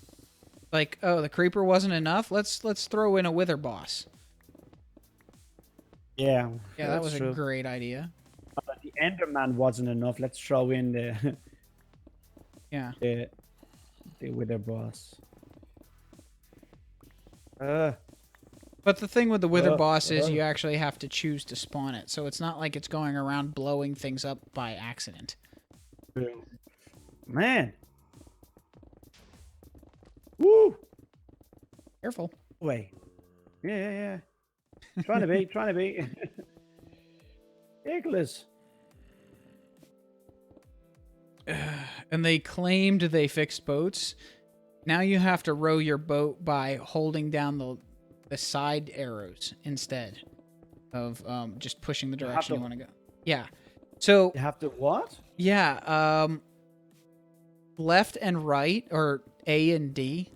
Like, oh, the creeper wasn't enough. Let's throw in a wither boss. Yeah, Yeah, that was that's a true. great idea. The Enderman wasn't enough. Let's throw in the Yeah. the Wither boss. But the thing with the wither boss is uh. you actually have to choose to spawn it, so it's not like it's going around blowing things up by accident. Man. Woo! Careful. Wait. Yeah. Trying to be. Ridiculous. And they claimed they fixed boats. Now you have to row your boat by holding down the side arrows instead of just pushing the You have direction you to- want to go. Yeah. So You have to what? yeah, left and right, or A and D,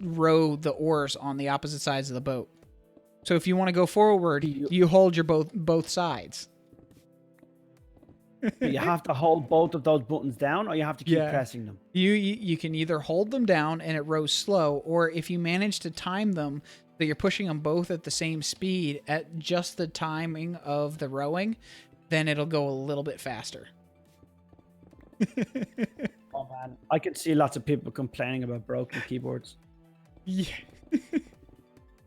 row the oars on the opposite sides of the boat. So if you want to go forward, you hold your both sides. You have to hold both of those buttons down, or you have to keep pressing them. You can either hold them down and it rows slow, or if you manage to time them so you're pushing them both at the same speed at just the timing of the rowing, then it'll go a little bit faster. Oh man, I can see lots of people complaining about broken keyboards. Yeah.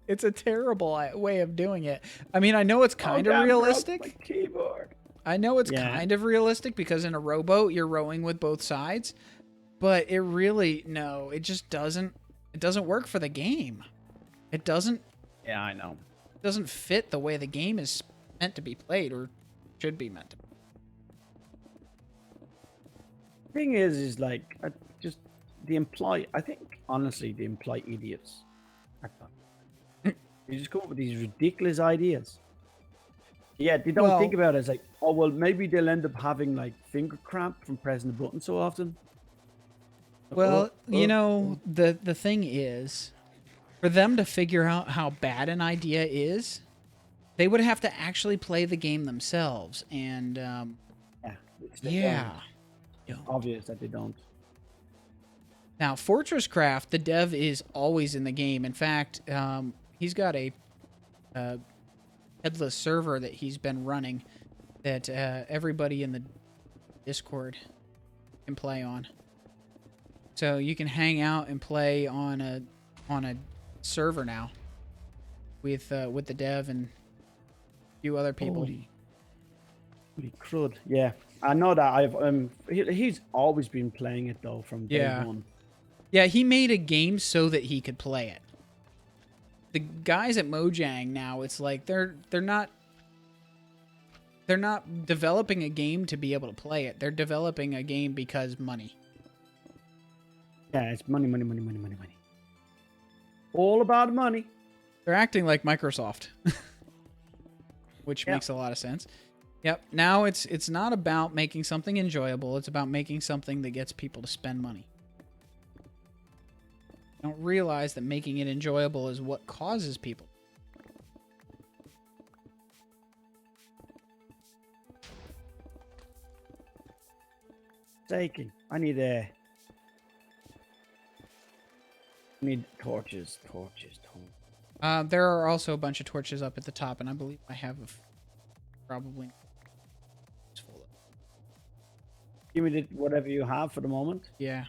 It's a terrible way of doing it. I mean, I know it's kind of realistic. My keyboard. I know it's kind of realistic because in a rowboat you're rowing with both sides, but it really it just doesn't work for the game. It doesn't Yeah, I know. doesn't fit the way the game is meant to be played, or should be meant to be. Thing is like just I think honestly the employ idiots. They just come up with these ridiculous ideas. Yeah, they don't think about it as like, oh well, maybe they'll end up having like finger cramp from pressing the button so often. Well, the thing is, for them to figure out how bad an idea is, they would have to actually play the game themselves, and It's obvious that they don't. Now, Fortress Craft, the dev is always in the game. In fact, he's got a headless server that he's been running that everybody in the Discord can play on. So you can hang out and play on a server now with the dev and a few other people. Holy crud! Yeah, I know that. He's always been playing it though from day one. Yeah, he made a game so that he could play it. The guys at Mojang now, it's like they're not developing a game to be able to play it. They're developing a game because money. Yeah, it's money. All about money. They're acting like Microsoft, which makes a lot of sense. Yep. Now it's not about making something enjoyable. It's about making something that gets people to spend money. Don't realize that making it enjoyable is what causes people. Taking. I need torches. There are also a bunch of torches up at the top, and I believe I have probably. Give me whatever you have for the moment. Yeah.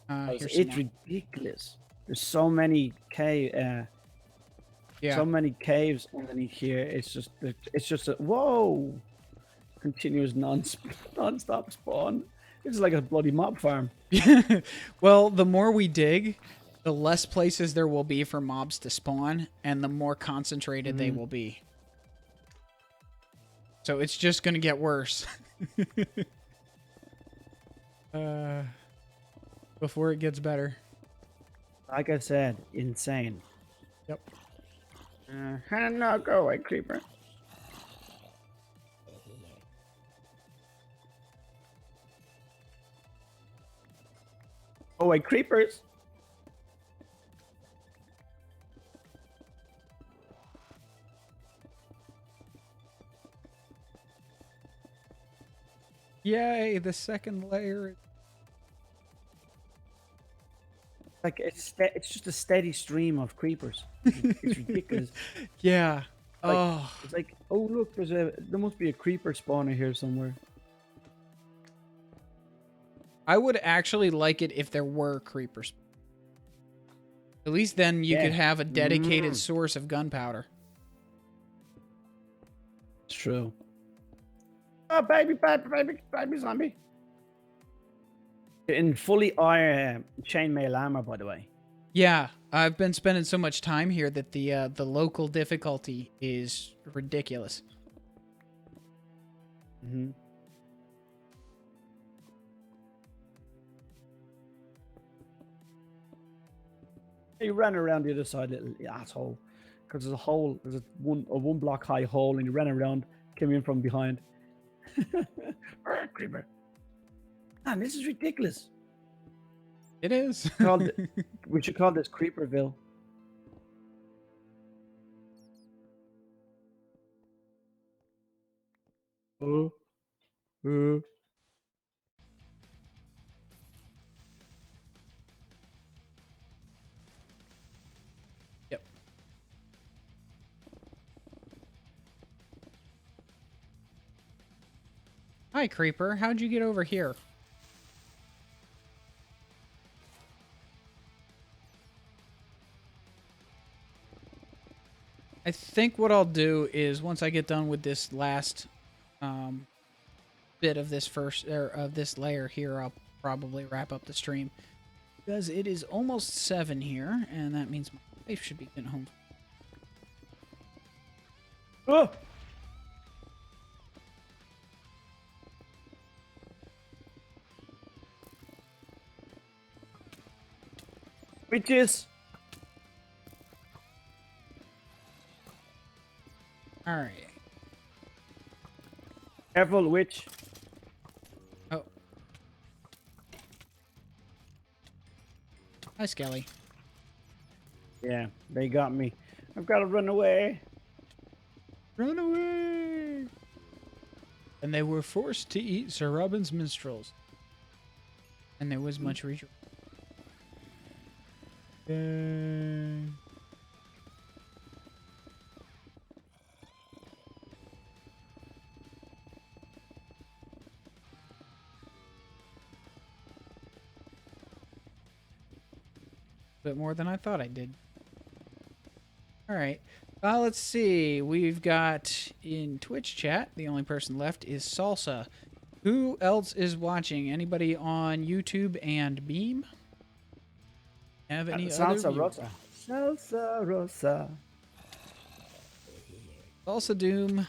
It's ridiculous. There's so many so many caves underneath here. It's just a whoa, continuous non-stop spawn. This is like a bloody mob farm. Well, the more we dig, the less places there will be for mobs to spawn, and the more concentrated they will be. So it's just going to get worse. Before it gets better. Like I said, insane. Yep. No, go away, creeper. Oh wait, creepers. Yay, the second layer. Like it's just a steady stream of creepers. It's ridiculous. Yeah. Like, Oh. it's like, oh look, there must be a creeper spawner here somewhere. I would actually like it if there were creepers. At least then you could Yeah. have a dedicated source of gunpowder. It's true. Oh, baby zombie. In fully iron chainmail armor, by the way. Yeah, I've been spending so much time here that the local difficulty is ridiculous. Mm-hmm. You ran around the other side, little asshole, because there's a hole. There's a one block high hole, and you ran around, came in from behind. Creeper. Man, this is ridiculous. It is. We should call this Creeperville. Yep. Hi, Creeper. How'd you get over here? I think what I'll do is once I get done with this last bit of this of this layer here, I'll probably wrap up the stream because it is almost 7 here, and that means my wife should be getting home. Oh! Witches! All right. Careful, witch. Oh. Hi, Skelly. Yeah, they got me. I've got to run away. Run away! And they were forced to eat Sir Robin's minstrels. And there was much rejoicing. Yay. Bit more than I thought I did. All right. Let's see. We've got in Twitch chat, the only person left is Salsa. Who else is watching? Anybody on YouTube and Beam? Have any Salsa other Rosa. Salsa Rosa. Salsa Doom.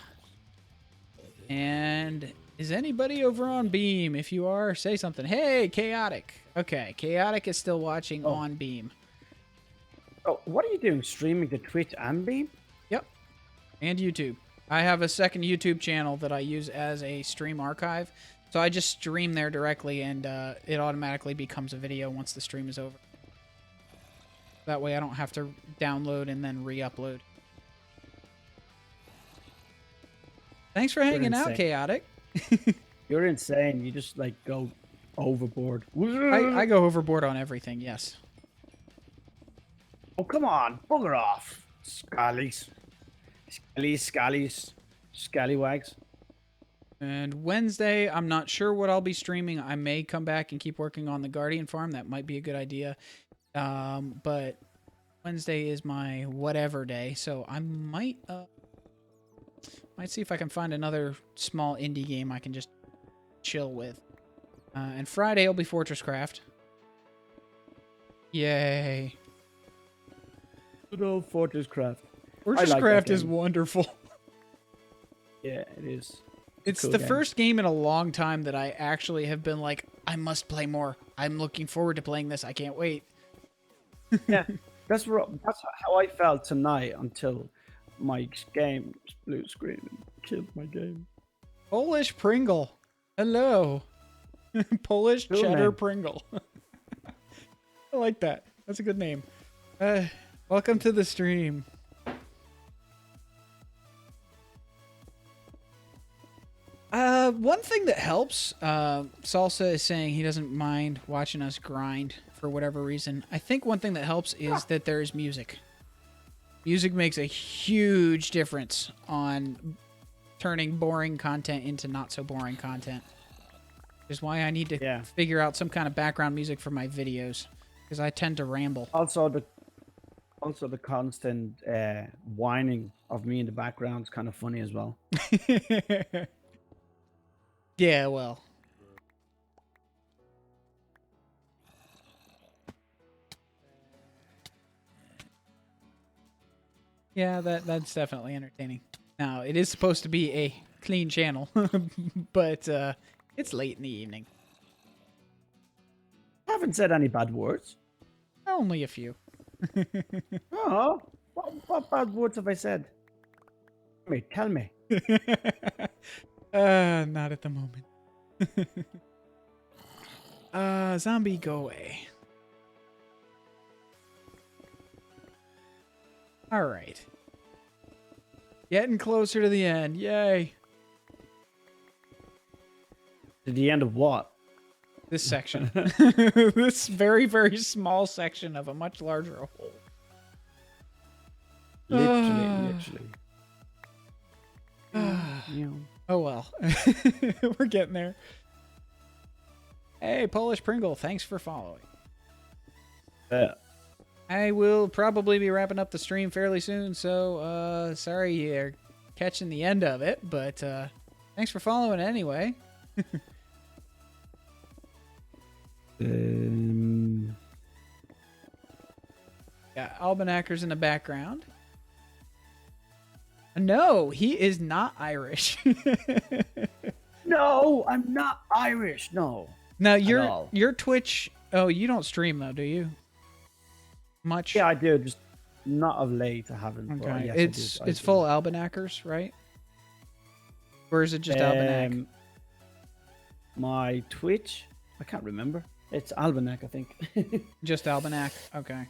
And is anybody over on Beam? If you are, say something. Hey, Chaotic. Okay, Chaotic is still watching on Beam. Oh, what are you doing? Streaming to Twitch and Beam? Yep. And YouTube. I have a second YouTube channel that I use as a stream archive. So I just stream there directly, and it automatically becomes a video once the stream is over. That way I don't have to download and then re-upload. Thanks for hanging out, Chaotic. You're insane. You just, like, go overboard. I go overboard on everything, yes. Oh, come on. Bugger off. Scallies. Scallywags. And Wednesday, I'm not sure what I'll be streaming. I may come back and keep working on the Guardian farm. That might be a good idea. But Wednesday is my whatever day, so I might see if I can find another small indie game I can just chill with. And Friday will be Fortress Craft. Yay. Good old Fortress Craft. Fortress Craft is wonderful. Yeah, it is. It's the first game in a long time that I actually have been like, I must play more. I'm looking forward to playing this. I can't wait. Yeah, that's how I felt tonight until my game blue screen and killed my game. Polish Pringle. Hello. Polish Cool Cheddar name. Pringle. I like that. That's a good name. Welcome to the stream. One thing that helps, Salsa is saying he doesn't mind watching us grind for whatever reason. I think one thing that helps is that there is music. Music makes a huge difference on turning boring content into not so boring content. Which is why I need to figure out some kind of background music for my videos, because I tend to ramble. Also, the constant whining of me in the background is kind of funny as well. Yeah, well. Yeah, that's definitely entertaining. Now, it is supposed to be a clean channel, but it's late in the evening. I haven't said any bad words. Only a few. Oh, what bad words have I said? Tell me. Not at the moment. Zombie, go away. All right. Getting closer to the end. Yay. To the end of what? This section. This very, very small section of a much larger hole. Literally. Oh, well. We're getting there. Hey, Polish Pringle, thanks for following. I will probably be wrapping up the stream fairly soon, so sorry you're catching the end of it, but thanks for following anyway. Got Albanacers in the background. No, he is not Irish. No, I'm not Irish. No. Now your Twitch. Oh, you don't stream though, do you? Much. Yeah, I do. Just not of late. I haven't. Okay. Yes, it's full Albanacers, right? Or is it just Albanac? My Twitch, I can't remember. It's Albanac, I think. Just Albanac. Okay.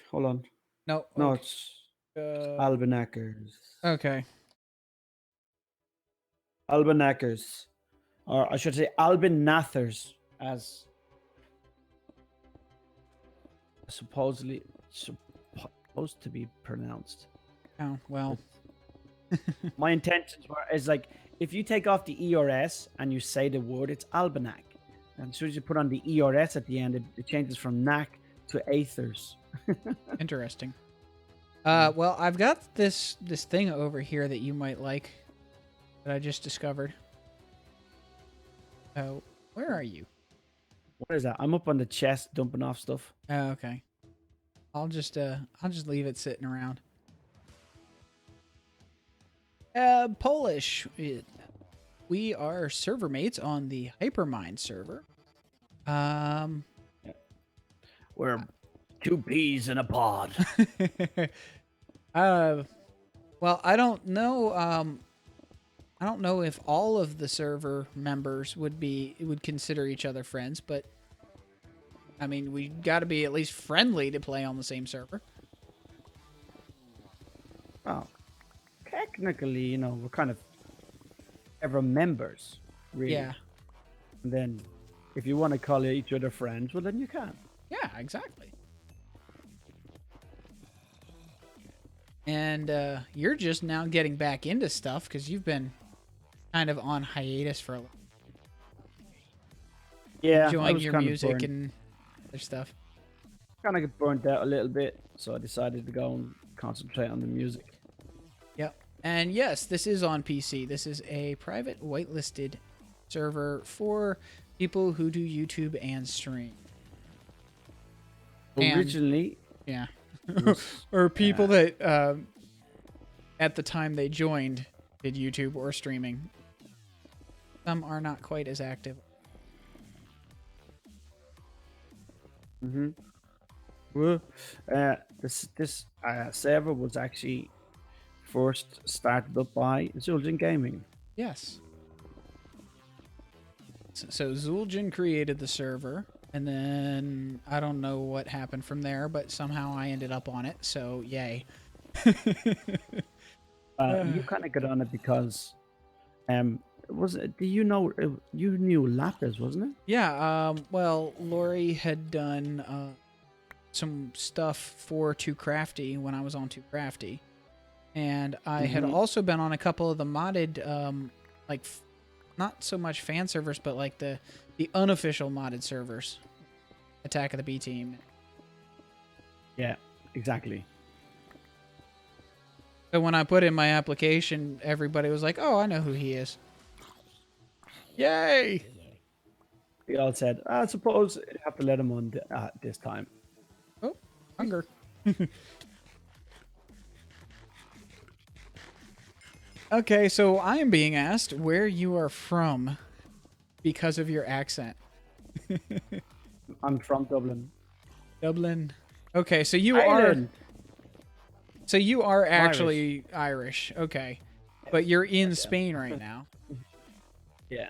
Hold on. No. No, okay. it's Albanacers. Okay. Albanacers. Or I should say Albanathers, as supposedly supposed to be pronounced. Oh, well. My intentions is like, if you take off the ERS and you say the word, it's Albanac. And as soon as you put on the ERS at the end, it changes from knack to aethers. Interesting. Well, I've got this thing over here that you might like that I just discovered. Oh, where are you? What is that? I'm up on the chest dumping off stuff. Oh, okay. I'll just leave it sitting around. Polish. We are server mates on the Hypermine server. We're two peas in a pod. Well, I don't know. I don't know if all of the server members would consider each other friends, but I mean, we got to be at least friendly to play on the same server. Oh, technically, we're kind of ever members, really. Yeah. And then, if you want to call each other friends, well, then you can. Yeah, exactly. And you're just now getting back into stuff because you've been kind of on hiatus for a while. Yeah, enjoying your music and other stuff. Kind of get burnt out a little bit, so I decided to go and concentrate on the music. Yep. And yes, this is on PC. This is a private whitelisted server for people who do YouTube and stream. Originally, yeah. Or people that at the time they joined did YouTube or streaming. Some are not quite as active. Well, this server was actually first started up by Zul'jin Gaming. Yes. So Zul'jin created the server, and then I don't know what happened from there, but somehow I ended up on it, so yay. You kind of got on it because was it? Do you know? You knew Lapis, wasn't it? Yeah. Well, Lori had done some stuff for Too Crafty when I was on Too Crafty, and I had also been on a couple of the modded, like, not so much fan servers, but like the unofficial modded servers, Attack of the B Team. Yeah, exactly. So when I put in my application, everybody was like, "Oh, I know who he is." Yay! We all said, I suppose you have to let him on this time. Oh, hunger. Okay, so I am being asked where you are from because of your accent. I'm from Dublin. Dublin. Okay, so you Ireland. are actually Irish. Okay. But you're in Spain right now. Yeah.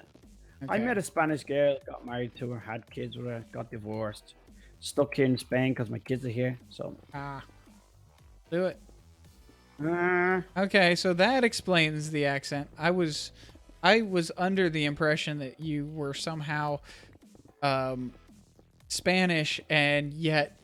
Okay. I met a Spanish girl, got married to her, had kids with her, got divorced, stuck here in Spain because my kids are here. So. Do it. Okay, so that explains the accent. I was under the impression that you were somehow Spanish and yet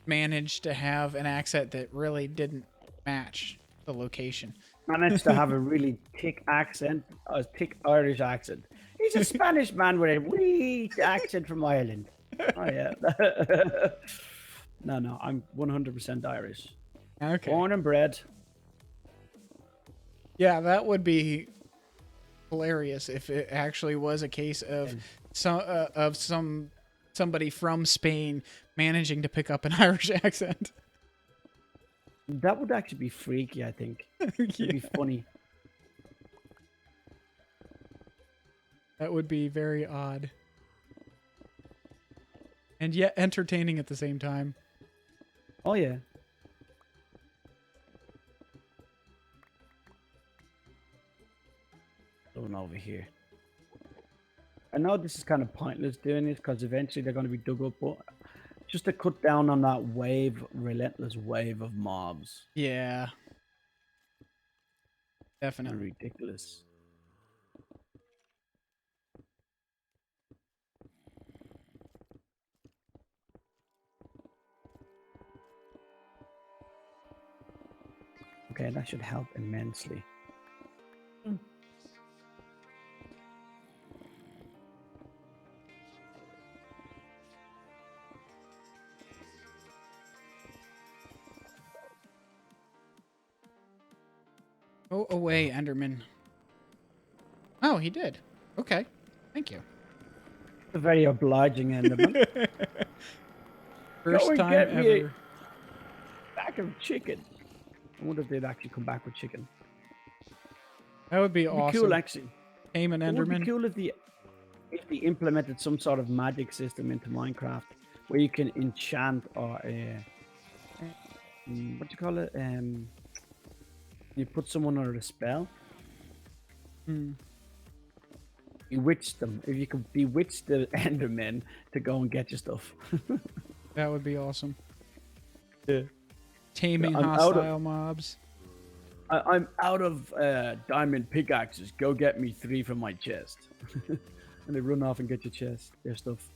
managed to have an accent that really didn't match the location. Managed to have a really thick accent, a thick Irish accent. He's a Spanish man with a wee accent from Ireland. Oh yeah. No, I'm 100% Irish. Okay. Born and bred. Yeah, that would be hilarious if it actually was a case of somebody from Spain managing to pick up an Irish accent. That would actually be freaky, I think. It'd be funny. That would be very odd. And yet entertaining at the same time. Oh yeah. Going over here. I know this is kind of pointless doing this because eventually they're going to be dug up, but just to cut down on that relentless wave of mobs. Yeah. Definitely. Ridiculous. Okay, that should help immensely. Go away, Enderman. Oh, he did. Okay. Thank you. A very obliging Enderman. First Go and time get me ever. a pack of chicken. I wonder if they'd actually come back with chicken. That would be It'd be awesome. cool, actually. Tame an It would be Enderman. cool if they implemented some sort of magic system into Minecraft where you can enchant or what do you call it? You put someone under a spell. Bewitch them. If you could bewitch the Endermen to go and get your stuff. That would be awesome. Yeah. Taming I'm out of- hostile mobs. I'm out of diamond pickaxes. Go get me 3 from my chest. And they run off and get their stuff.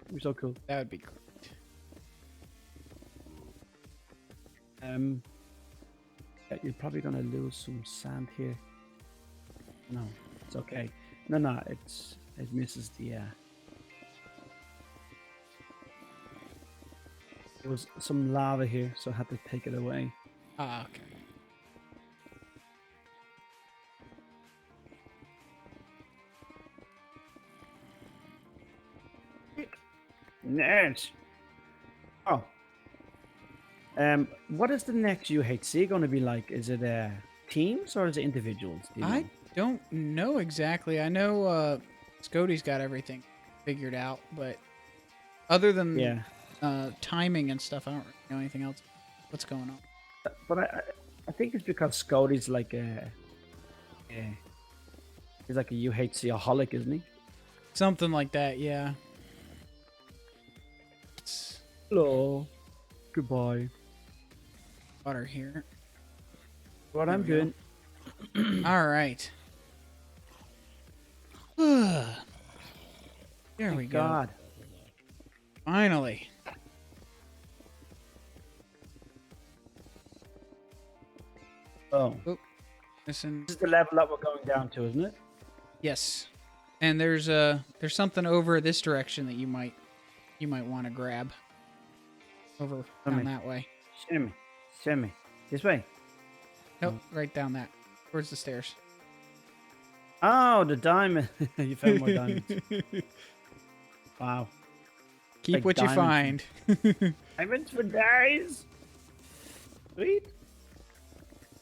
It'd be so cool. That would be great. Yeah, you're probably gonna lose some sand here. No, it's okay. No, it misses the. There was some lava here, so I had to take it away. Ah, okay. Nice. Oh. What is the next UHC going to be like? Is it teams or is it individuals? Do you know? I don't know exactly. I know Scody's got everything figured out, but other than timing and stuff, I don't really know anything else. What's going on? But I think it's because Scody's like he's like a UHC-aholic, isn't he? Something like that, yeah. Hello. Goodbye. Water here. What There I'm we go. doing. All right. There Thank we go. God. Finally. Oh, Oh, listen. this is the level that we're going down to, isn't it? Yes. And there's something over this direction that you might want to grab. Over down me. that way. Send me. This way. Nope, right down that. Towards the stairs. Oh, the diamond. You found more diamonds. Wow. Keep Like what you find. diamonds. Diamonds for days. Sweet.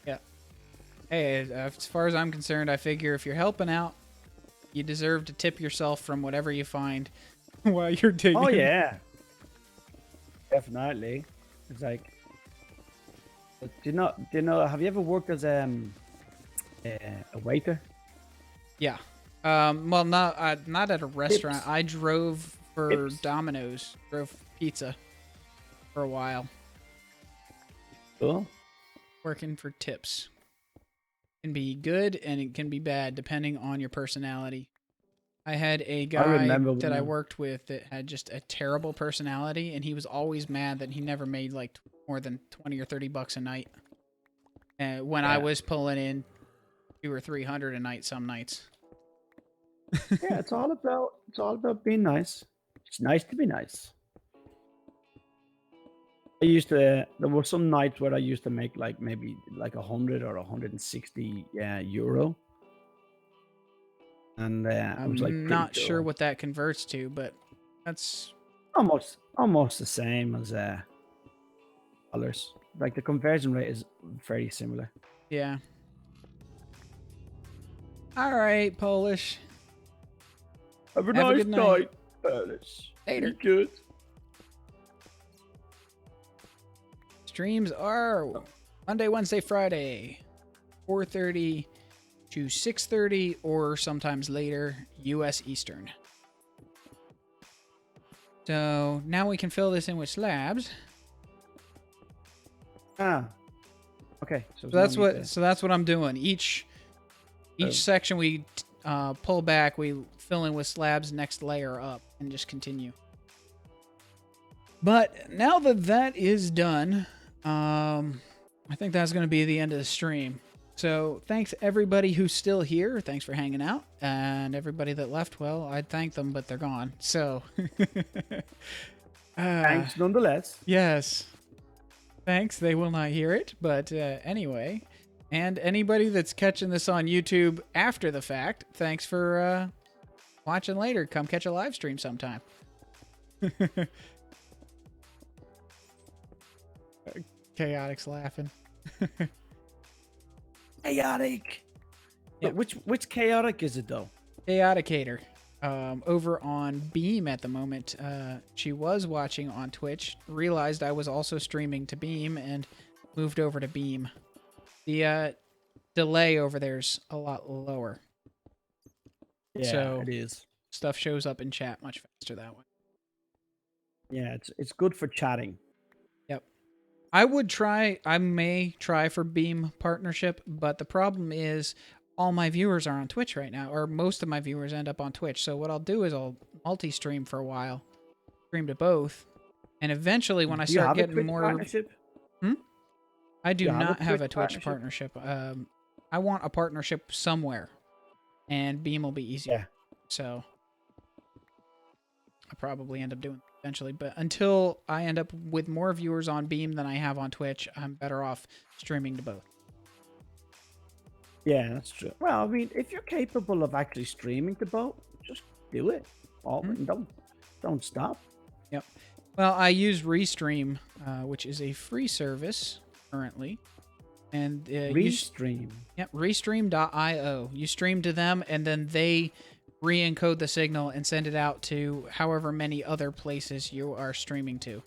Yeah. Hey, as far as I'm concerned, I figure if you're helping out, you deserve to tip yourself from whatever you find while you're digging. Oh yeah. Definitely. It's like, do you know? Have you ever worked as a waiter? Yeah. Well, not at a restaurant. Tips. I drove for Tips. Domino's. Drove pizza for a while, Cool. working for tips. Can be good and it can be bad depending on your personality. I had a guy remember that when I I- worked with that had just a terrible personality, and he was always mad that he never made like more than 20 or 30 bucks a night. And when I Yeah. was pulling in 200 or 300 a night some nights. Yeah, it's all about being nice. It's nice to be nice. There were some nights where I used to make like maybe like 100 or 160 euro. And it I'm was like pretty not sure cool. what that converts to, but that's almost the same as dollars. Like the conversion rate is very similar. yeah. All right, Polish. Have a Have a nice good night. Alice. Later. Be good. Streams are Monday, Wednesday, Friday, 4:30 to 6:30, or sometimes later, U.S. Eastern. So now we can fill this in with slabs. Ah. Okay. So that's what I'm doing. Each section we pull back, we fill in with slabs next layer up, and just continue. But now that is done, I think that's going to be the end of the stream. So thanks everybody who's still here. Thanks for hanging out, and everybody that left. Well, I'd thank them, but they're gone. So Thanks nonetheless. yes. Thanks. They will not hear it. But anyway, and anybody that's catching this on YouTube after the fact, thanks for watching later. Come catch a live stream sometime. Chaotic's laughing. Chaotic. Yeah. But which chaotic is it though? Chaoticator. Over on Beam at the moment. She was watching on Twitch, realized I was also streaming to Beam, and moved over to Beam. The delay over there's a lot lower. Yeah, So- it is. Stuff shows up in chat much faster that way. Yeah, it's good for chatting. Yep. I may try for Beam partnership, but the problem is all my viewers are on Twitch right now, or most of my viewers end up on Twitch. So what I'll do is I'll multi-stream for a while, stream to both, and eventually when I Do you start have a getting Twitch more, partnership? I do you have a not have a Twitch Twitch partnership. I want a partnership somewhere, and Beam will be easier. Yeah. So I'll probably end up doing it eventually. But until I end up with more viewers on Beam than I have on Twitch, I'm better off streaming to both. Yeah, that's true. Well, I mean, if you're capable of actually streaming to both, just do it. Don't stop. Yep. Well, I use Restream, which is a free service currently. And Restream. Yep, Restream.io. You stream to them, and then they re-encode the signal and send it out to however many other places you are streaming to.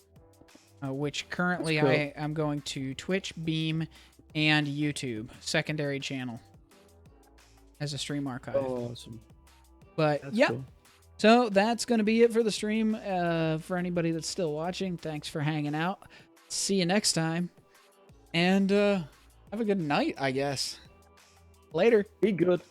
Which currently That's cool. I am going to Twitch, Beam, and YouTube, secondary channel, as a stream archive. Oh, awesome. But That's yeah, cool. so that's going to be it for the stream. For anybody that's still watching, thanks for hanging out. See you next time. And have a good night, I guess. Later. Be good.